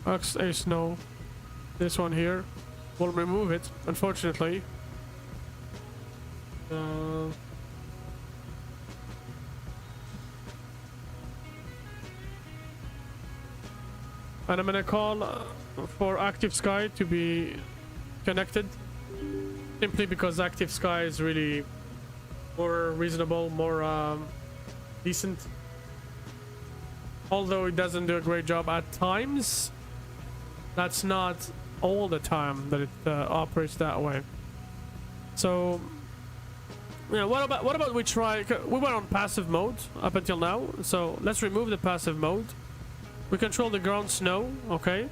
XA Snow. This one here. We'll remove it, unfortunately. And I'm gonna call for Active Sky to be connected, simply because Active Sky is really more reasonable, more decent. Although it doesn't do a great job at times, that's not all the time that it operates that way. So yeah, what about we try? We were on passive mode up until now, so let's remove the passive mode. We control the ground snow. Okay.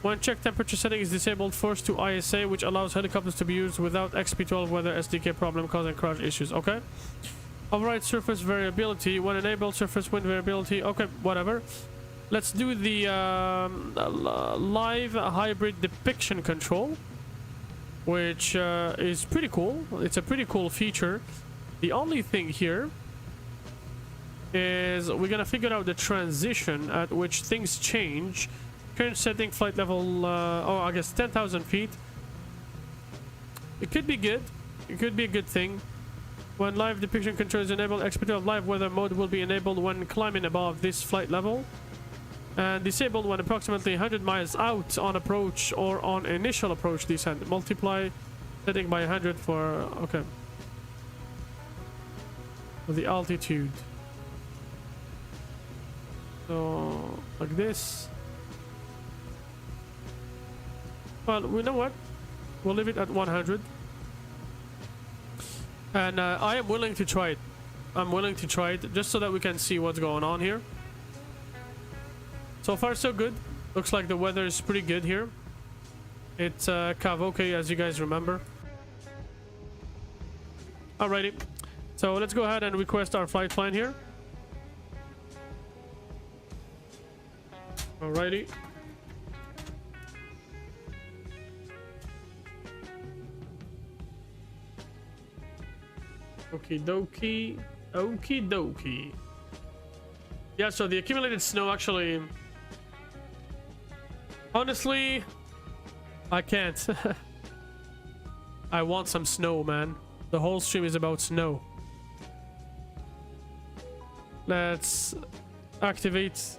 When check temperature setting is disabled, force to ISA, which allows helicopters to be used without XP12 weather SDK problem causing crash issues. Okay. Override surface variability when enabled. Surface wind variability. Okay, whatever. Let's do the live hybrid depiction control, which is pretty cool. It's a pretty cool feature. The only thing here is we're gonna figure out the transition at which things change. Current setting, flight level, oh, I guess 10,000 feet. It could be good. It could be a good thing. When live depiction control is enabled, XP12 live weather mode will be enabled when climbing above this flight level, and disabled when approximately 100 miles out on approach or on initial approach descent. Multiply setting by 100 for, okay, for the altitude. So like this. Well, we know what, we'll leave it at 100. And I am willing to try it. I'm willing to try it just so that we can see what's going on here. So far so good. Looks like the weather is pretty good here. It's Kavoke, as you guys remember. Alrighty. So let's go ahead and request our flight plan here. Alrighty. Okie dokie. Okie dokie. Yeah, so the accumulated snow actually... Honestly, I can't. I want some snow, man. The whole stream is about snow. Let's activate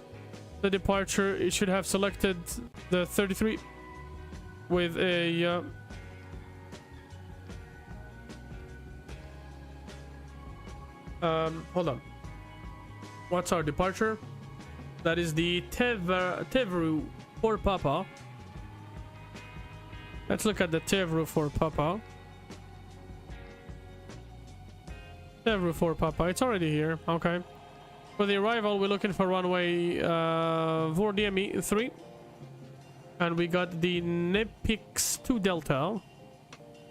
the departure. It should have selected the 33 with a... hold on. What's our departure? That is the Tevru for Papa. Let's look at the Tevru for Papa. Tevru for Papa. It's already here. Okay. For the arrival, we're looking for runway Vordemi 3. And we got the Nepix 2 Delta.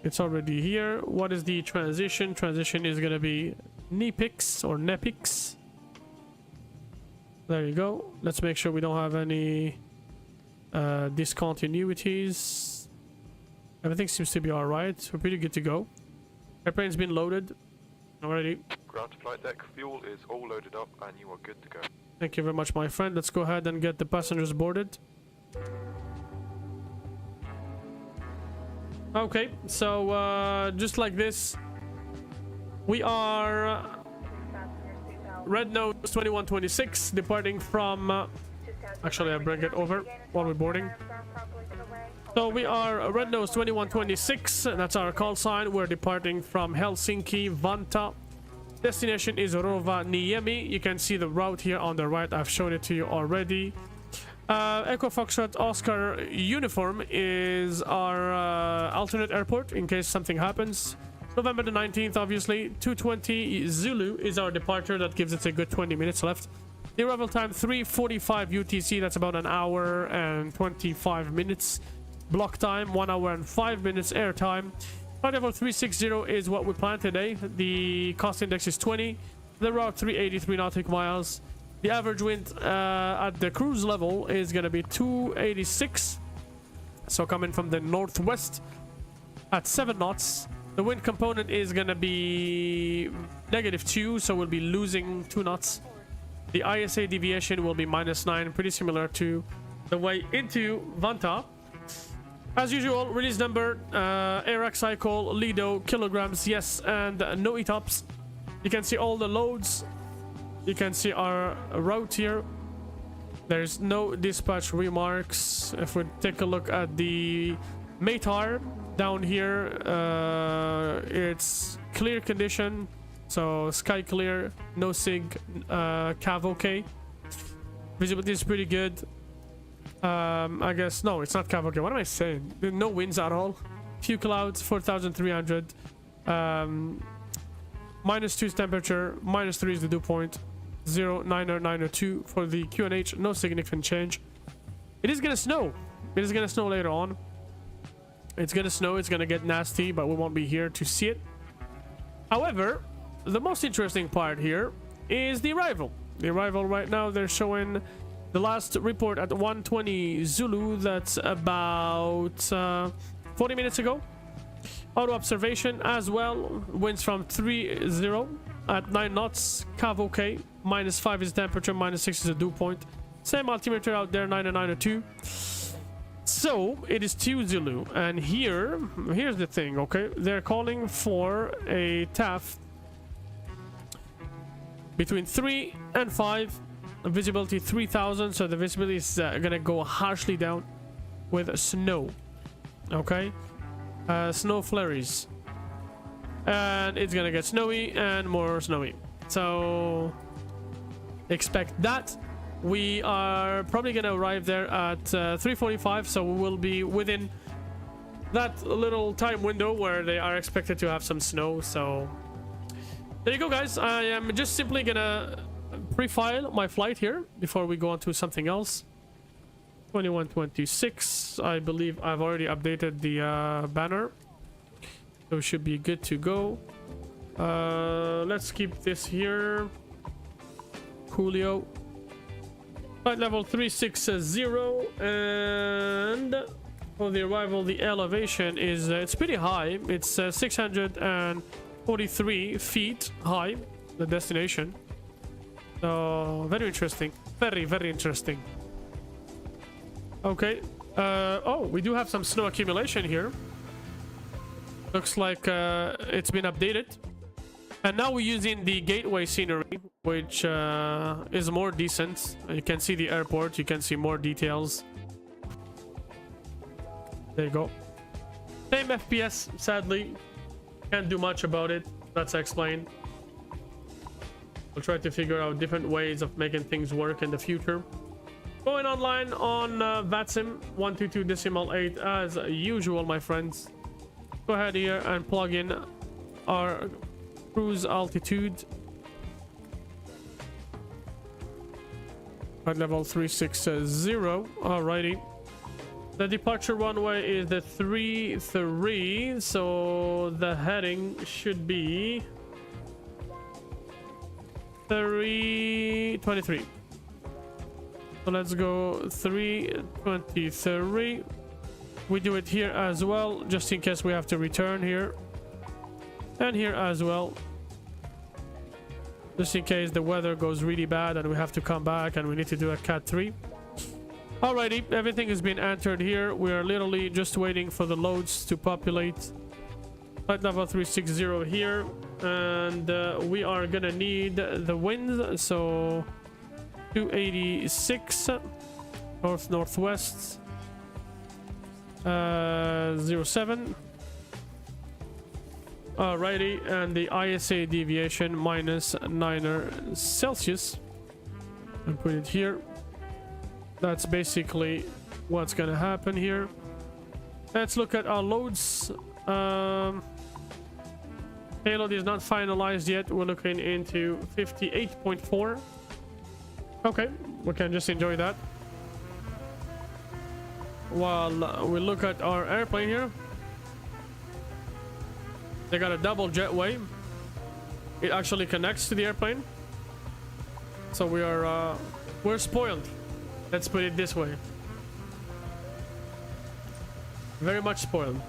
It's already here. What is the transition? Transition is going to be Nepix or Nepix. There you go. Let's make sure we don't have any discontinuities. Everything seems to be alright. We're pretty good to go. Airplane's been loaded already. Ground to flight deck, fuel is all loaded up and you are good to go. Thank you very much, my friend. Let's go ahead and get the passengers boarded. Okay, so just like this, we are Red Nose 2126 departing from... actually, I'll bring it over while we're boarding. So we are Red Nose 2126, that's our call sign. We're departing from Helsinki, Vantaa. Destination is Rovaniemi. You can see the route here on the right. I've shown it to you already. Echo Foxtrot Oscar uniform is our alternate airport in case something happens. November the 19th, obviously. 2:20 Zulu is our departure. That gives us a good 20 minutes left. The arrival time 3:45 UTC. That's about an hour and 25 minutes. Block time 1 hour and 5 minutes air time. Flight level 360 is what we plan today. The cost index is 20. The route 383 nautical miles. The average wind at the cruise level is going to be 286. So coming from the northwest at 7 knots. The wind component is going to be -2, so we'll be losing 2 knots. The ISA deviation will be -9, pretty similar to the way into Vantaa. As usual, release number, AIRAC cycle, Lido, kilograms, yes, and no ETOPS. You can see all the loads. You can see our route here. There's no dispatch remarks. If we take a look at the METAR down here, it's clear condition. So sky clear, no SIG, CAV okay. Visibility is pretty good. I guess, no, it's not CAV okay. What am I saying? No winds at all. Few clouds, 4,300. -2 is temperature, -3 is the dew point. 09092 for the QNH, no significant change. It is gonna snow. It is gonna snow later on. It's gonna snow, it's gonna get nasty, but we won't be here to see it. However, the most interesting part here is the arrival. The arrival right now, they're showing the last report at 1:20 Zulu. That's about 40 minutes ago. Auto observation as well. Winds from 30 at 9 knots. CAV okay. -5 is temperature, -6 is the dew point. Same altimeter out there, 902. So it is 2 Zulu, and here's the thing. Okay, they're calling for a TAF between 3 and 5. Visibility 3000, so the visibility is gonna go harshly down with snow. Okay, snow flurries, and it's gonna get snowy and more snowy, so expect that. We are probably gonna arrive there at 3:45, so we will be within that little time window where they are expected to have some snow. So There you go, guys. I am just simply gonna pre-file my flight here before we go on to something else. 2126. I believe I've already updated the banner, so it should be good to go. Let's keep this here. Coolio. Flight level 360, and for the arrival, the elevation is it's pretty high. It's 643 feet high, the destination. So very interesting, very interesting. Okay. Oh, we do have some snow accumulation here. Looks like it's been updated. And now we're using the gateway scenery, which is more decent. You can see the airport, you can see more details. There you go. Same FPS, sadly. Can't do much about it. That's explained. We'll try to figure out different ways of making things work in the future. Going online on VATSIM 122.8 as usual, my friends. Go ahead here and plug in our cruise altitude. At level 360. Alrighty. The departure runway is the 33, so the heading should be 323. So let's go 323. We do it here as well, just in case we have to return here. And here as well. Just in case the weather goes really bad and we have to come back and we need to do a Cat 3. Alrighty, everything has been entered here. We are literally just waiting for the loads to populate. Flight level 360 here. And we are gonna need the wind, so 286 northwest 07. Alrighty, and the ISA deviation -9 Celsius. And put it here. That's basically what's gonna happen here. Let's look at our loads. Payload is not finalized yet. We're looking into 58.4. Okay, we can just enjoy that while we look at our airplane here. They got a double jetway. It actually connects to the airplane, so we're spoiled. Let's put it this way. Very much spoiled.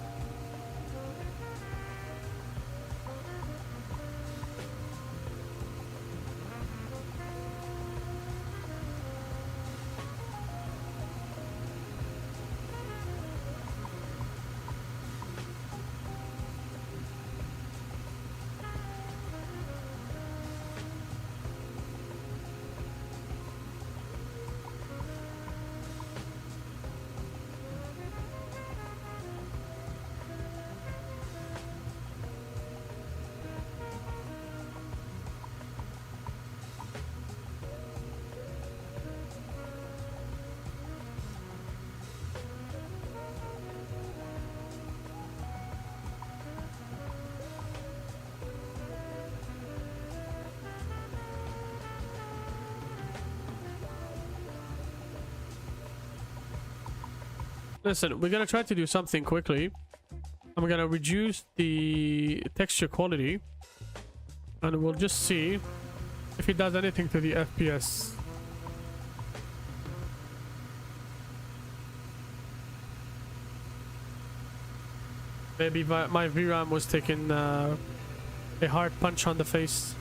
Listen, we're gonna try to do something quickly. I'm gonna reduce the texture quality and we'll just see if it does anything to the FPS. Maybe my VRAM was taking a hard punch on the face.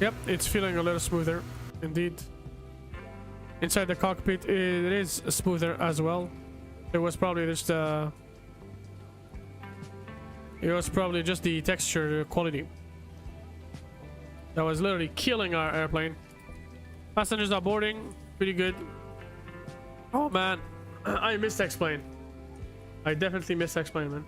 Yep, it's feeling a little smoother, indeed. Inside the cockpit, it is smoother as well. It was probably just the texture quality that was literally killing our airplane. Passengers are boarding, pretty good. Oh man, I missed explain. I definitely missed explain, man.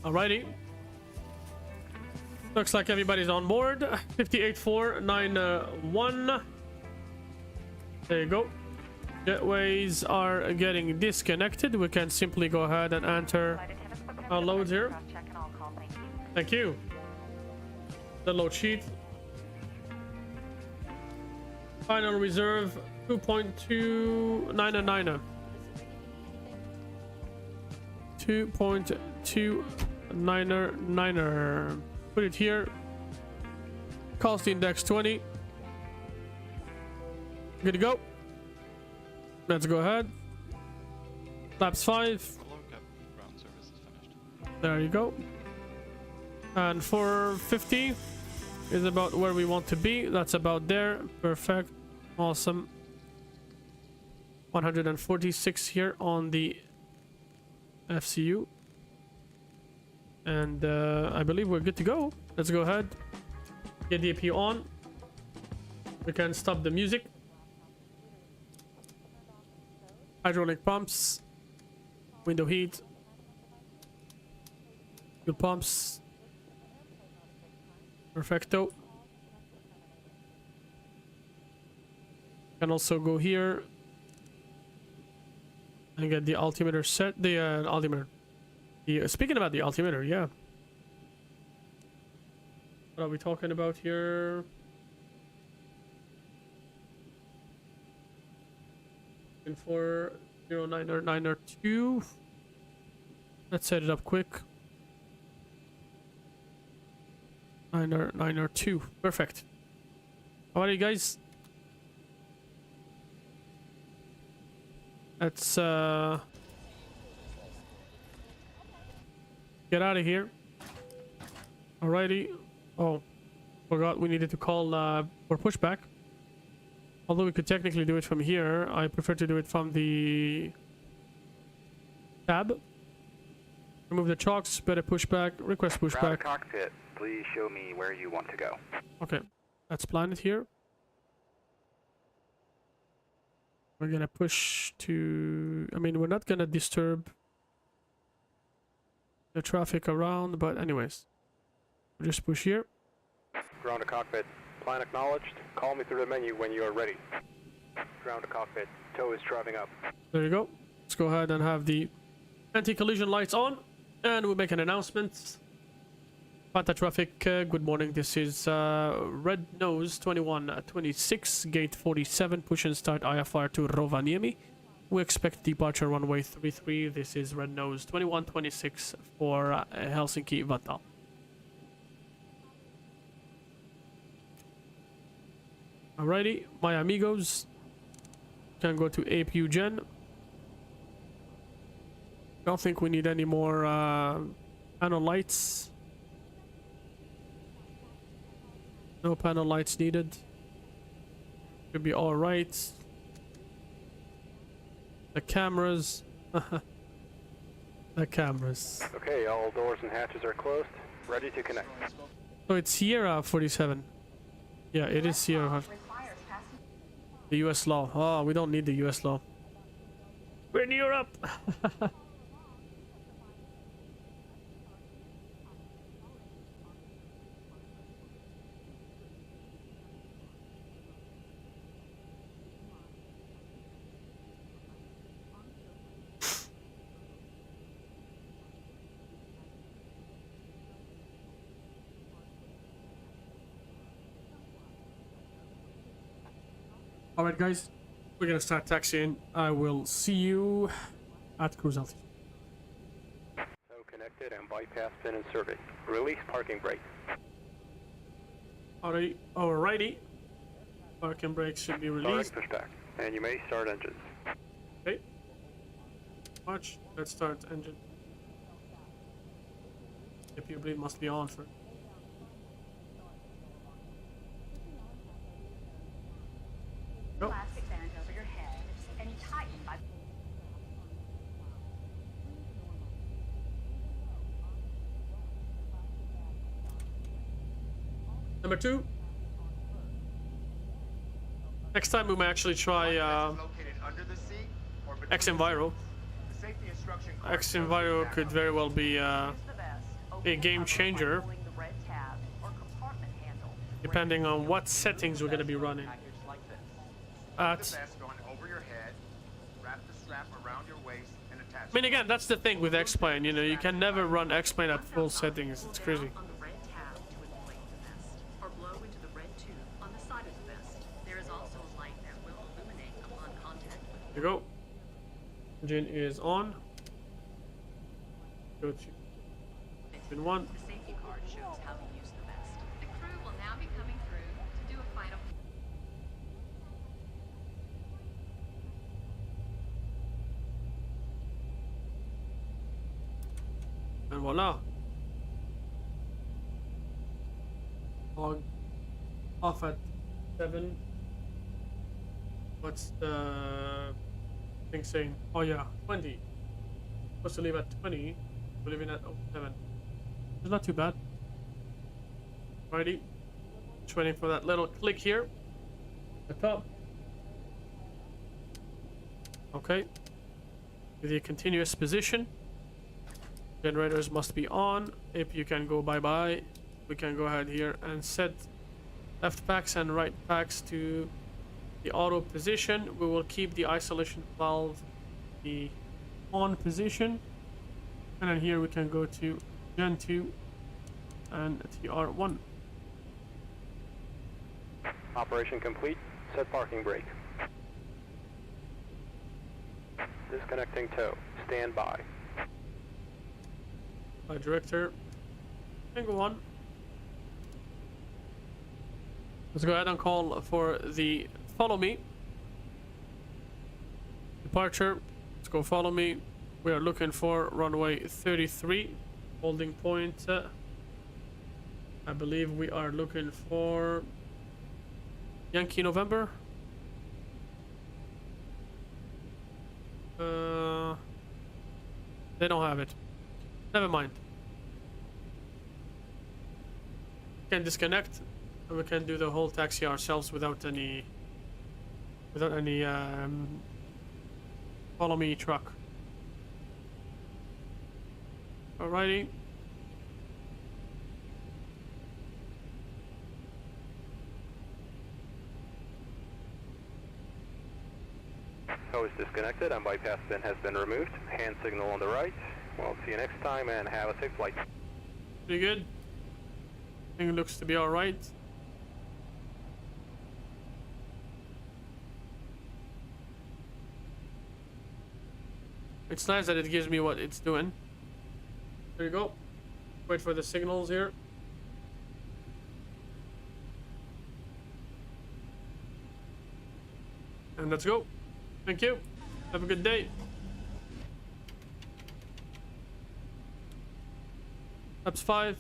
Alrighty. Looks like everybody's on board. 58491. There you go. Jetways are getting disconnected. We can simply go ahead and enter our loads here. Thank you. The load sheet. Final reserve 2.299. 2.299. Put it here. Cost index 20. Good to go. Let's go ahead. Laps 5. There you go. And 450 is about where we want to be. That's about there. Perfect. Awesome. 146 here on the FCU. And I believe we're good to go. Let's go ahead. Get the APU on. We can stop the music. Hydraulic pumps. Window heat. Fuel pumps. Perfecto. Can also go here and get the altimeter set. The altimeter. Speaking about the altimeter, yeah. What are we talking about here? In 40992. Let's set it up quick. 902. Perfect. How are you guys? Let's get out of here. Alrighty. Oh, forgot we needed to call for pushback. Although we could technically do it from here, I prefer to do it from the tab. Remove the chocks, better pushback, request pushback. Cockpit, please show me where you want to go. Okay, let's plan it here. We're gonna push to... I mean, we're not gonna disturb the traffic around, but anyways. We'll just push here. Ground to cockpit, plan acknowledged. Call me through the menu when you are ready. Ground to cockpit, tow is driving up. There you go. Let's go ahead and have the anti-collision lights on. And we'll make an announcement. Panta traffic, good morning. This is Red Nose 2126, gate 47, push and start IFR to Rovaniemi. We expect departure runway 33. This is Red Nose 2126 for Helsinki Vantaa. Alrighty, my amigos. Can go to APU Gen. Don't think we need any more panel lights. No panel lights needed. Should be all right. The cameras. The cameras. Okay, all doors and hatches are closed. Ready to connect. So it's Sierra 47. Yeah, it is Sierra. The US law. Oh, we don't need the US law. We're in Europe. Alright guys, we're gonna start taxiing. I will see you at cruise altitude. So connected and bypass pin inserted. Release parking brake. Alrighty. Parking brakes should be released. Starting pushback. And you may start engines. Okay. March. Let's start engine. The APU bleed must be on for. Plastic band over your head and tighten by... Number 2. Next time we may actually try X Enviro. X Enviro could very well be a game changer, Holding the red tab or compartment handle. depending on what settings we're going to be running. Vest going over your head, wrap the strap around your waist, and attach. I mean, again, that's the thing with X-Plane. You know, you can never run X-Plane at full settings. It's crazy. On the red tab to inflate the vest, or blow into the red tube on the side of the vest. There is also a light that will illuminate upon contact with. There you go. Engine is on. Go to engine 1. The safety card shows how to use the vest. The crew will now be coming through to do a final. And voila. Log off at 7. What's the thing saying? Oh yeah, 20. Supposed to leave at 20. We're leaving at 7. It's not too bad. Alrighty. Just waiting for that little click here. At the top. Okay. With the continuous position. Generators must be on. If you can go bye-bye, we can go ahead here and set left packs and right packs to the auto position. We will keep the isolation valve the on position, and then here we can go to Gen 2 and TR1. Operation complete. Set parking brake. Disconnecting tow. Stand by. Director, and go on. Let's go ahead and call for the follow me. Departure. Let's go follow me. We are looking for runway 33. Holding point. I believe we are looking for Yankee November. They don't have it. Never mind. We can disconnect and we can do the whole taxi ourselves without any follow me truck. Alrighty. Tow is disconnected and bypass bin has been removed. Hand signal on the right. We'll see you next time and have a safe flight. Pretty good. Thing looks to be alright. It's nice that it gives me what it's doing. There you go. Wait for the signals here. And let's go. Thank you. Have a good day. Laps 5.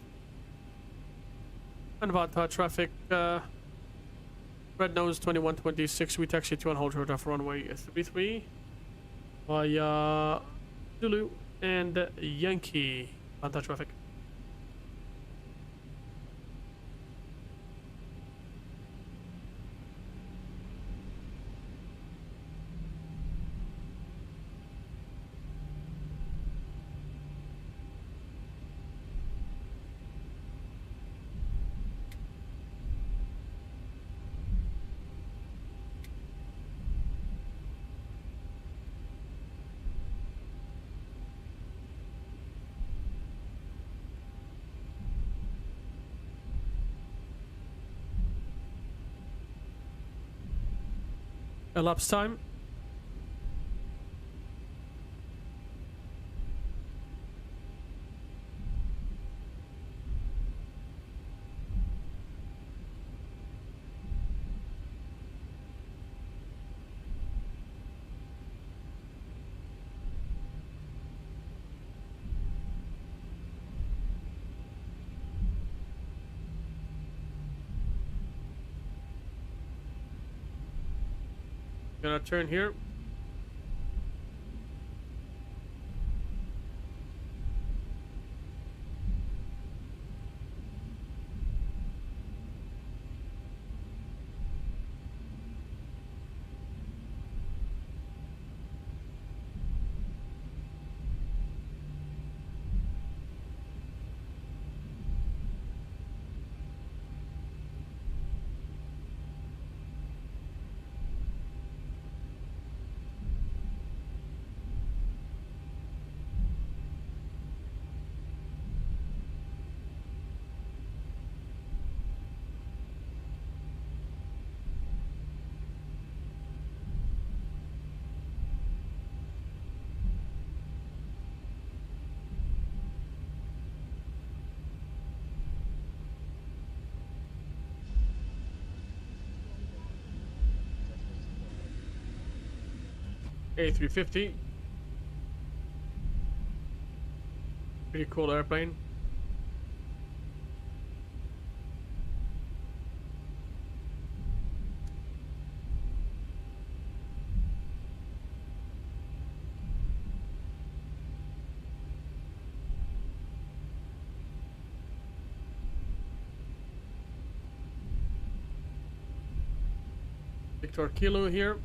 And about traffic. Red nose 2126. We taxi to and hold short off runway 33 via Zulu and Yankee. About traffic. Elapsed time. Gonna turn here. A350. Pretty cool airplane. Victor Kilo here.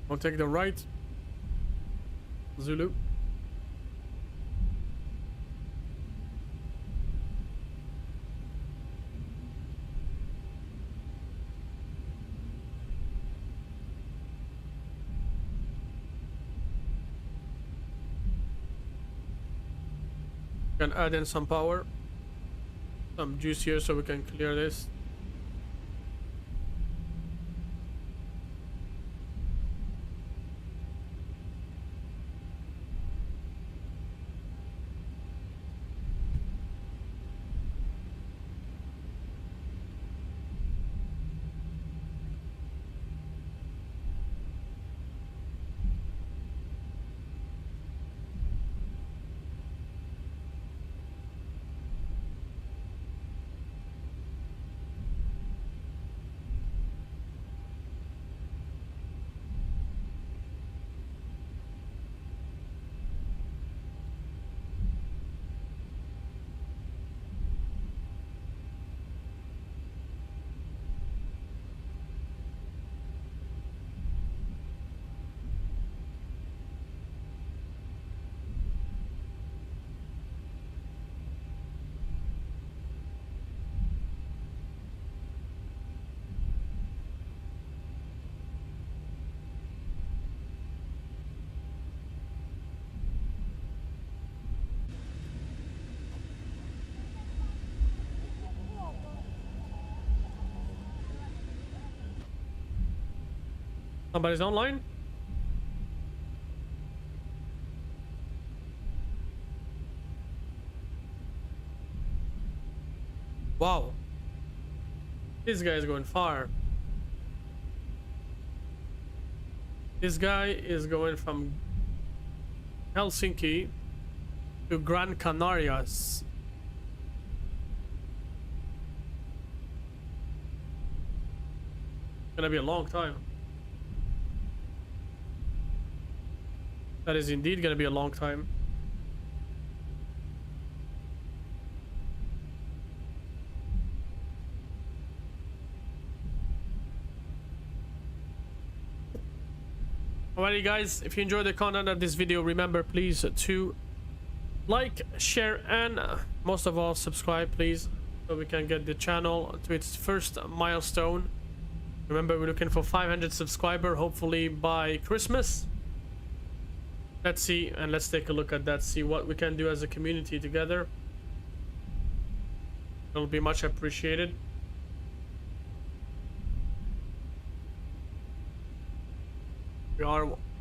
I'll take the right. Zulu. Can add in some power, some juice here so we can clear this. Somebody's online. Wow. This guy is going far. This guy is going from Helsinki to Gran Canarias. Gonna be a long time. That is indeed gonna be a long time. Alrighty guys, if you enjoyed the content of this video, remember please to like, share, and most of all subscribe please, so we can get the channel to its first milestone. Remember, we're looking for 500 subscribers hopefully by Christmas. Let's see, and let's take a look at that, see what we can do as a community together. It'll be much appreciated.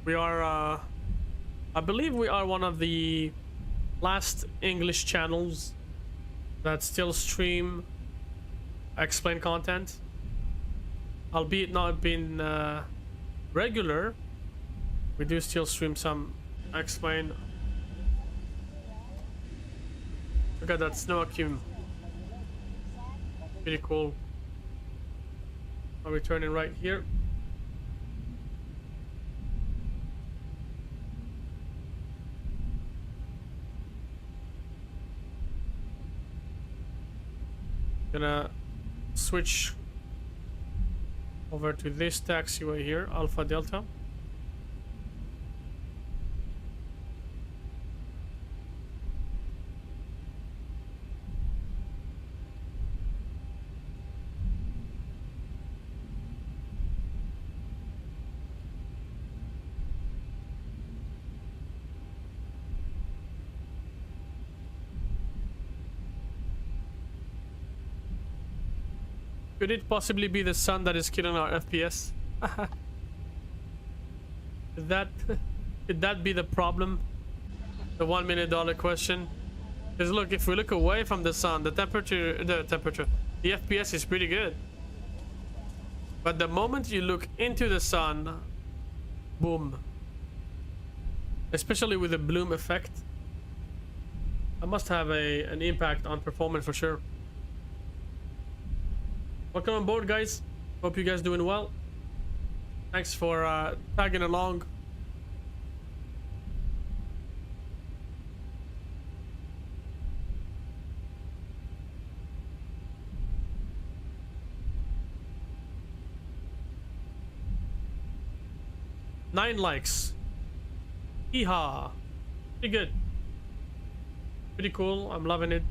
We are I believe we are one of the last English channels that still stream explain content, albeit not being regular. We do still stream some explain. Look at that snow ASUS. Pretty cool. Are we turning right here? Gonna switch over to this taxiway here, Alpha Delta. Could it possibly be the sun that is killing our FPS? Could that be the problem? The $1 million question. Because look, if we look away from the sun, the FPS is pretty good. But the moment you look into the sun, boom. Especially with the bloom effect, that must have an impact on performance for sure. Welcome on board, guys. Hope you guys doing well. Thanks for tagging along. Nine likes. Yeehaw. Pretty good. Pretty cool. I'm loving it.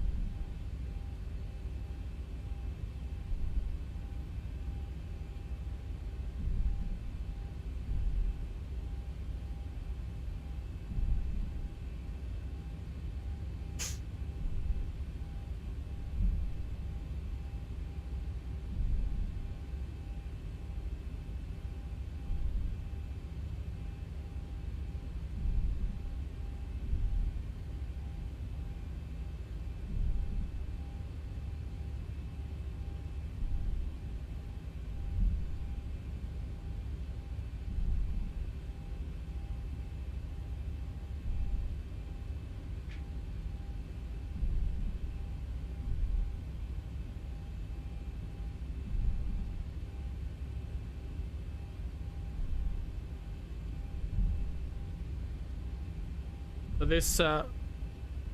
So this, the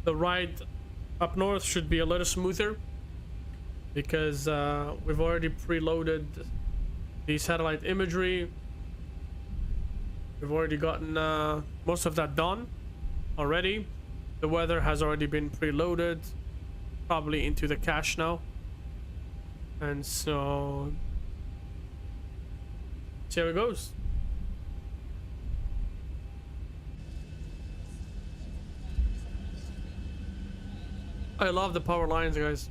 ride up north should be a little smoother because we've already preloaded the satellite imagery. We've already gotten most of that done already. The weather has already been preloaded, probably into the cache now. And so, see how it goes. I love the power lines, guys.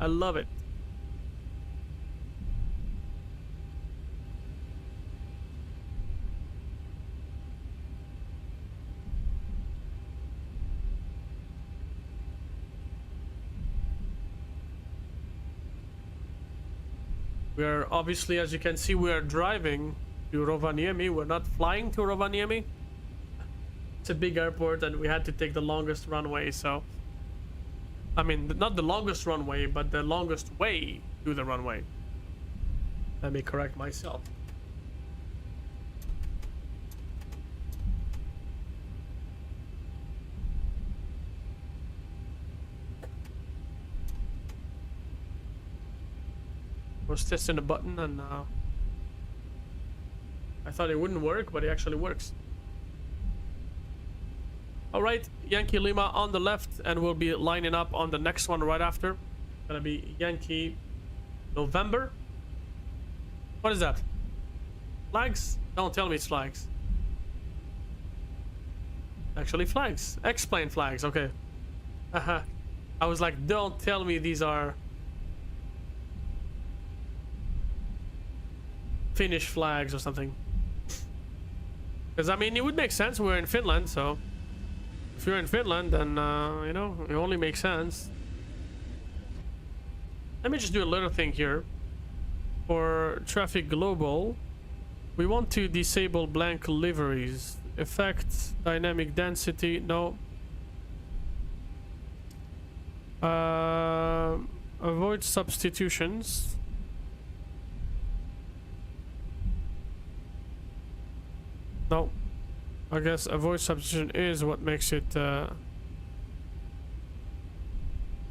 I love it. We are obviously, as you can see, we are driving to Rovaniemi. We're not flying to Rovaniemi. It's a big airport and we had to take the longest runway, so I mean, not the longest runway, but the longest way to the runway. Let me correct myself. Was testing the button and I thought it wouldn't work, but it actually works. Alright, Yankee Lima on the left, and we'll be lining up on the next one right after. Gonna be Yankee November. What is that? Flags? Don't tell me it's flags. Actually flags. X-plane flags, okay. I was like, don't tell me these are Finnish flags or something. Because I mean, it would make sense, we're in Finland, so if you're in Finland, then, you know, it only makes sense. Let me just do a little thing here. For traffic global, we want to disable blank liveries. Effect, dynamic density, no. Avoid substitutions. No. I guess avoid substitution is what makes it so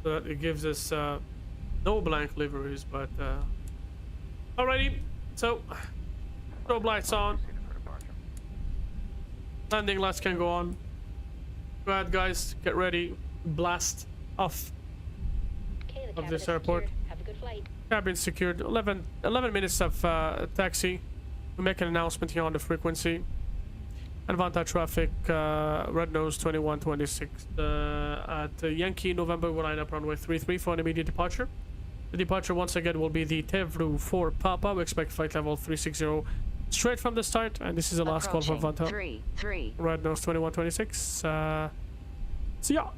that it gives us no blank liveries, but alrighty, so strobe lights on, landing lights can go on. Go ahead, guys, get ready, blast off of this airport. Have a good flight. Cabin secured. 11 minutes of taxi. We make an announcement here on the frequency. Advanta traffic, red nose 2126 at Yankee November. We'll line up runway 33 for an immediate departure. The departure once again will be the Tevru 4 Papa. We expect flight level 360 straight from the start, and this is the last call for Advanta. 3-3. Red nose 2126. So yeah,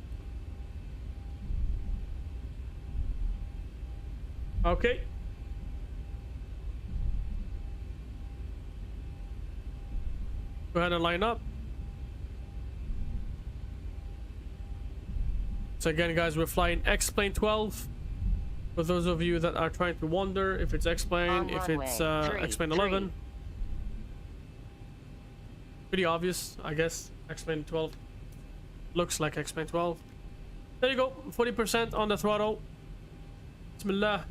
Okay. Go ahead and line up. So again, guys, we're flying X-Plane 12. For those of you that are trying to wonder if it's X-Plane, if it's X-Plane 11. Pretty obvious, I guess. X-Plane 12 looks like X-Plane 12. There you go, 40% on the throttle. Bismillah.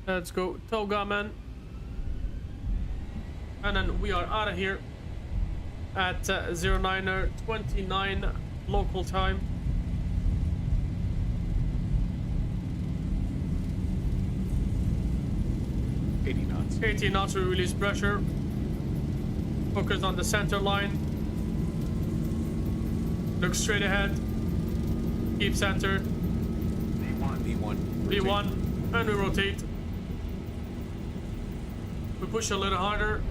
Let's go, Toga, man. And then we are out of here at 09:29 local time. knots. 80 knots to release pressure. Focus on the center line. Look straight ahead. Keep centered. V1. And we rotate. We push a little harder.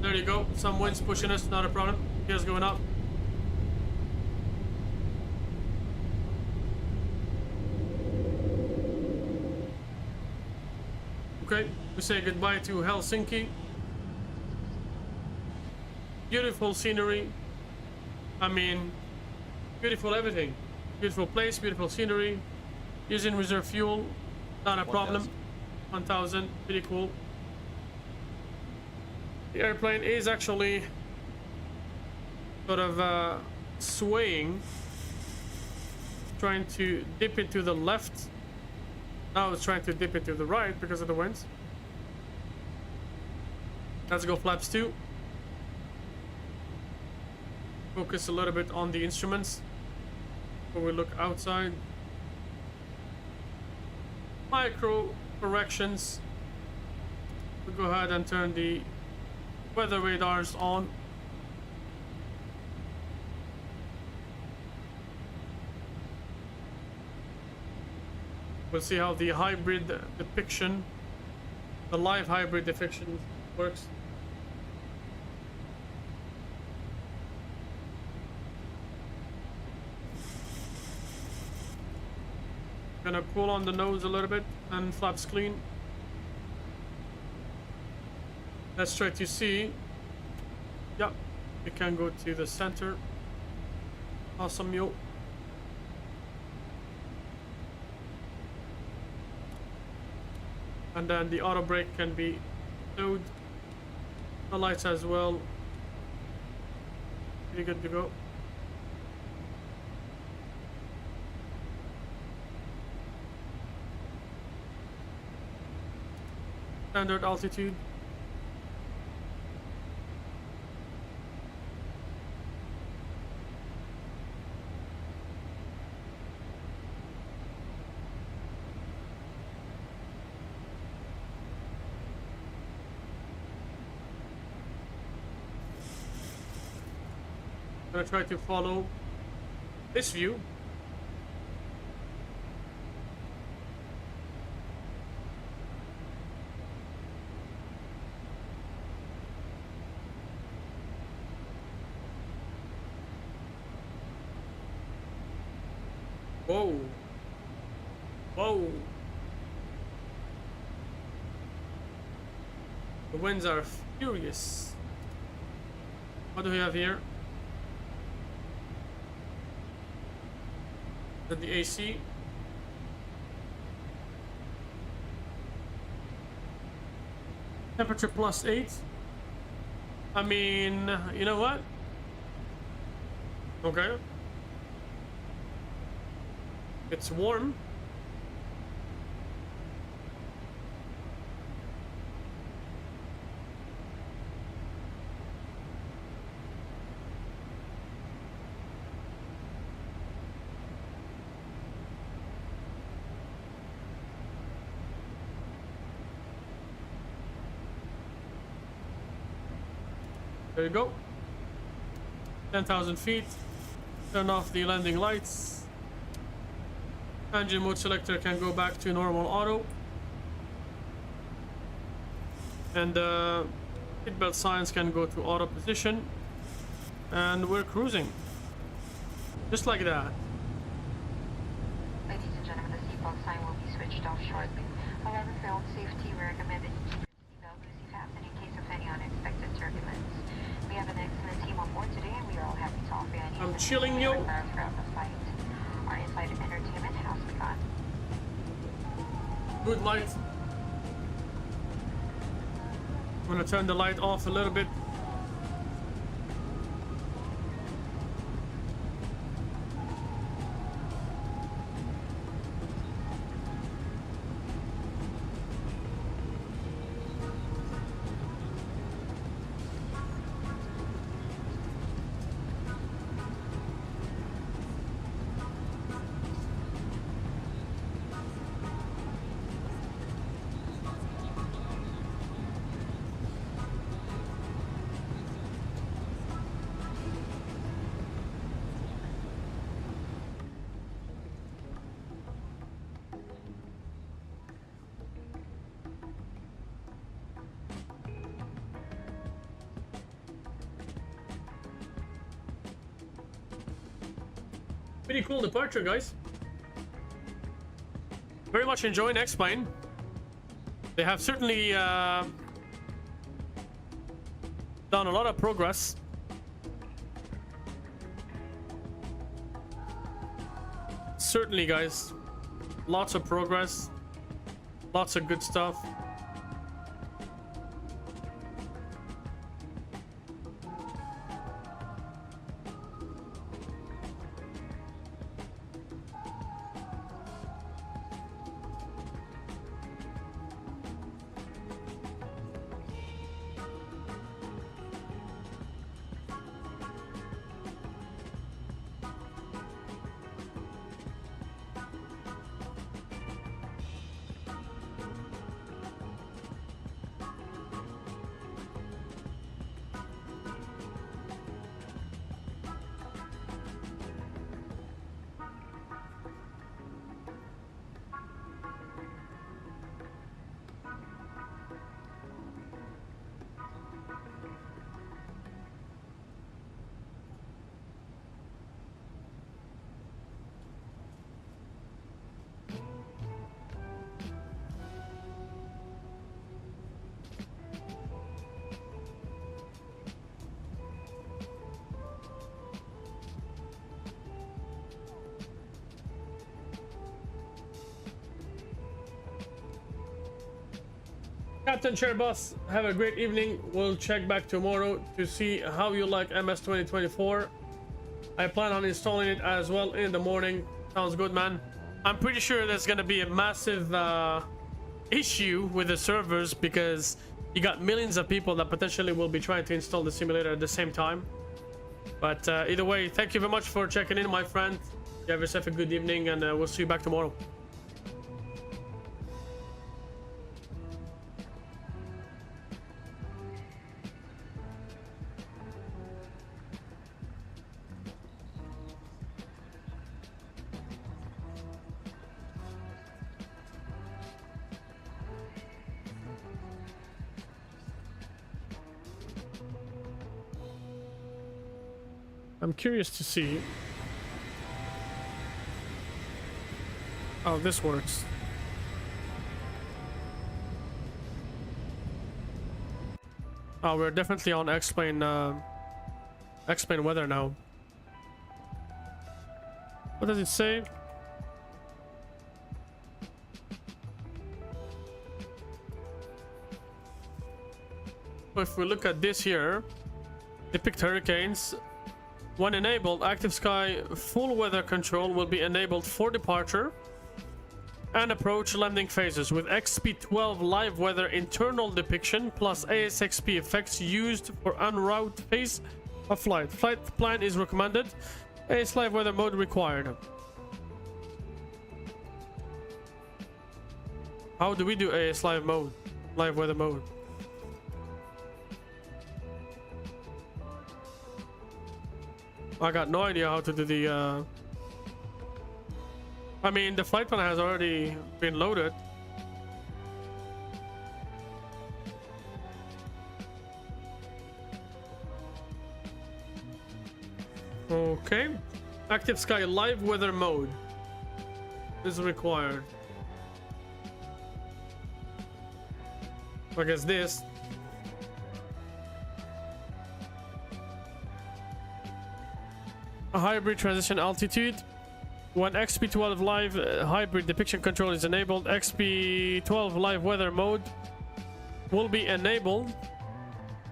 There you go. Some wind's pushing us, not a problem. Gears going up. Okay, we say goodbye to Helsinki. Beautiful scenery. I mean, beautiful everything. Beautiful place, beautiful scenery. Using reserve fuel, not a problem. 1000, pretty cool. The airplane is actually sort of swaying, trying to dip into the left. Now it's trying to dip into the right because of the winds. Let's go flaps 2. Focus a little bit on the instruments before we look outside. Micro corrections. We'll go ahead and turn the weather radars on. We'll see how the hybrid depiction, the live hybrid depiction works. Gonna pull on the nose a little bit and flaps clean. Let's try to see. Yep, we can go to the center. Awesome, yo. And then the auto brake can be stowed. The lights as well. Pretty good to go. Standard altitude. I'm gonna try to follow this view. Whoa. Whoa. The winds are furious. What do we have here? Then the AC. Temperature +8. I mean, you know what? Okay. It's warm. There you go. 10,000 feet. Turn off the landing lights. Engine mode selector can go back to normal auto. And seatbelt signs can go to auto position. And we're cruising. Just like that. shortly. However, for own safety, we recommend that you keep your seatbelt loosely fastened in case of any unexpected turbulence. We have an excellent team on board today, and we are all happy to offer any I'm chilling, yo. throughout the flight. Our in-flight entertainment has begun. Good light. I'm gonna turn the light off a little bit. Pretty cool departure, guys. Very much enjoying X-Plane. They have certainly done a lot of progress. Certainly, guys. Lots of progress. Lots of good stuff. Captain Airbus, have a great evening. We'll check back tomorrow to see how you like MS 2024. I plan on installing it as well in the morning. Sounds good, man. I'm pretty sure there's gonna be a massive issue with the servers because you got millions of people that potentially will be trying to install the simulator at the same time. But either way, thank you very much for checking in, my friend. You have yourself a good evening, and we'll see you back tomorrow. I'm curious to see how this works. Oh, we're definitely on X-Plane weather now. What does it say? So if we look at this here, depict hurricanes. When enabled, active sky full weather control will be enabled for departure and approach landing phases with XP12 live weather internal depiction plus ASXP effects used for en route phase of flight. Flight plan is recommended. AS live weather mode required. How do we do AS live mode? Live weather mode. I got no idea how to do the I mean, the flight plan has already been loaded. Okay. Active sky live weather mode is required. I guess this. A hybrid transition altitude. When XP12 live hybrid depiction control is enabled, XP12 live weather mode will be enabled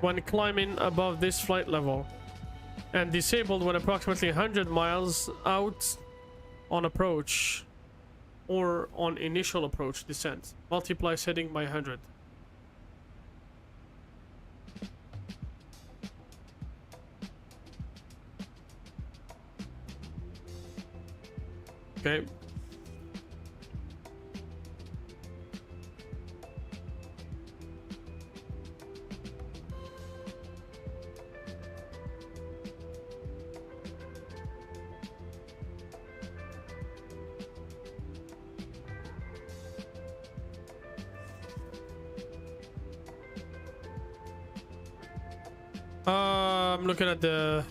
when climbing above this flight level and disabled when approximately 100 miles out on approach or on initial approach descent. Multiply setting by 100. Okay. I'm looking at the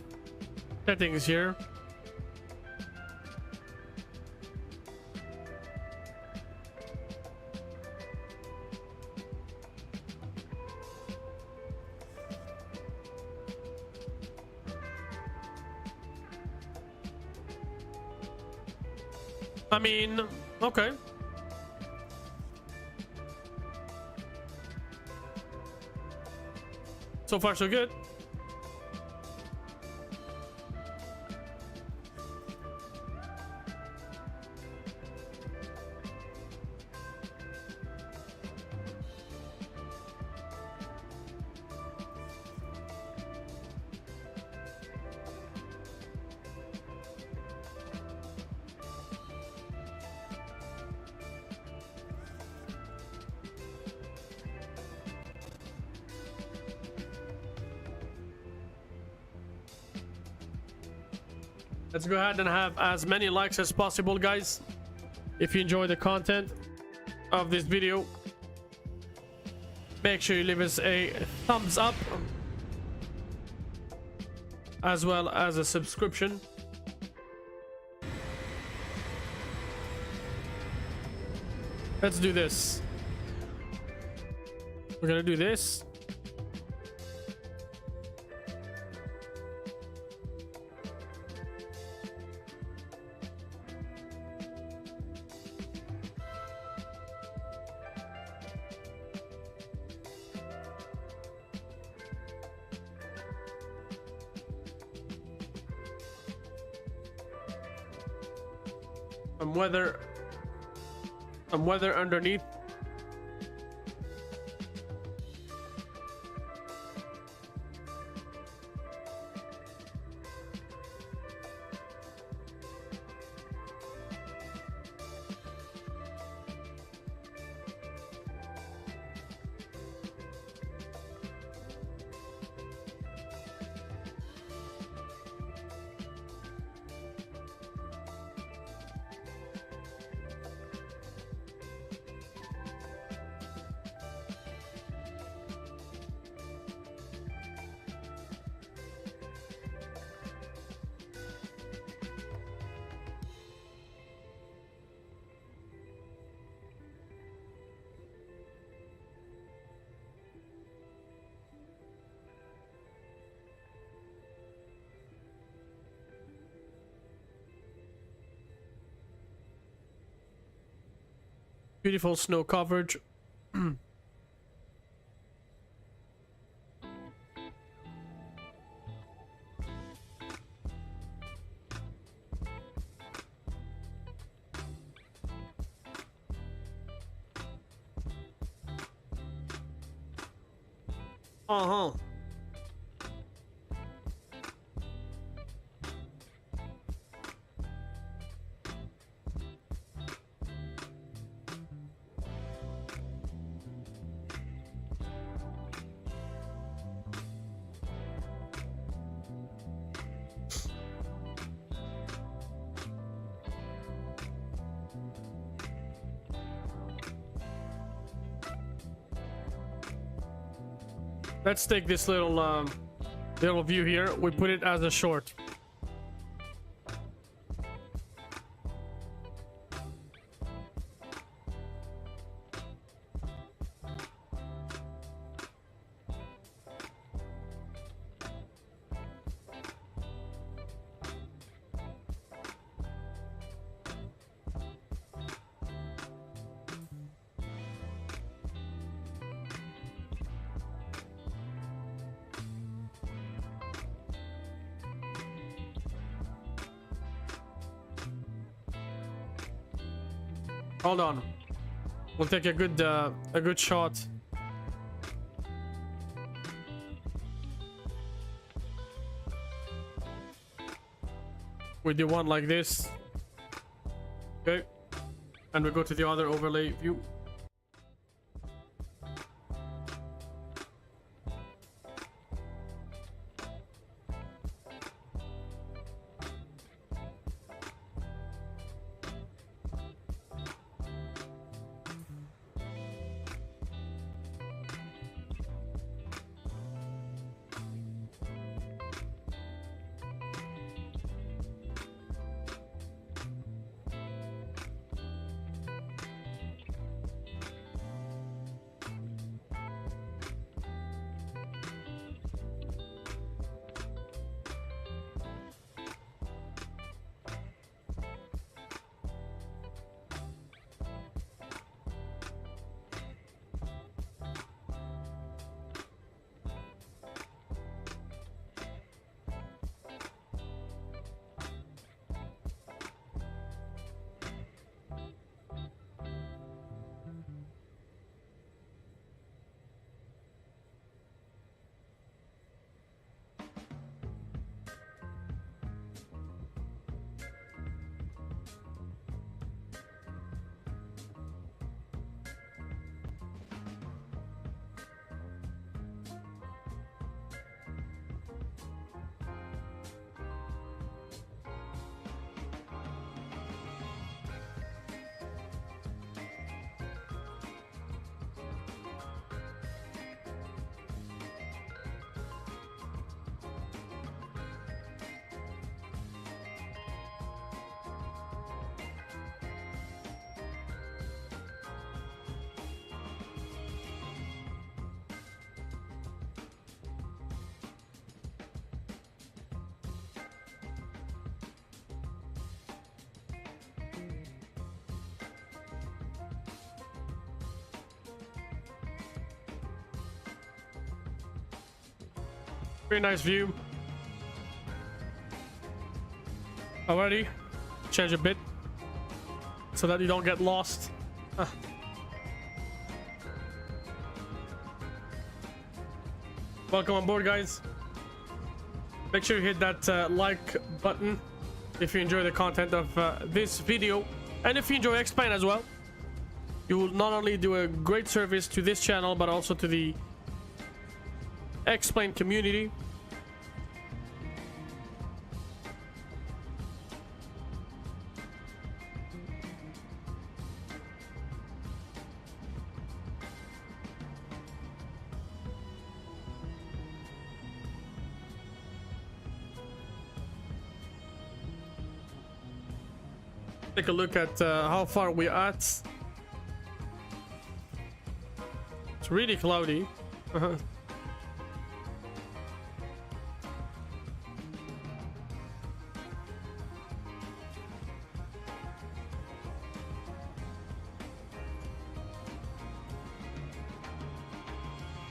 settings here. I mean, okay. So far, so good. Let's go ahead and have as many likes as possible, guys. If you enjoy the content of this video, make sure you leave us a thumbs up as well as a subscription. Let's do this. We're gonna do this. Some weather underneath. Beautiful snow coverage. Uh-huh. Let's take this little view here. We put it as a short. Hold on. We'll take a good shot. We do one like this. Okay. And we go to the other overlay view. Very nice view. Alrighty, change a bit so that you don't get lost. Welcome on board, guys. Make sure you hit that like button if you enjoy the content of this video, and if you enjoy Explain as well. You will not only do a great service to this channel but also to the Explain community. Take a look at how far we're at. It's really cloudy.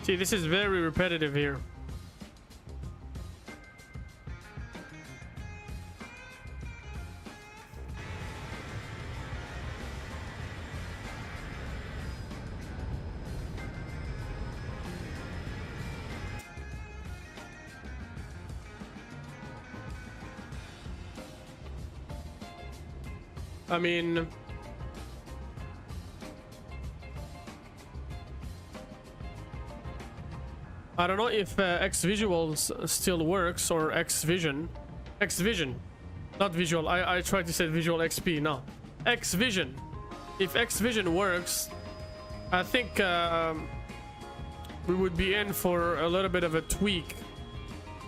See, this is very repetitive here. I mean, I don't know if Xvisuals still works, or Xvision, not visual. I tried to say Visual XP. No, Xvision. If Xvision works, I think we would be in for a little bit of a tweak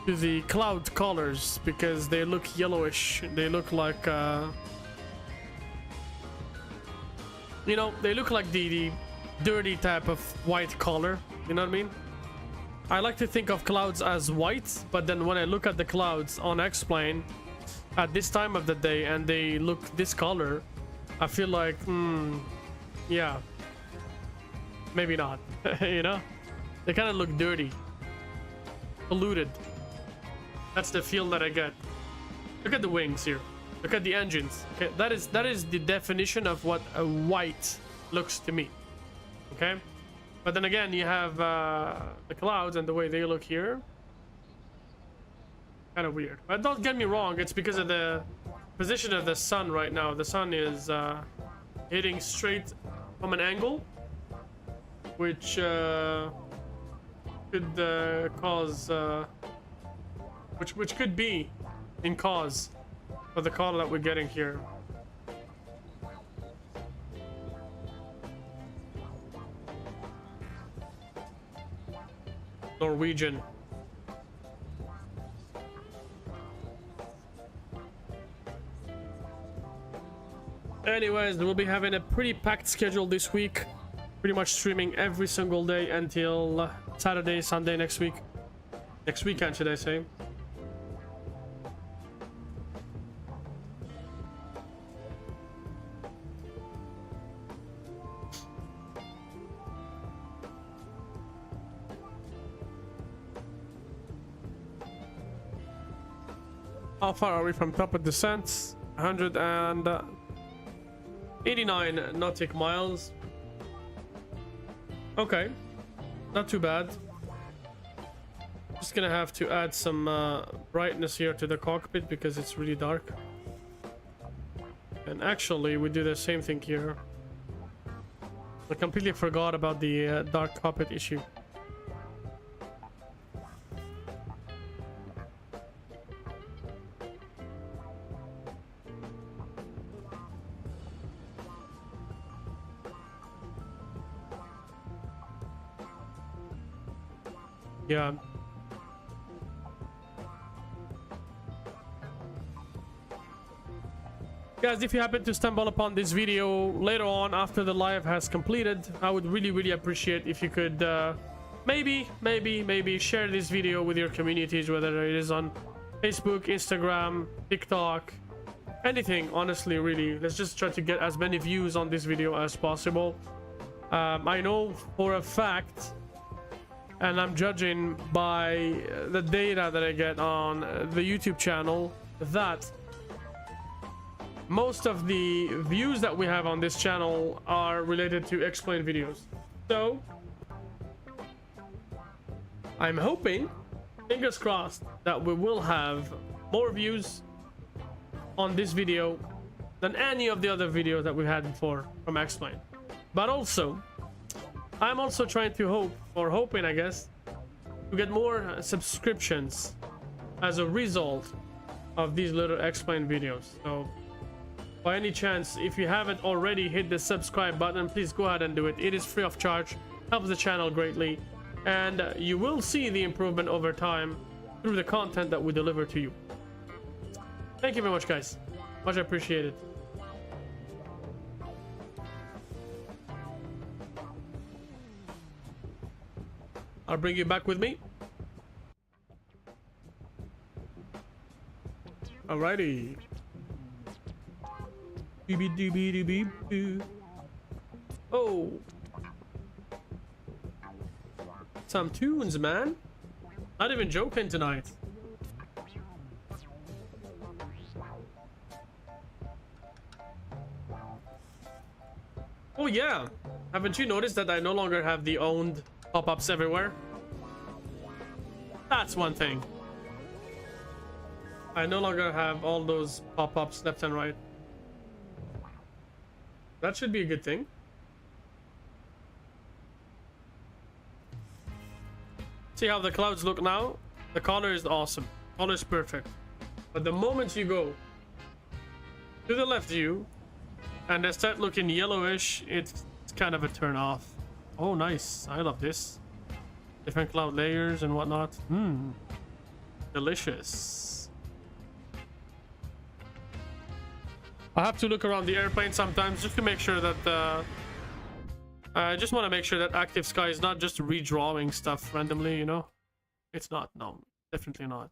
to the cloud colors, because they look yellowish. They look like you know, they look like the dirty type of white color. You know what I mean? I like to think of clouds as white, but then when I look at the clouds on X-Plane at this time of the day and they look this color, I feel like, yeah, maybe not. You know, they kind of look dirty, polluted. That's the feel that I get. Look at the wings here. Look at the engines. Okay, that is the definition of what a white looks to me. Okay, but then again, you have the clouds and the way they look here. Kind of weird. But don't get me wrong, it's because of the position of the sun right now. The sun is hitting straight from an angle, which could cause which could be in cause for the call that we're getting here. Norwegian. Anyways, we'll be having a pretty packed schedule this week. Pretty much streaming every single day until Saturday, Sunday next week. Next weekend, should I say. How far are we from top of descent? 189 nautic miles. Okay, not too bad. Just gonna have to add some brightness here to the cockpit because it's really dark. And actually, we do the same thing here. I completely forgot about the dark cockpit issue. Yeah. Guys, if you happen to stumble upon this video later on after the live has completed, I would really appreciate if you could maybe share this video with your communities, whether it is on Facebook, Instagram, TikTok, anything. Honestly, really, let's just try to get as many views on this video as possible. I know for a fact, and I'm judging by the data that I get on the YouTube channel, that most of the views that we have on this channel are related to explain videos. So I'm hoping, fingers crossed, that we will have more views on this video than any of the other videos that we've had before from explain. But also, I'm also trying to hoping, I guess, to get more subscriptions as a result of these little explain videos. So by any chance, if you haven't already hit the subscribe button, please go ahead and do it. It is free of charge, helps the channel greatly, and you will see the improvement over time through the content that we deliver to you. Thank you very much, guys. Much appreciated. I'll bring you back with me. Alrighty. Oh, some tunes, man. Not even joking tonight. Oh yeah, haven't you noticed that I no longer have the owned pop-ups everywhere? That's one thing. I no longer have all those pop-ups left and right. That should be a good thing. See how the clouds look now? The color is awesome. Color is perfect. But the moment you go to the left view and they start looking yellowish, it's kind of a turn off. Oh, nice. I love this. Different cloud layers and whatnot. Delicious. I have to look around the airplane sometimes just to make sure that I just want to make sure that Active Sky is not just redrawing stuff randomly, you know? It's not. No, definitely not.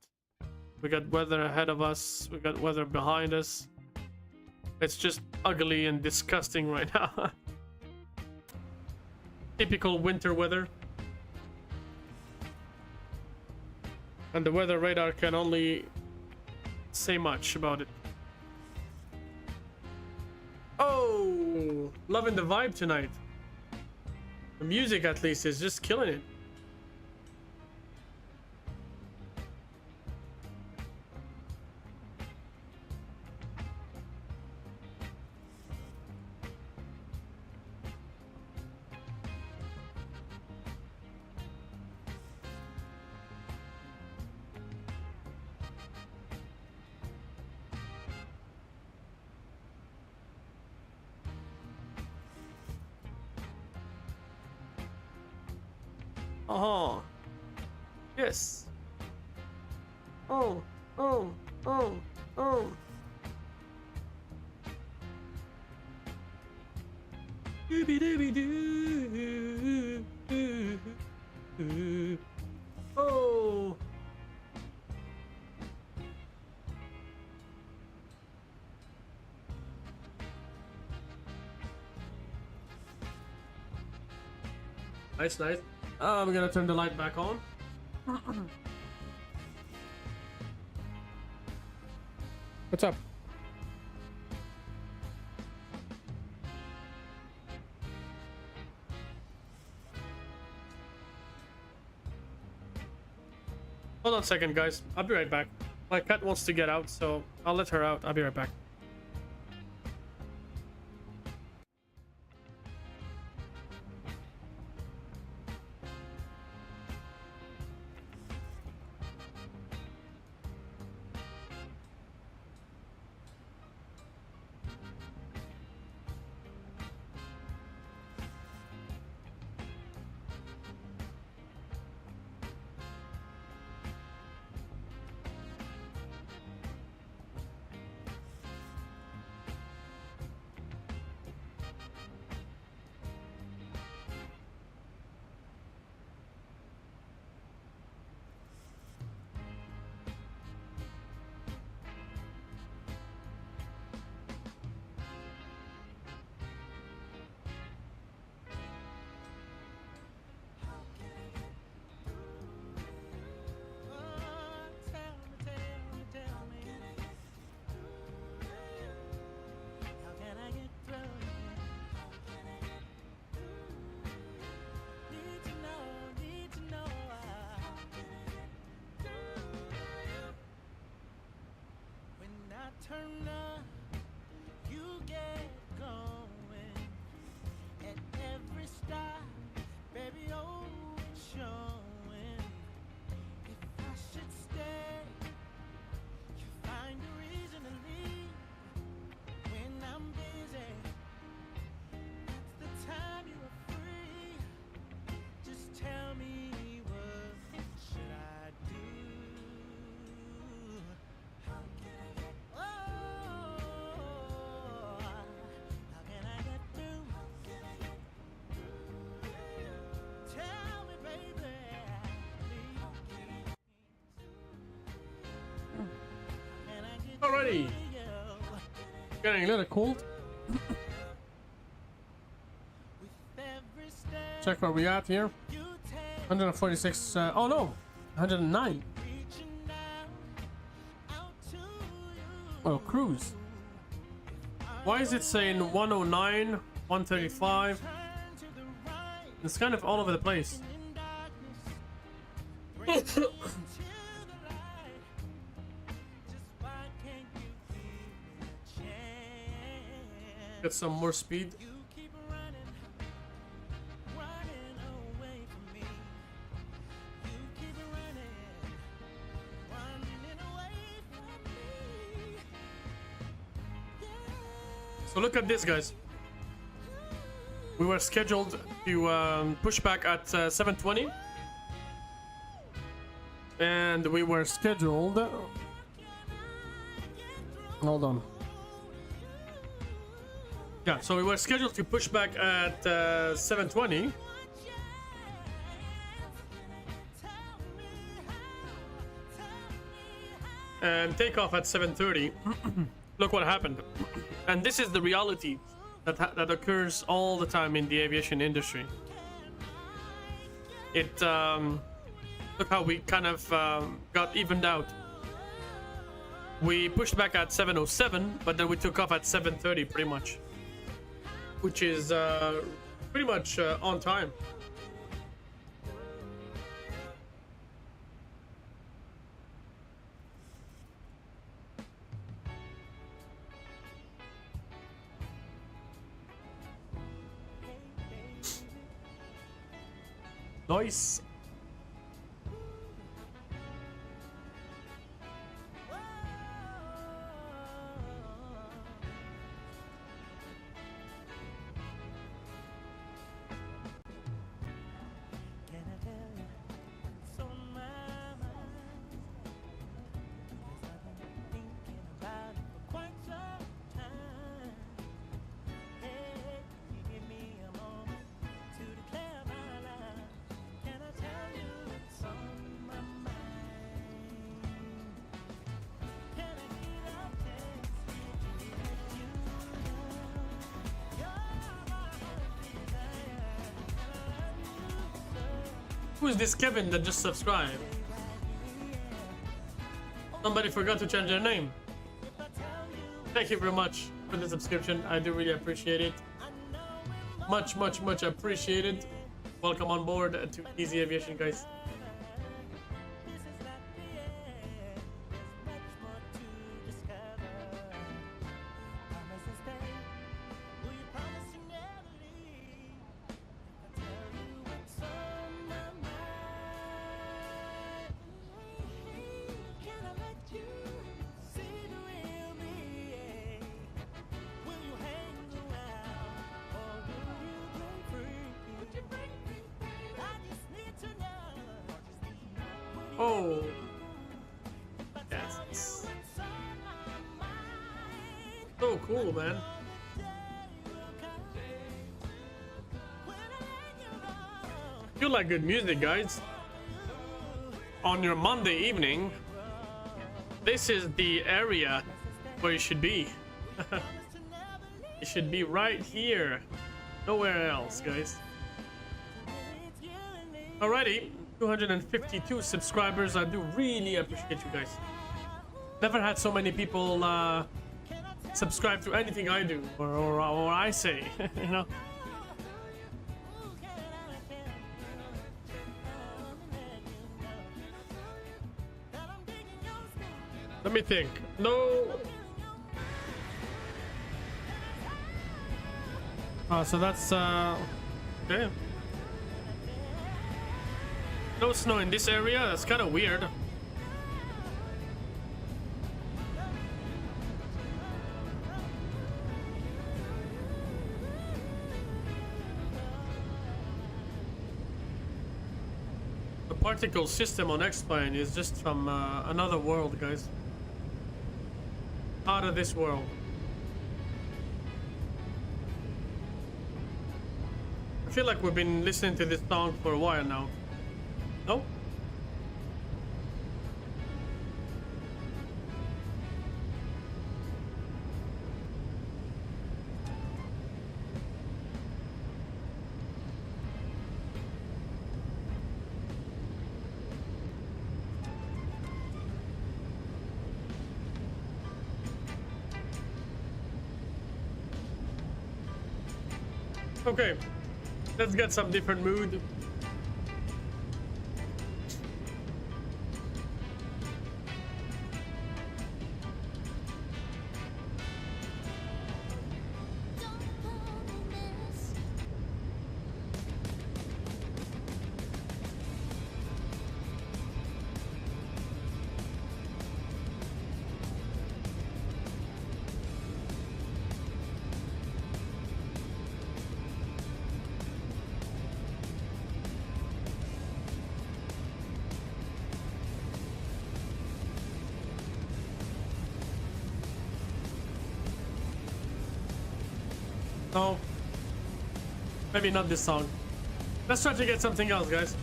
We got weather ahead of us. We got weather behind us. It's just ugly and disgusting right now. Typical winter weather. And the weather radar can only say much about it. loving the vibe tonight. The music, at least, is just killing it. Oh, yes. Oh. Dooby dooby doo. Oh. Nice. I'm gonna turn the light back on. What's up? Hold on a second, guys. I'll be right back. My cat wants to get out, so I'll let her out. I'll be right back. Turn up, you get going. At every stop, baby, oh, it's showing. If I should stay, you find a reason to leave. When I'm busy, that's the time you are free. Just tell me, what should I do? How can I get Alrighty. Getting a little cold. Check where we at here. 146. Oh no, 109. Oh, cruise. Why is it saying 109, 135? It's kind of all over the place. Get some more speed. So look at this, guys. We were scheduled to push back at 7:20, and we were scheduled. Hold on. Yeah, so we were scheduled to push back at 7:20. And take off at 7:30. Look what happened. And this is the reality that occurs all the time in the aviation industry. Look how we kind of got evened out. We pushed back at 7:07, but then we took off at 7:30 pretty much. which is pretty much on time. Nice. Can I tell you what's on my mind? Because I've been thinking about it for quite some time. Hey, you give me a moment to declare my life. Can I tell you what's on my mind? Can I get a chance to let you know you're my heart's desire, and I love you so. Who is this Kevin that just subscribed? Somebody forgot to change their name. Thank you very much for the subscription. I do really appreciate it. Much appreciated. Welcome on board to Easy Aviation, guys. This is not the end. There's much more to discover. Promise to stay. Will you promise you never leave? If I tell you what's on my mind, can I let you see the real me? Will you hang around or will you break free? Would you break free? I just need to know. Oh. Yes. So cool, man. If you like good music, guys, on your Monday evening, this is the area where you should be. You should be right here, nowhere else, guys. Alrighty, 252 subscribers. I do really appreciate you guys. Never had so many people subscribe to anything I do or I say, you know. Let me think. No. So that's okay. No snow in this area. That's kind of weird. The particle system on X-Plane is just from another world, guys. Out of this world. I feel like we've been listening to this song for a while now. No? Okay, let's get some different mood. No, maybe not this song. Let's try to get something else, guys.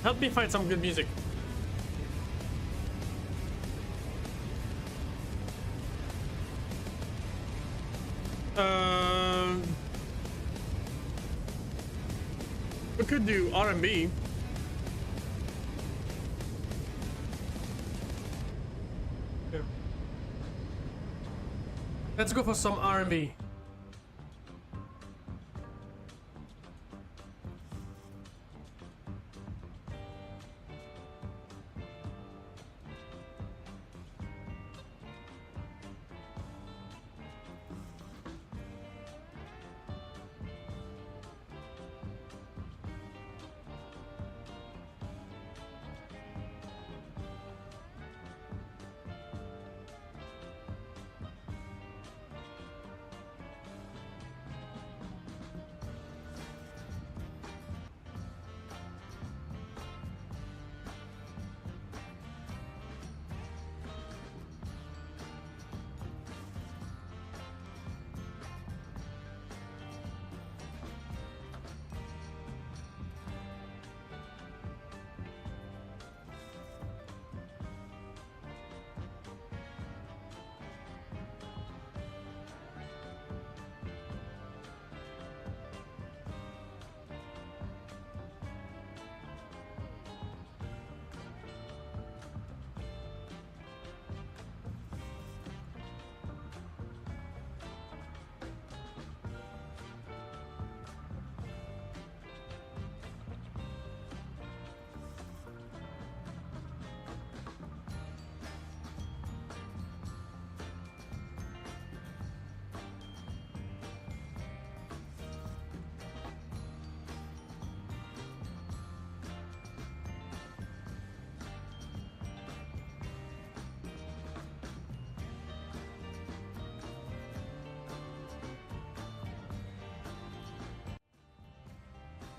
Help me find some good music. We could do R&B. Yeah. Let's go for some R&B.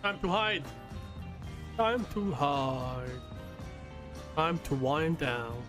Time to hide. Time to hide. Time to wind down.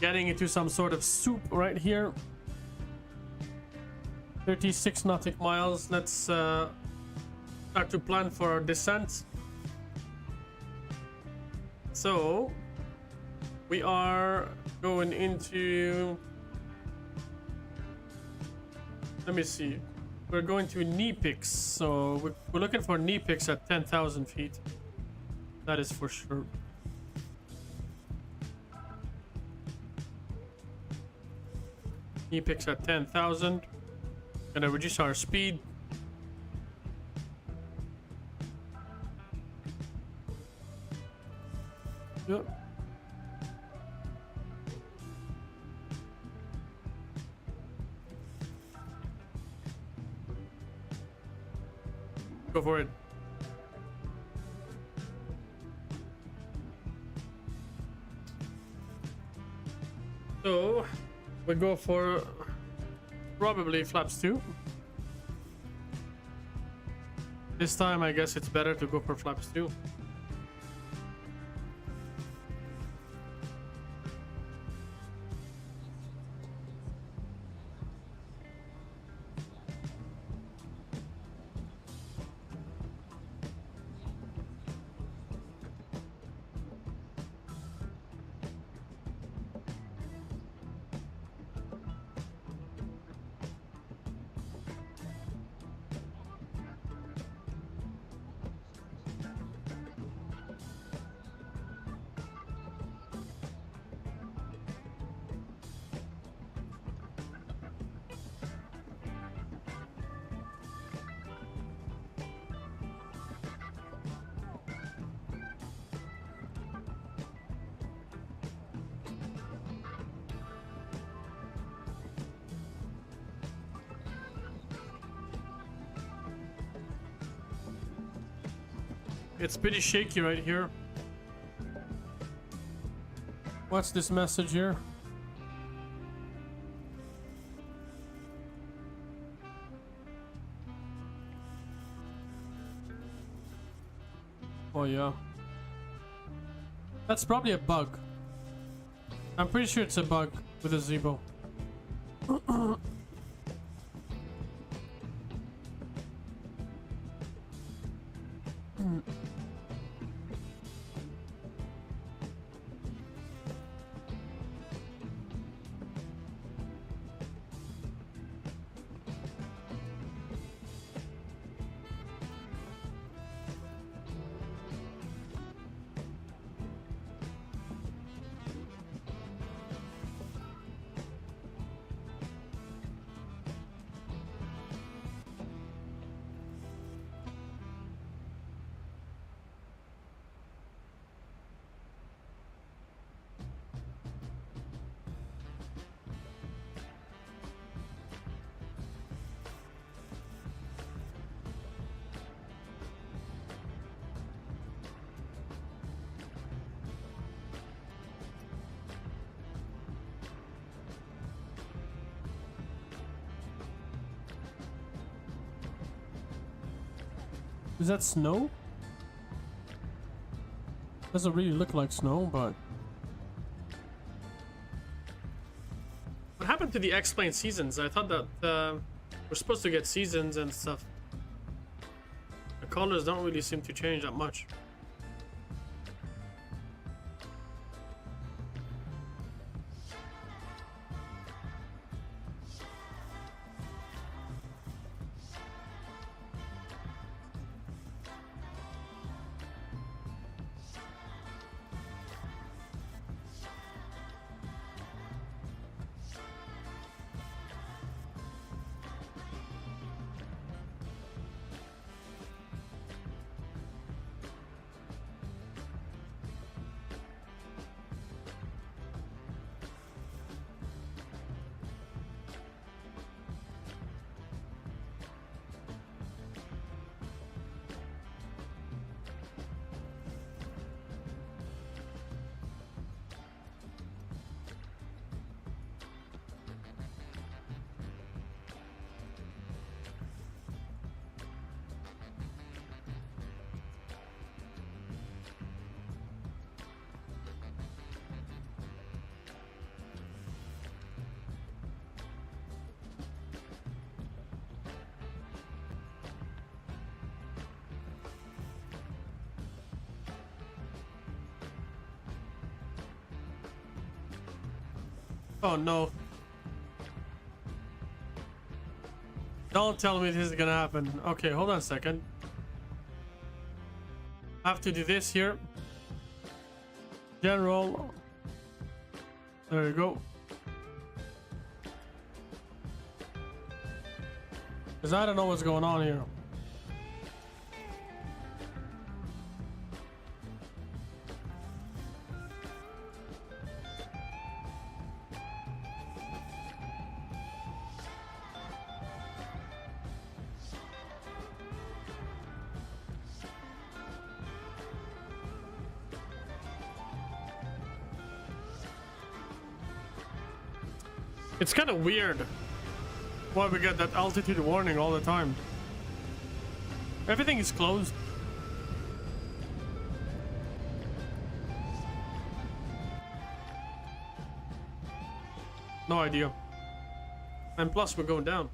Getting into some sort of soup right here. 36 nautic miles. Let's start to plan for our descent. So we are going into, let me see, we're going to knee picks. So we're looking for knee picks at 10,000 feet. That is for sure. Knee picks at 10,000. Gonna reduce our speed. Yep. Go for it. So we go for probably flaps 2. This time I guess it's better to go for flaps 2. It's pretty shaky right here. What's this message here? Oh yeah. That's probably a bug. I'm pretty sure it's a bug with a Zebo. Is that snow? Doesn't really look like snow, but... What happened to the X-Plane seasons? I thought that we're supposed to get seasons and stuff. The colors don't really seem to change that much. Oh no. Don't tell me this is gonna happen. Okay, hold on a second. I have to do this here. General. There you go. Because I don't know what's going on here. It's kind of weird why we get that altitude warning all the time. Everything is closed. No idea. And plus we're going down.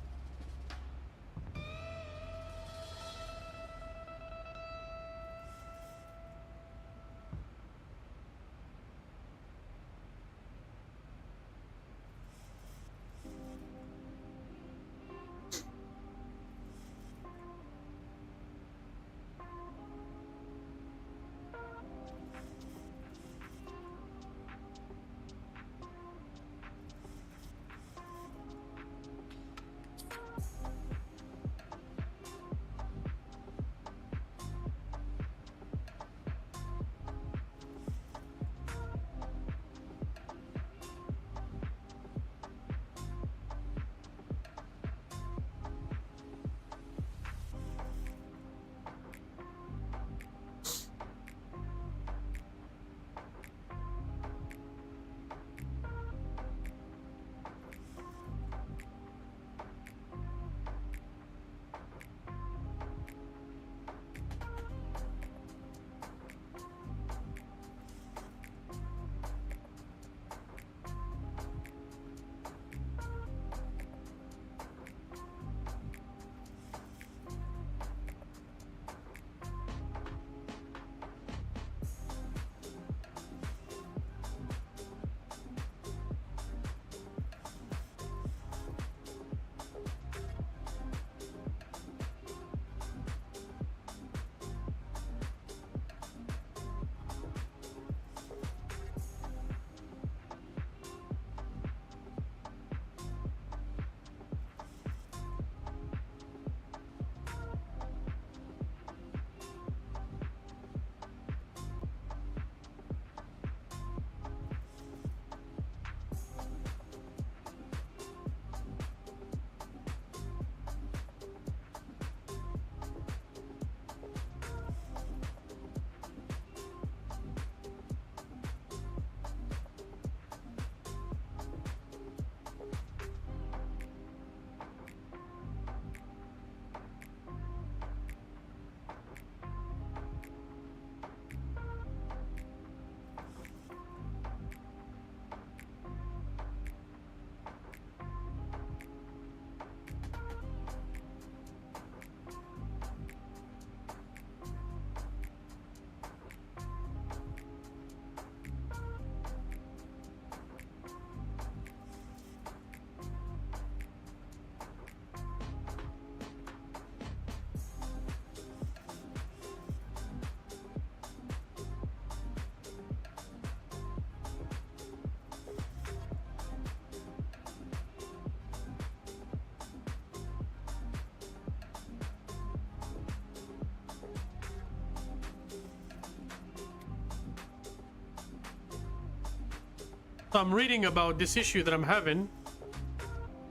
So I'm reading about this issue that I'm having,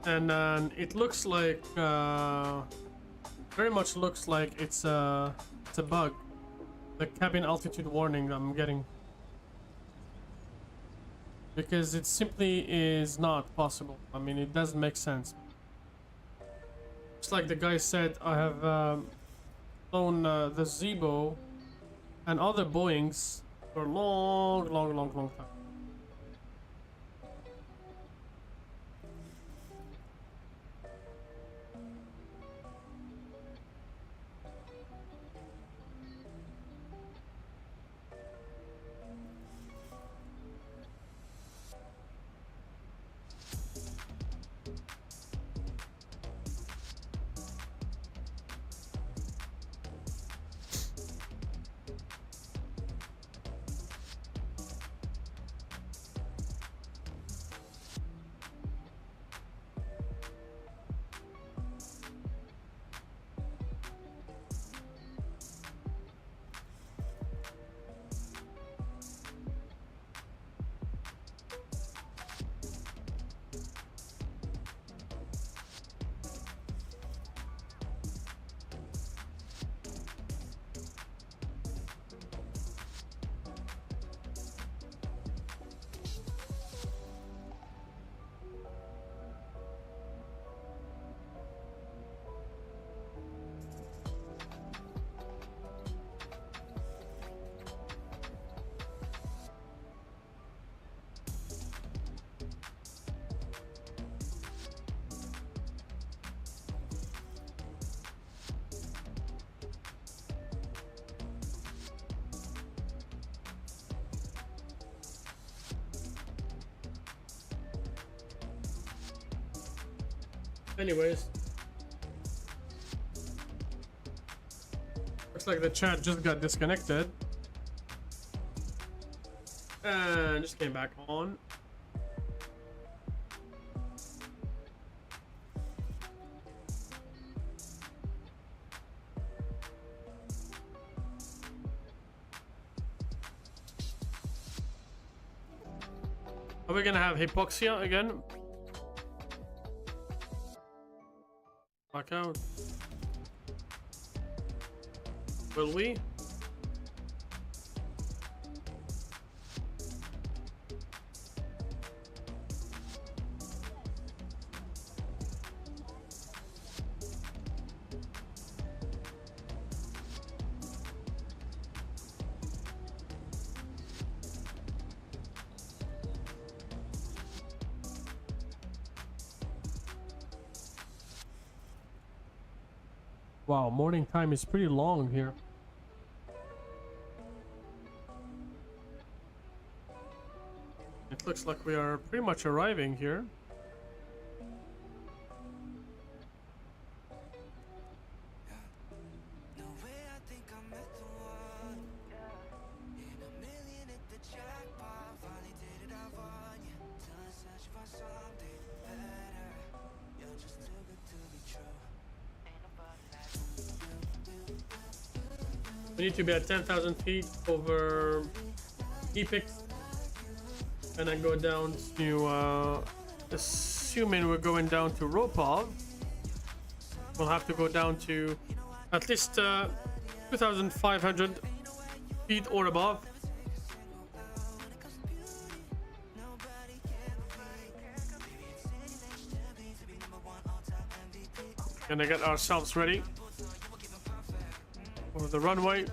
and it looks like very much looks like it's a bug. The cabin altitude warning I'm getting, because it simply is not possible. I mean, it doesn't make sense. Just like the guy said, I have flown the Zebo and other Boeings for a long time. Anyways, looks like the chat just got disconnected and just came back on. Are we gonna have hypoxia again? Back out. Will we? Wow, morning time is pretty long here. It looks like we are pretty much arriving here. We need to be at 10,000 feet over Epix, and then go down to, assuming we're going down to Ropov, we'll have to go down to at least 2,500 feet or above. Gonna get ourselves ready for the runway.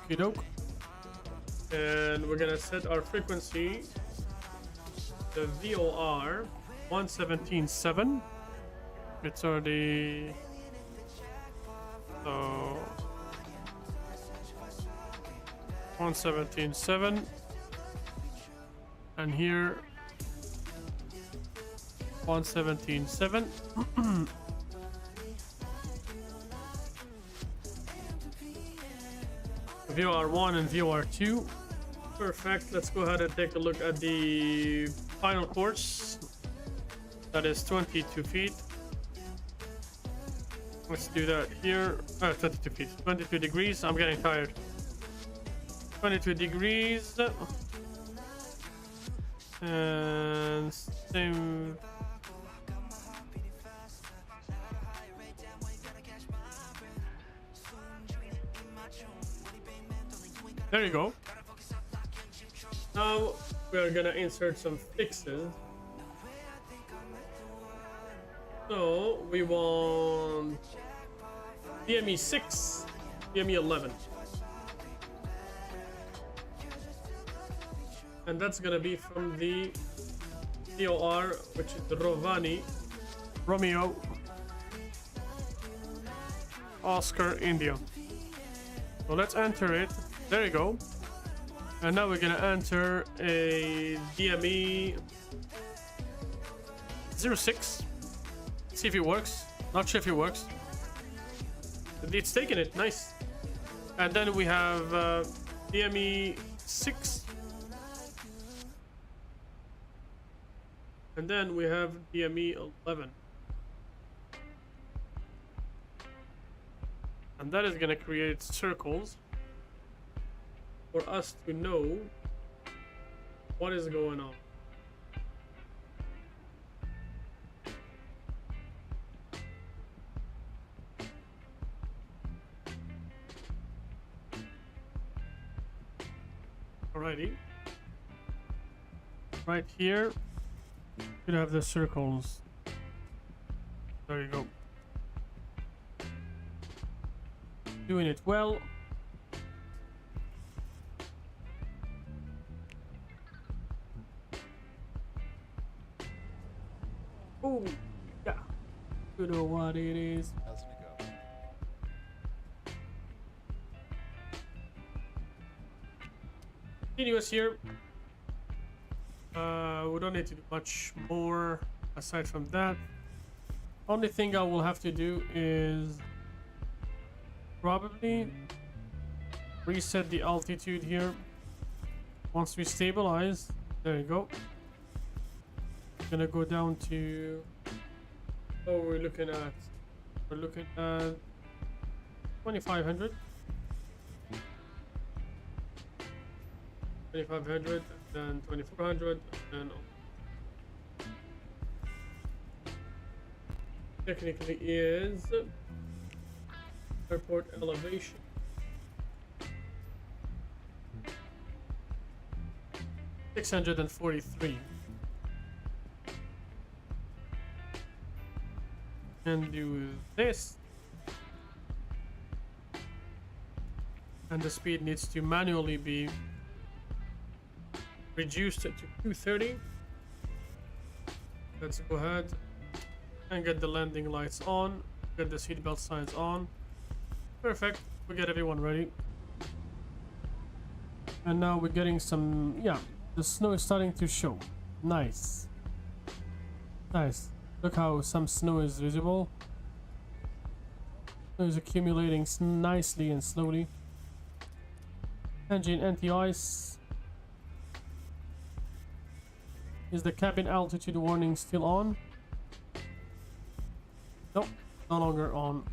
Okie doke. And we're gonna set our frequency, the VOR 117.7. It's already so 117.7, and here 117.7. VOR1 and VOR2. Perfect. Let's go ahead and take a look at the final course. That is 22 feet. Let's do that here. 22 feet. 22 degrees. I'm getting tired. 22 degrees. And same. There you go. Now we're gonna insert some fixes. So we want DME 6, DME 11. And that's gonna be from the COR, which is the Romeo Oscar India. So let's enter it. There you go. And now we're gonna enter a DME 06. See if it works. Not sure if it works. It's taking it. Nice. And then we have DME 6. And then we have DME 11. And that is gonna create circles for us to know what is going on. Alrighty. Right here, you have the circles. There you go. Doing it well. Oh, yeah. You know what it is. How's it go? Continuous here. We don't need to do much more aside from that. Only thing I will have to do is probably reset the altitude here. Once we stabilize, there you go. Gonna go down to, oh, we're looking at 2500, 2500, then 2400, and technically is airport elevation. $643. And do this, and the speed needs to manually be reduced to 230. Let's go ahead and get the landing lights on, get the seatbelt signs on. Perfect. We get everyone ready, and now we're getting some, yeah, the snow is starting to show. Nice. Look how some snow is visible. Snow is accumulating nicely and slowly. Engine anti-ice. Is the cabin altitude warning still on? Nope, no longer on.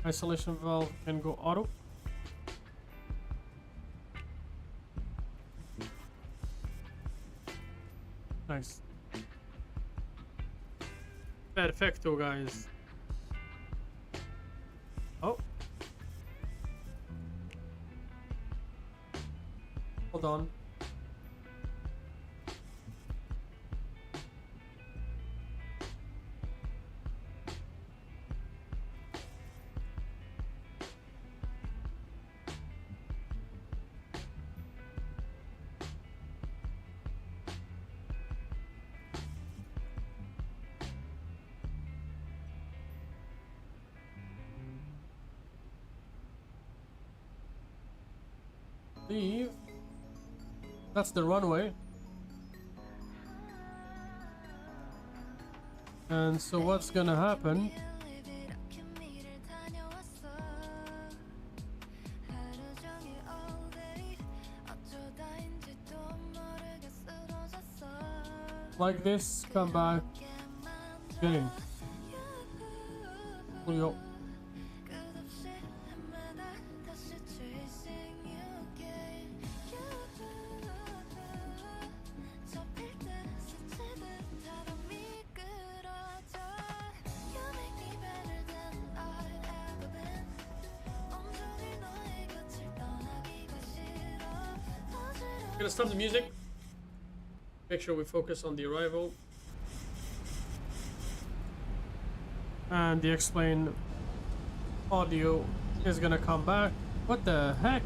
Isolation valve can go auto. Nice. Perfecto, guys. Oh. Hold on. Leave. That's the runway. And so what's gonna happen? Like this, come back, get in. Here we go. gonna stop the music. Make sure we focus on the arrival. And the explain audio is gonna come back. What the heck?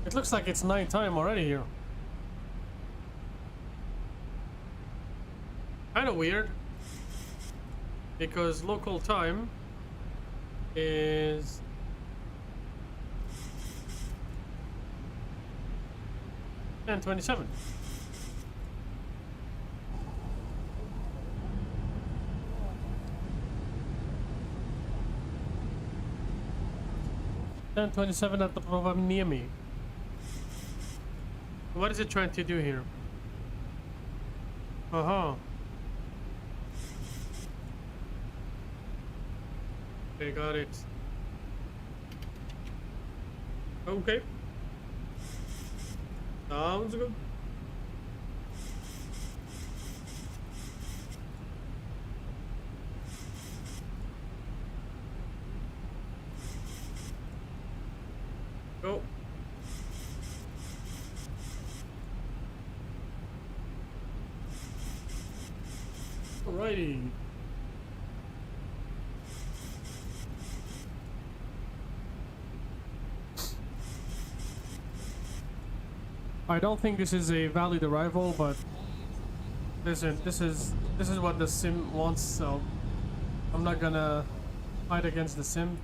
It looks like it's nighttime already here. Kinda weird. Because local time is 10:27. At the Rovaniemi. What is it trying to do here? Okay, got it. Okay. Sounds good. Go. Alrighty. I don't think this is a valid arrival, but listen, this is what the sim wants, so I'm not gonna fight against the sim.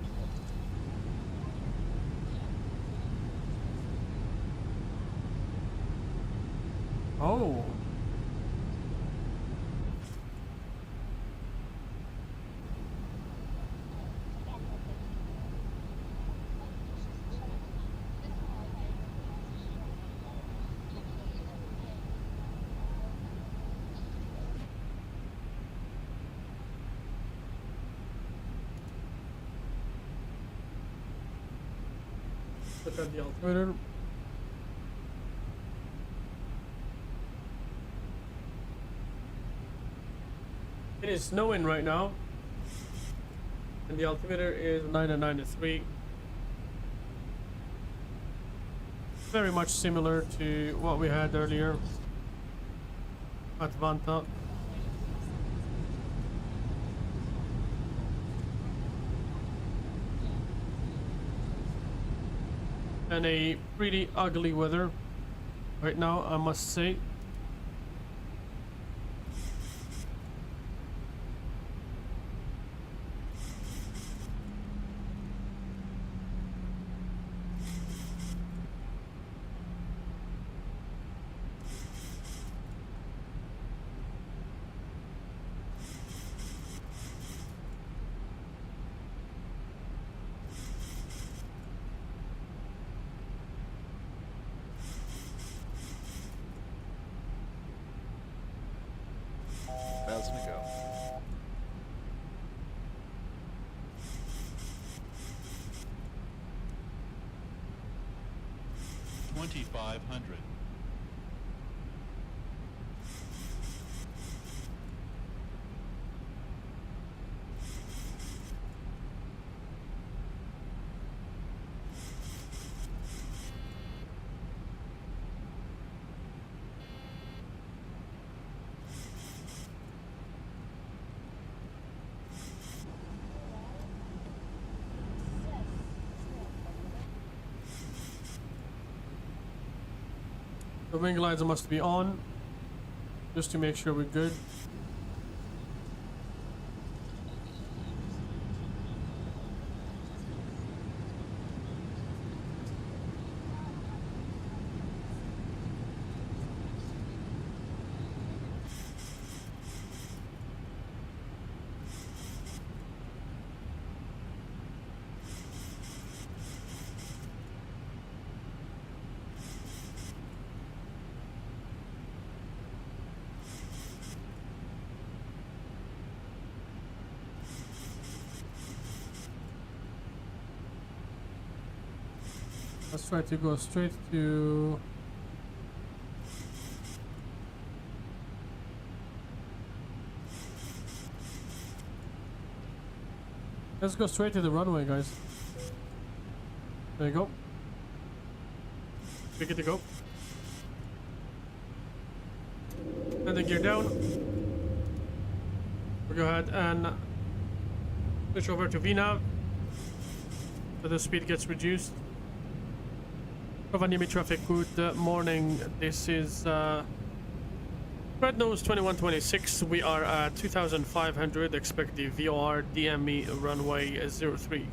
Oh. Look at the altimeter. It is snowing right now, and the altimeter is 993. Very much similar to what we had earlier at Vanta. And a pretty ugly weather right now, I must say. Bells to go. $2,500. The wing lights must be on, just to make sure we're good. Let's try to go straight to... Let's go straight to the runway, guys. There you go. We get to go. Turn the gear down. We'll go ahead and switch over to VNAV so the speed gets reduced. Rovaniemi traffic, good morning. This is Red Nose 2126. We are at 2500. Expect the VOR DME runway 03.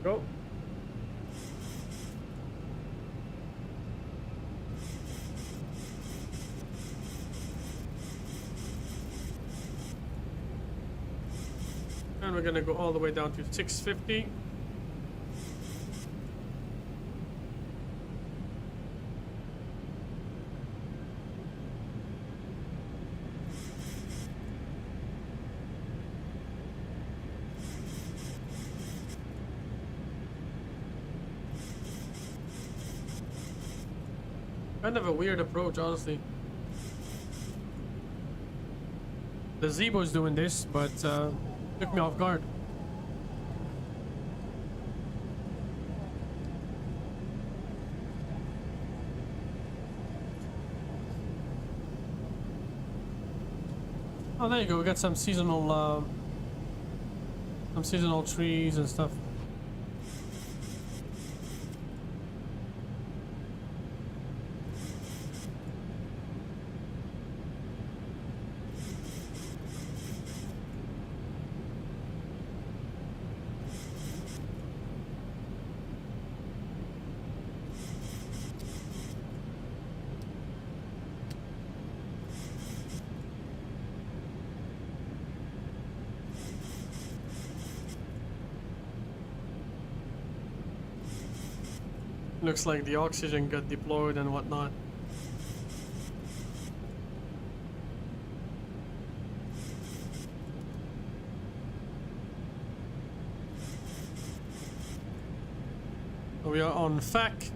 Go. And we're gonna go all the way down to 650. Kind of a weird approach, honestly. The Zebo's doing this, but took me off guard. Oh, there you go. We got some seasonal trees and stuff. Looks like the oxygen got deployed and whatnot. We are on FAC.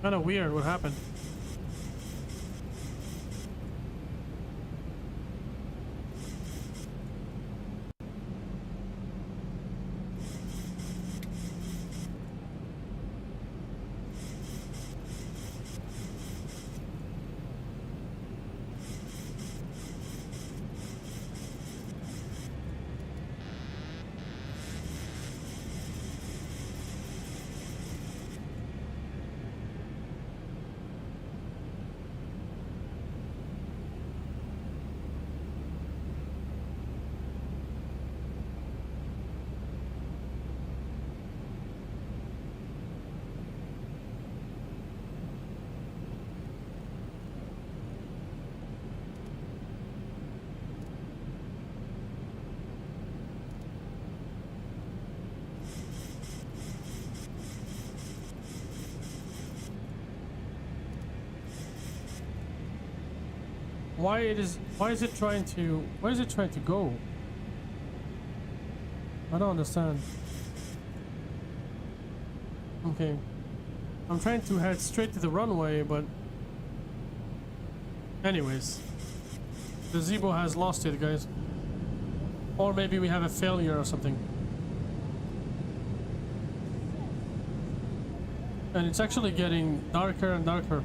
Kind of weird what happened. Why is it trying to go? I don't understand. Okay. I'm trying to head straight to the runway, but anyways. The Zebo has lost it, guys. Or maybe we have a failure or something. And it's actually getting darker and darker.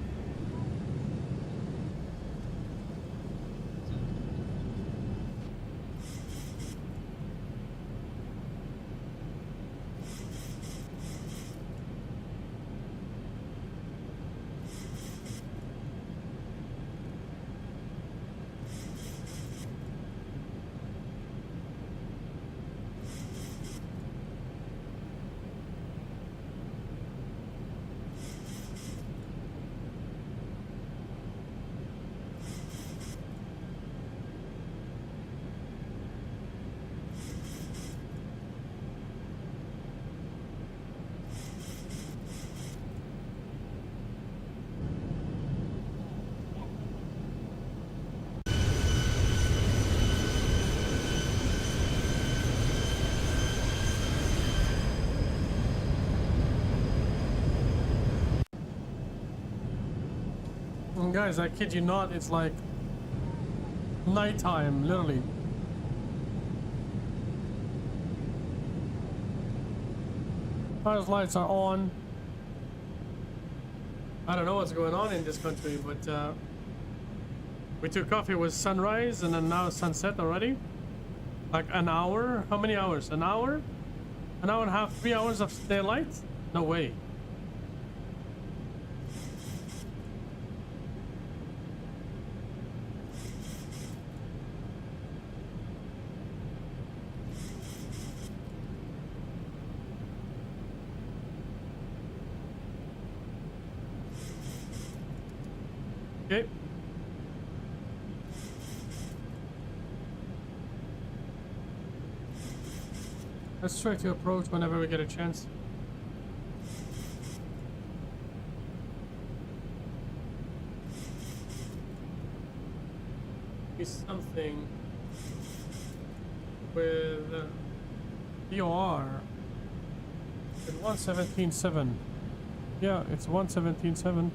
Guys, I kid you not, it's like nighttime, literally. Cars lights are on. I don't know what's going on in this country, but we took off, it was sunrise and then now sunset already. Like an hour? How many hours? An hour? An hour and a half, 3 hours of daylight? No way. Okay. Let's try to approach whenever we get a chance. Be something with DOR at 117.7. Yeah, it's 117.7.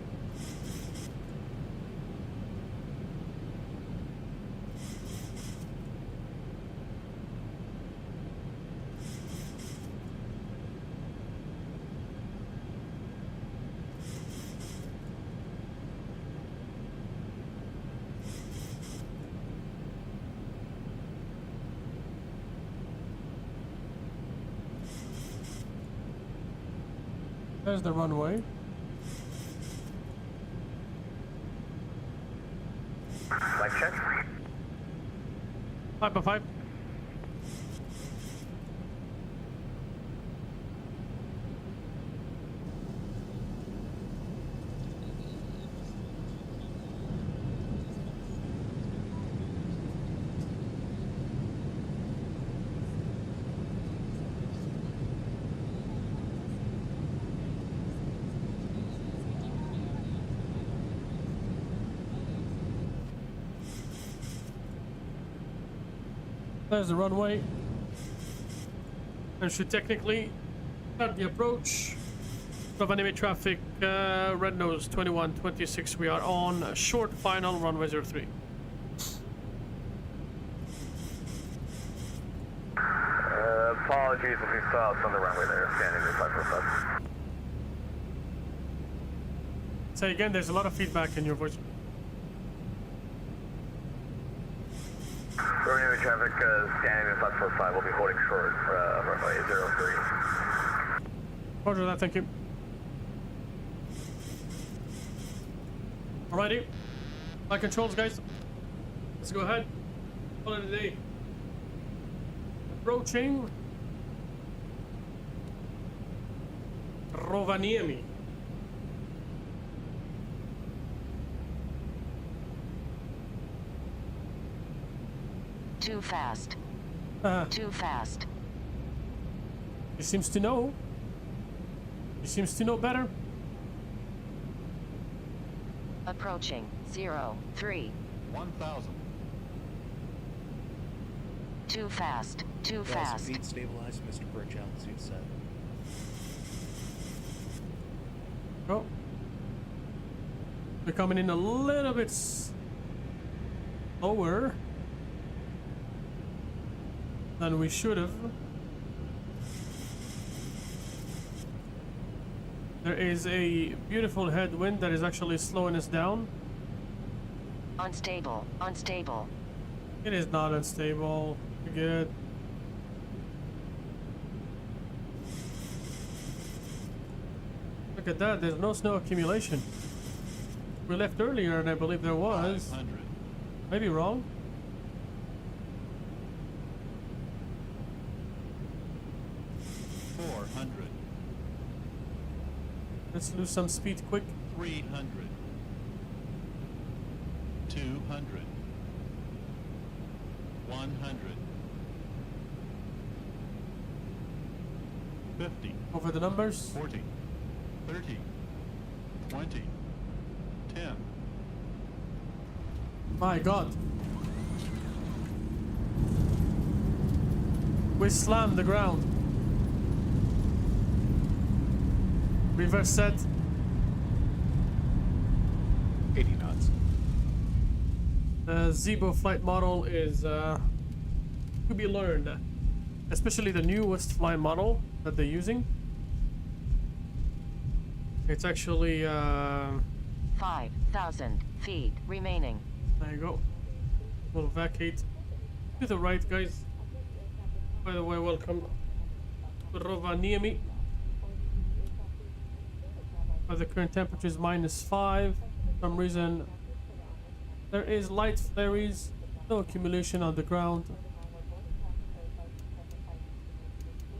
There's the runway. Mic check. 5x5. There's the runway. And should technically start the approach. Of enemy traffic, red nose 2126. We are on short final runway 03. Apologies if you saw us on the runway there, standing there 545. Say again, there's a lot of feedback in your voice. Enemy traffic standing in 545. We'll be holding short runway 03. Roger that, thank you. Alrighty. My controls, guys. Let's go ahead. Call it a day. Approaching Rovaniemi. Too fast. Too fast. He seems to know. He seems to know better. Approaching 03. 1,000. Too fast. Too fast. Speed stabilized, Mr. Birchow. Suit set. Oh. We're coming in a little bit slower than we should have. There is a beautiful headwind that is actually slowing us down. Unstable. Unstable. It is not unstable. You're good. Look at that, there's no snow accumulation. We left earlier and I believe there was. 500. Maybe wrong. Let's lose some speed quick. 300. 200. 100. 50. Over the numbers. 40. 30. 20. 10. My God. We slammed the ground. Reverse set. 80 knots. The Zibo flight model is to be learned, especially the newest flight model that they're using. It's actually 5,000 feet remaining. there you go. We'll vacate to the right, guys. By the way, welcome to Rovaniemi. The current temperature is -5. For some reason, there is light flurries, no accumulation on the ground.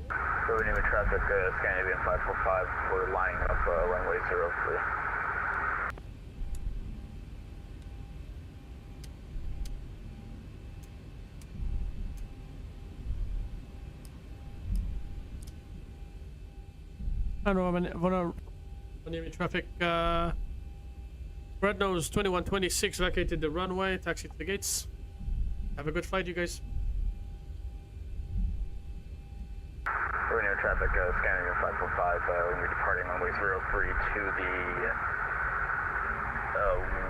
Rovaniemi traffic, Scandinavian 545, we're lining up runway 03. And Rovaniemi traffic, Red Nose 2126 vacated the runway, taxi to the gates. Have a good flight, you guys. Rovaniemi traffic, Scandinavian 545, we're departing runway 03 to the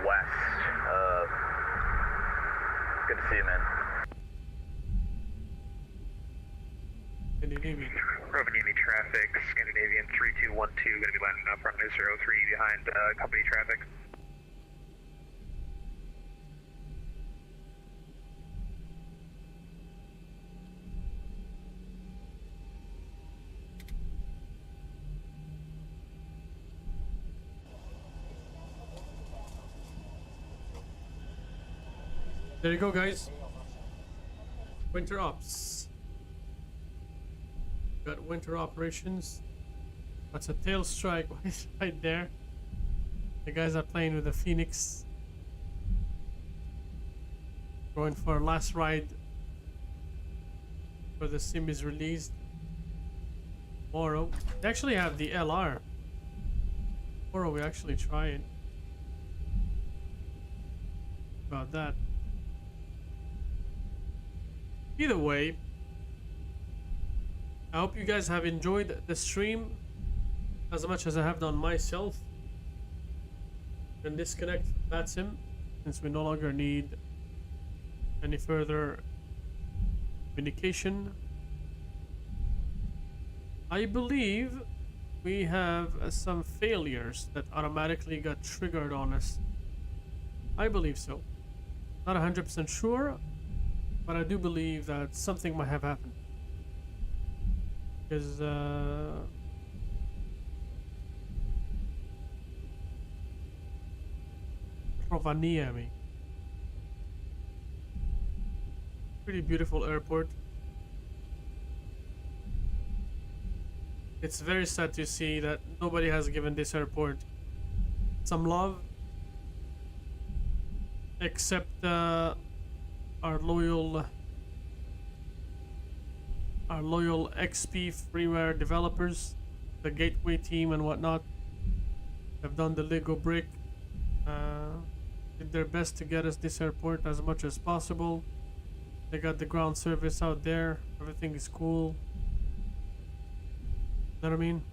west. Good to see you, man. Rovaniemi traffic, Scandinavian 3212, going to be landing up runway 03 behind company traffic. There you go, guys. Winter ops. Got winter operations. That's a tail strike right there. The guys are playing with the Phoenix. Going for a last ride before the sim is released tomorrow. They actually have the LR. Tomorrow we actually try it. About that. Either way, I hope you guys have enjoyed the stream as much as I have done myself. And disconnect that sim since we no longer need any further communication. I believe we have some failures that automatically got triggered on us. I believe so. Not 100% sure, but I do believe that something might have happened. Because Rovaniemi, pretty beautiful airport. It's very sad to see that nobody has given this airport some love, except our loyal XP freeware developers, the Gateway team and whatnot, have done the Lego brick, did their best to get us this airport as much as possible. They got the ground service out there, everything is cool. Know what I mean?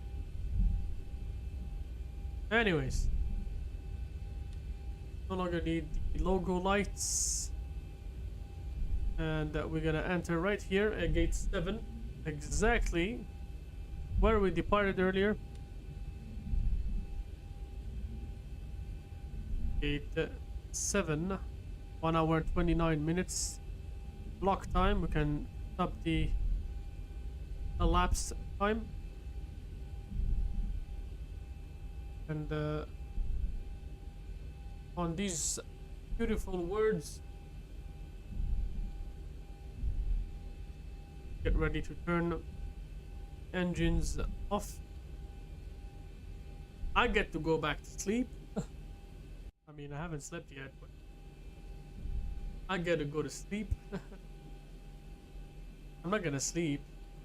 Anyways, no longer need the logo lights. And we're gonna enter right here at gate 7, exactly where we departed earlier. Gate 7, 1 hour 29 minutes block time. We can stop the elapsed time. And on these beautiful words, get ready to turn engines off. I get to go back to sleep. I mean, I haven't slept yet, but I get to go to sleep. I'm not gonna sleep.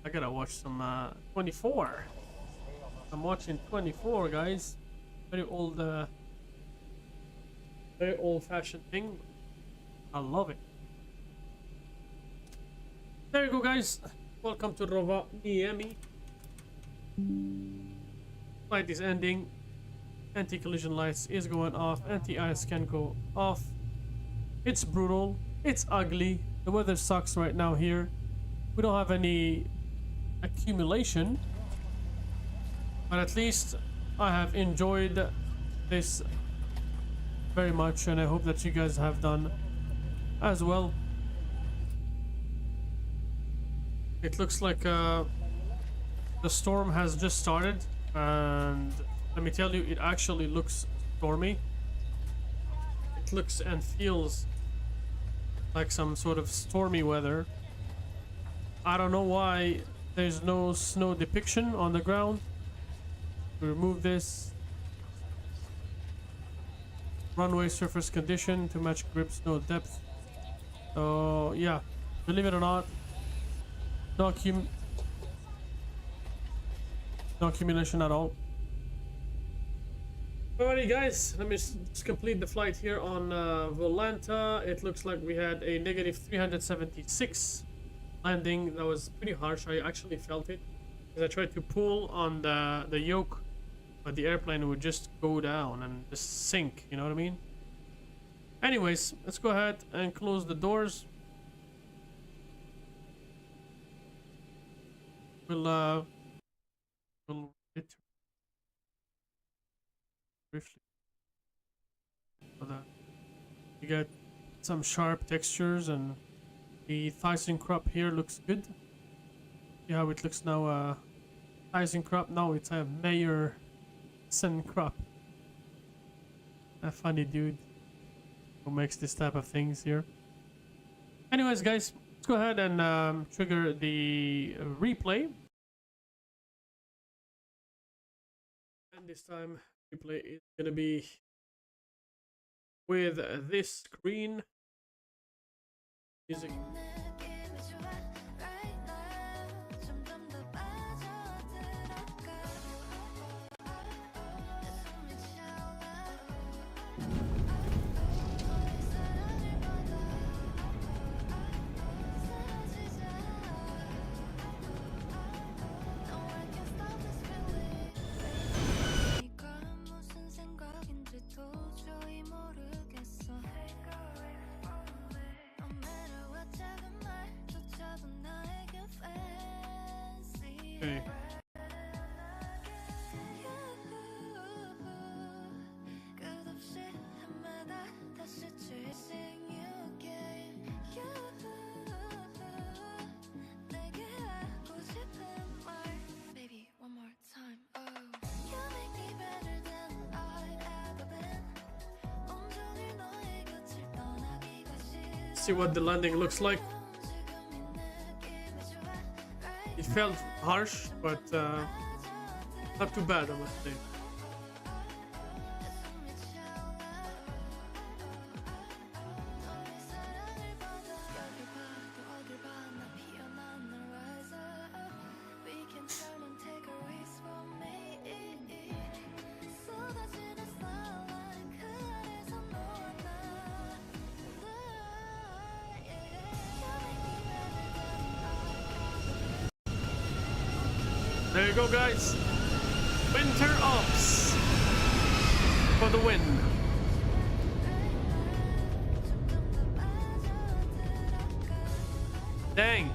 I gotta watch some 24. I'm watching 24, guys. Very old-fashioned thing. I love it. There you go, guys. Welcome to Rovaniemi. Flight is ending. Anti-collision lights is going off. Anti-ice can go off. It's brutal. It's ugly. The weather sucks right now here. We don't have any accumulation, but at least I have enjoyed this very much, and I hope that you guys have done as well. It looks like the storm has just started, and let me tell you, it actually looks stormy. It looks and feels like some sort of stormy weather. I don't know why there's no snow depiction on the ground. We remove this. Runway surface condition to match grip snow depth. So yeah, believe it or not, no accumulation at all. Alrighty guys, let me just complete the flight here on Volanta. It looks like we had a negative 376 landing. That was pretty harsh. I actually felt it because I tried to pull on the yoke, but the airplane would just go down and just sink, you know what I mean? Anyways, let's go ahead and close the doors. We'll hit briefly for that. You get some sharp textures, and the ThyssenKrupp here looks good. See how it looks now. ThyssenKrupp, now it's a Mayer Krupp. A funny dude who makes this type of things here. Anyways guys, let's go ahead and trigger the replay. And this time replay is gonna be with this screen music. Okay. See what the landing looks like. It felt harsh, but not too bad, I must say. There you go, guys. Winter ops for the win. Dang.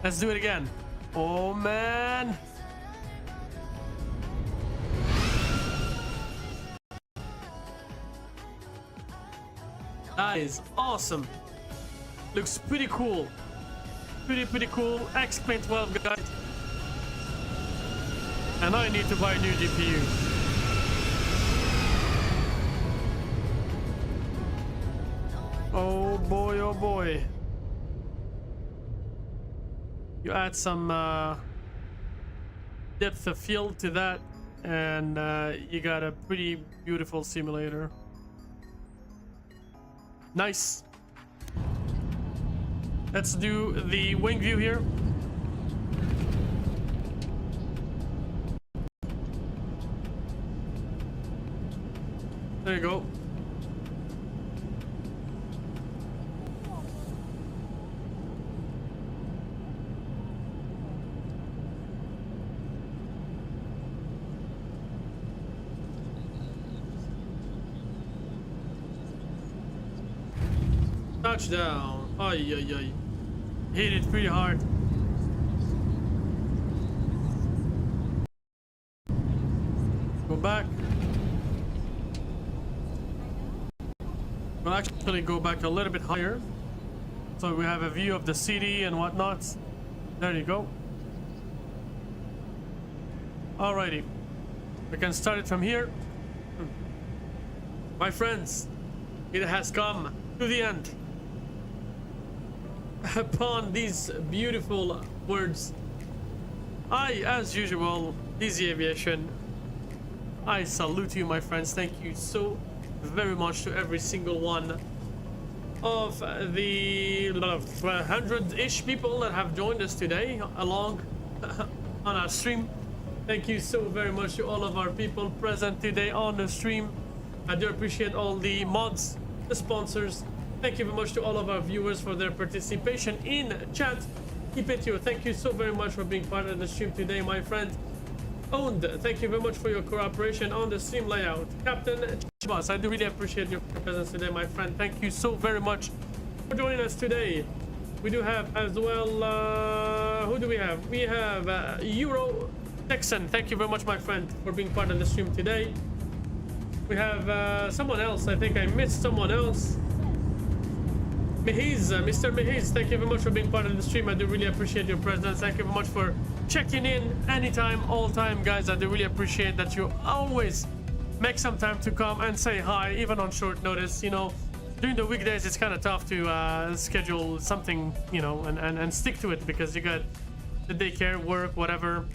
Let's do it again. Oh man. That is awesome. Looks pretty cool. Pretty cool. X-Plane 12, guys. And I need to buy a new GPU. Oh boy, oh boy. You add some depth of field to that, and you got a pretty beautiful simulator. Nice. Let's do the wing view here. There you go. Touchdown. Ay, ay, ay. Hit it pretty hard. Go back. We'll actually go back a little bit higher, so we have a view of the city and whatnot. There you go. Alrighty, we can start it from here. My friends, it has come to the end. Upon these beautiful words, I, as usual, Dizzy Aviation, I salute you, my friends. Thank you so very much to every single one of the 100-ish people that have joined us today along on our stream. Thank you so very much to all of our people present today on the stream. I do appreciate all the mods, the sponsors. Thank you very much to all of our viewers for their participation in chat. Keep it here. Thank you so very much for being part of the stream today, my friend. Owned, thank you very much for your cooperation on the stream layout. Captain Boss, I do really appreciate your presence today, my friend. Thank you so very much for joining us today. We do have as well, who do we have? We have Euro Texan. Thank you very much, my friend, for being part of the stream today. We have someone else. I think I missed someone else. Mehiz, Mr. Mehiz, thank you very much for being part of the stream. I do really appreciate your presence. Thank you very much for checking in anytime, all time, guys. I do really appreciate that you always make some time to come and say hi, even on short notice. You know, during the weekdays, it's kind of tough to schedule something, you know, and stick to it, because you got the daycare, work, whatever.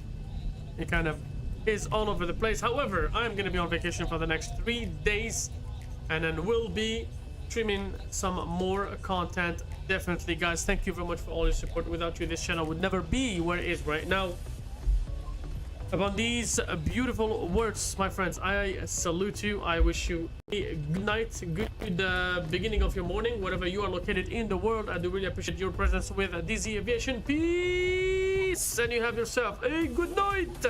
It kind of is all over the place. However, I'm going to be on vacation for the next 3 days, and then we'll be streaming some more content. Definitely, guys, thank you very much for all your support. Without you, this channel would never be where it is right now. Upon these beautiful words, my friends, I salute you. I wish you a good night, good beginning of your morning, wherever you are located in the world. I do really appreciate your presence with Dizzy Aviation. Peace, and you have yourself a good night.